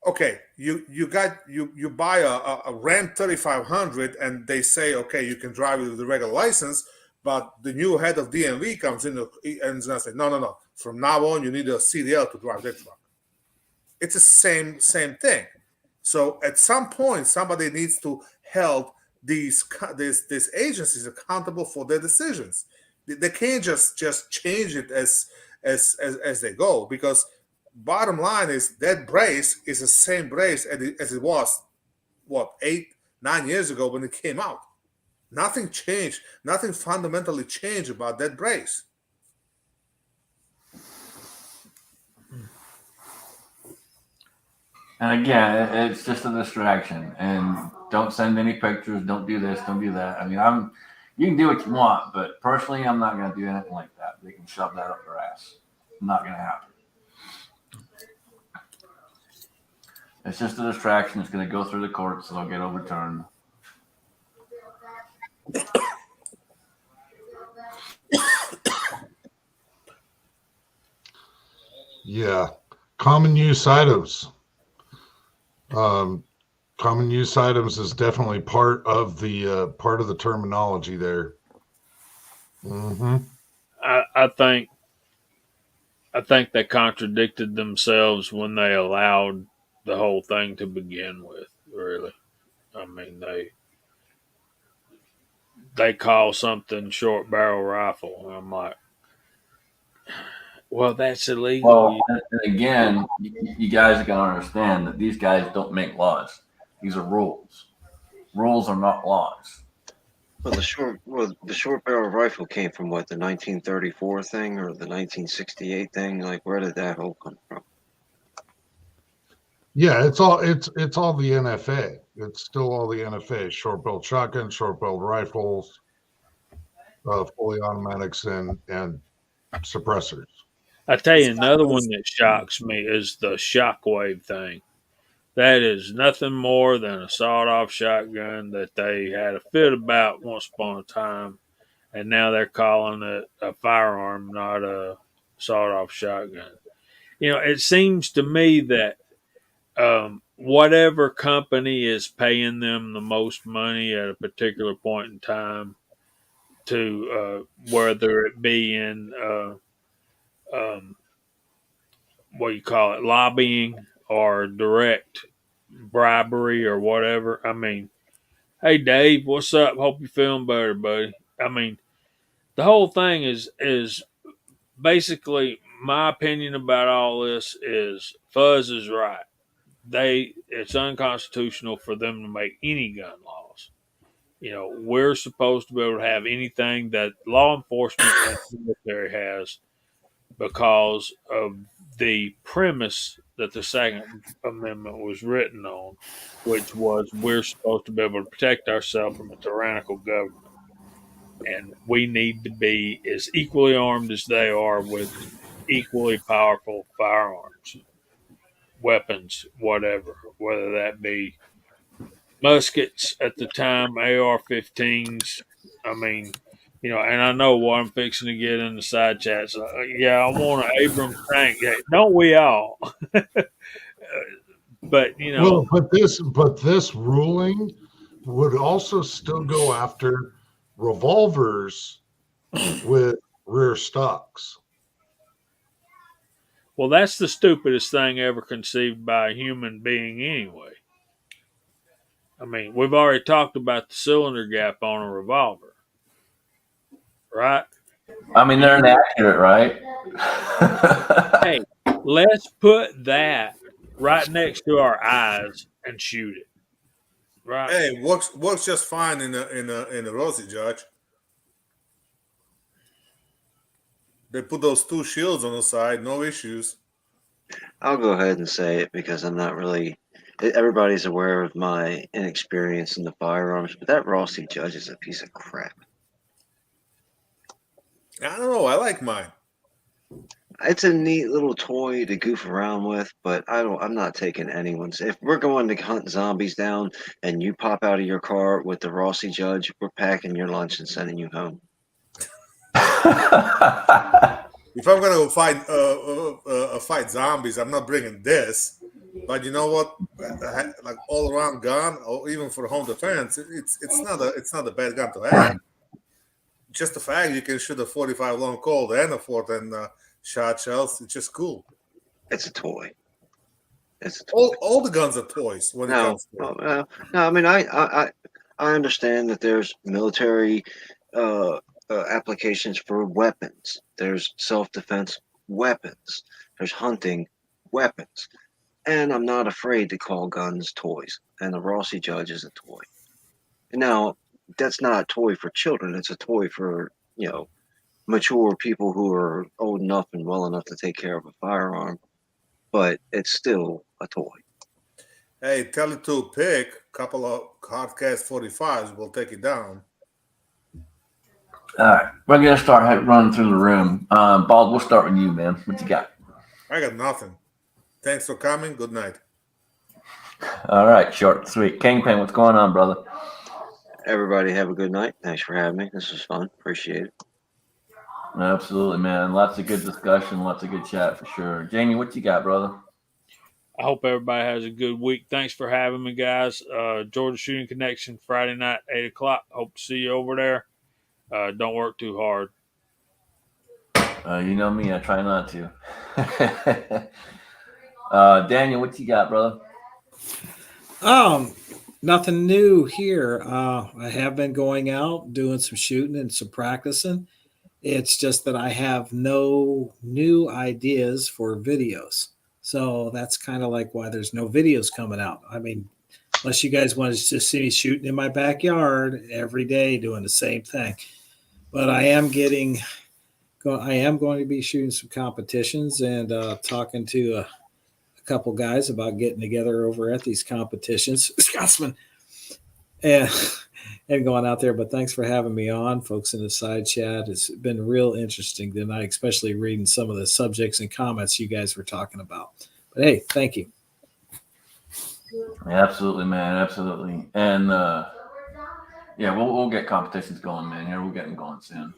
Speaker 7: okay, you buy a Ram 3500 and they say, okay, you can drive it with the regular license, but the new head of DMV comes in and is going to say, no. From now on, you need a CDL to drive that truck. It's the same thing. So at some point, somebody needs to hold these agencies accountable for their decisions. They can't just change it as they go, because bottom line is that brace is the same brace as it was 8-9 years ago when it came out. Nothing changed. Nothing fundamentally changed about that brace.
Speaker 3: And again, it's just a distraction. And don't send any pictures. Don't do this. Don't do that. I mean, you can do what you want, but personally, I'm not going to do anything like that. They can shove that up their ass. Not going to happen. It's just a distraction. It's going to go through the courts, so it'll get overturned.
Speaker 5: Yeah, common use items. Common use items is definitely part of the terminology there. Mm-hmm.
Speaker 6: I think I think they contradicted themselves when they allowed the whole thing to begin with. Really, I mean they call something short barrel rifle, and I'm like, well, that's illegal.
Speaker 3: Well, and again, you guys are going to understand that these guys don't make laws. These are rules. Rules are not laws.
Speaker 8: Well, the short barrel rifle came from what, the 1934 thing or the 1968 thing? Like, where did that whole come from?
Speaker 5: Yeah, it's all the NFA. It's still all the NFA: short-barreled shotguns, short-barreled rifles, fully automatics, and suppressors.
Speaker 6: I tell you, another one that shocks me is the shockwave thing. That is nothing more than a sawed-off shotgun that they had a fit about once upon a time, and now they're calling it a firearm, not a sawed-off shotgun. It seems to me that whatever company is paying them the most money at a particular point in time to whether it be in what you call it, lobbying or direct bribery or whatever. I mean, hey Dave, what's up? Hope you're feeling better, buddy. I mean, the whole thing is basically my opinion about all this is Fuzz is right. It's unconstitutional for them to make any gun laws. We're supposed to be able to have anything that law enforcement and military has because of the premise that the Second Amendment was written on, which was we're supposed to be able to protect ourselves from a tyrannical government. And we need to be as equally armed as they are with equally powerful firearms, weapons, whatever, whether that be muskets at the time, AR-15s. I mean, and I know what I'm fixing to get in the side chats. Yeah, I want an Abrams tank. Yeah, don't we all? But
Speaker 5: Well, but this ruling would also still go after revolvers with rear stocks.
Speaker 6: well, that's the stupidest thing ever conceived by a human being, anyway. I mean, we've already talked about the cylinder gap on a revolver, right?
Speaker 3: I mean, they're inaccurate, right?
Speaker 6: Hey, let's put that right next to our eyes and shoot it, right?
Speaker 7: Hey, works just fine in a Rosie, Judge. They put those two shields on the side, no issues.
Speaker 8: I'll go ahead and say it because I'm not really. Everybody's aware of my inexperience in the firearms, but that Rossi Judge is a piece of crap.
Speaker 7: I don't know. I like mine.
Speaker 8: It's a neat little toy to goof around with, but I'm not taking anyone's. If we're going to hunt zombies down and you pop out of your car with the Rossi Judge, we're packing your lunch and sending you home.
Speaker 7: If I'm gonna go fight zombies, I'm not bringing this. But you know what? Like all around gun, or even for home defense, it's not a bad gun to have. Just the fact you can shoot a 45 long Colt and a 410 shot shells, it's just cool.
Speaker 8: It's a toy. It's a toy.
Speaker 7: All the guns are toys when it comes to it.
Speaker 8: No. I mean, I understand that there's military applications for weapons. There's self-defense weapons. There's hunting weapons. And I'm not afraid to call guns toys. And the Rossi Judge is a toy. Now, that's not a toy for children. It's a toy for, mature people who are old enough and well enough to take care of a firearm. But it's still a toy.
Speaker 7: Hey, tell it to pick a couple of hardcast 45s, we'll take it down.
Speaker 3: All right, we're gonna start running through the room. Bald, we'll start with you, man. What you got?
Speaker 7: I got nothing. Thanks for coming. Good night.
Speaker 3: All right, short and sweet. Kingpin, what's going on, brother?
Speaker 8: Everybody have a good night. Thanks for having me. This was fun. Appreciate it.
Speaker 3: Absolutely, man. Lots of good discussion, lots of good chat for sure. Jamie, what you got, brother?
Speaker 6: I hope everybody has a good week. Thanks for having me, guys. Georgia Shooting Connection, Friday night, 8 o'clock. Hope to see you over there. Don't work too hard.
Speaker 3: You know me, I try not to. Daniel, what you got, brother?
Speaker 1: Nothing new here. I have been going out, doing some shooting and some practicing. It's just that I have no new ideas for videos. So that's kind of like why there's no videos coming out. I mean, unless you guys want to just see me shooting in my backyard every day doing the same thing. But I am going to be shooting some competitions and talking to a couple guys about getting together over at these competitions, Scotsman, and going out there. But thanks for having me on, folks, in the side chat. It's been real interesting tonight, especially reading some of the subjects and comments you guys were talking about. But hey, thank you.
Speaker 3: Yeah, absolutely, man, absolutely. And yeah, we'll get competitions going, man. Here, we'll get them going soon.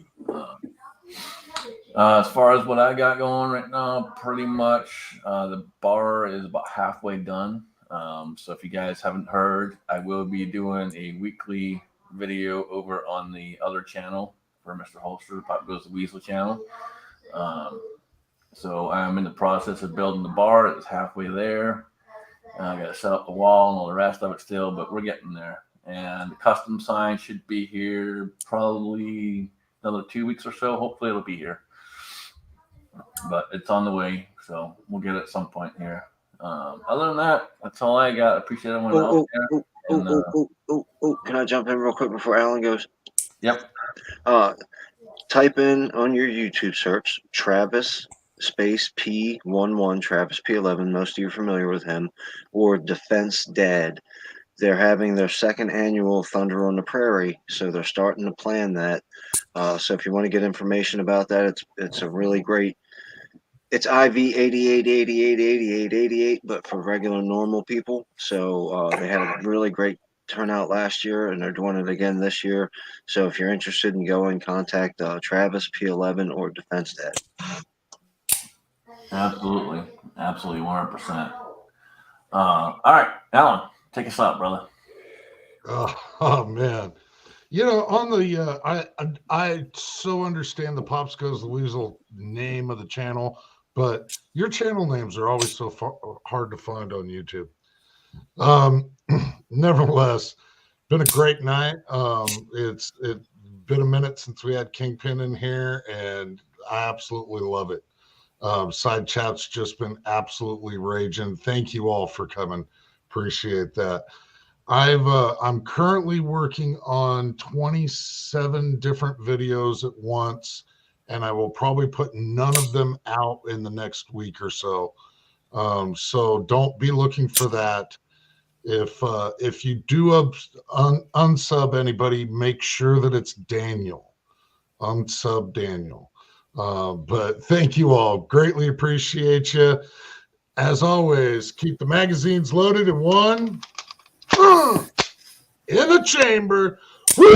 Speaker 3: As far as what I got going right now, pretty much the bar is about halfway done. So if you guys haven't heard, I will be doing a weekly video over on the other channel for Mr. Holster, Pop Goes the Weasel channel. So I'm in the process of building the bar. It's halfway there. I got to set up the wall and all the rest of it still, but we're getting there. And the custom sign should be here probably another 2 weeks or so. Hopefully it'll be here. But it's on the way, so we'll get it at some point here. Other than that, that's all I got. I appreciate everyone out there.
Speaker 8: Can I jump in real quick before Alan goes?
Speaker 3: Yep.
Speaker 8: Type in on your YouTube search Travis space P11, Travis P11. Most of you are familiar with him, or Defense Dad. They're having their second annual Thunder on the Prairie, so they're starting to plan that. So if you want to get information about that, it's a really great. It's IV 88, 88, 88, 88, but for regular normal people. So they had a really great turnout last year, and they're doing it again this year. So if you're interested in going, contact Travis P11 or Defense Dad.
Speaker 3: Absolutely, 100%. All right, Alan, take us out, brother.
Speaker 5: Oh man, on the I so understand the Pops Goes the Weasel name of the channel, but your channel names are always so hard to find on YouTube. Nevertheless, been a great night. It's been a minute since we had Kingpin in here, and I absolutely love it. Side chat's just been absolutely raging. Thank you all for coming. Appreciate that. I'm currently working on 27 different videos at once, and I will probably put none of them out in the next week or so. So don't be looking for that. If you do unsub anybody, make sure that it's Daniel. Unsub Daniel. But thank you all. Greatly appreciate you. As always, keep the magazines loaded and one in the chamber. Woo!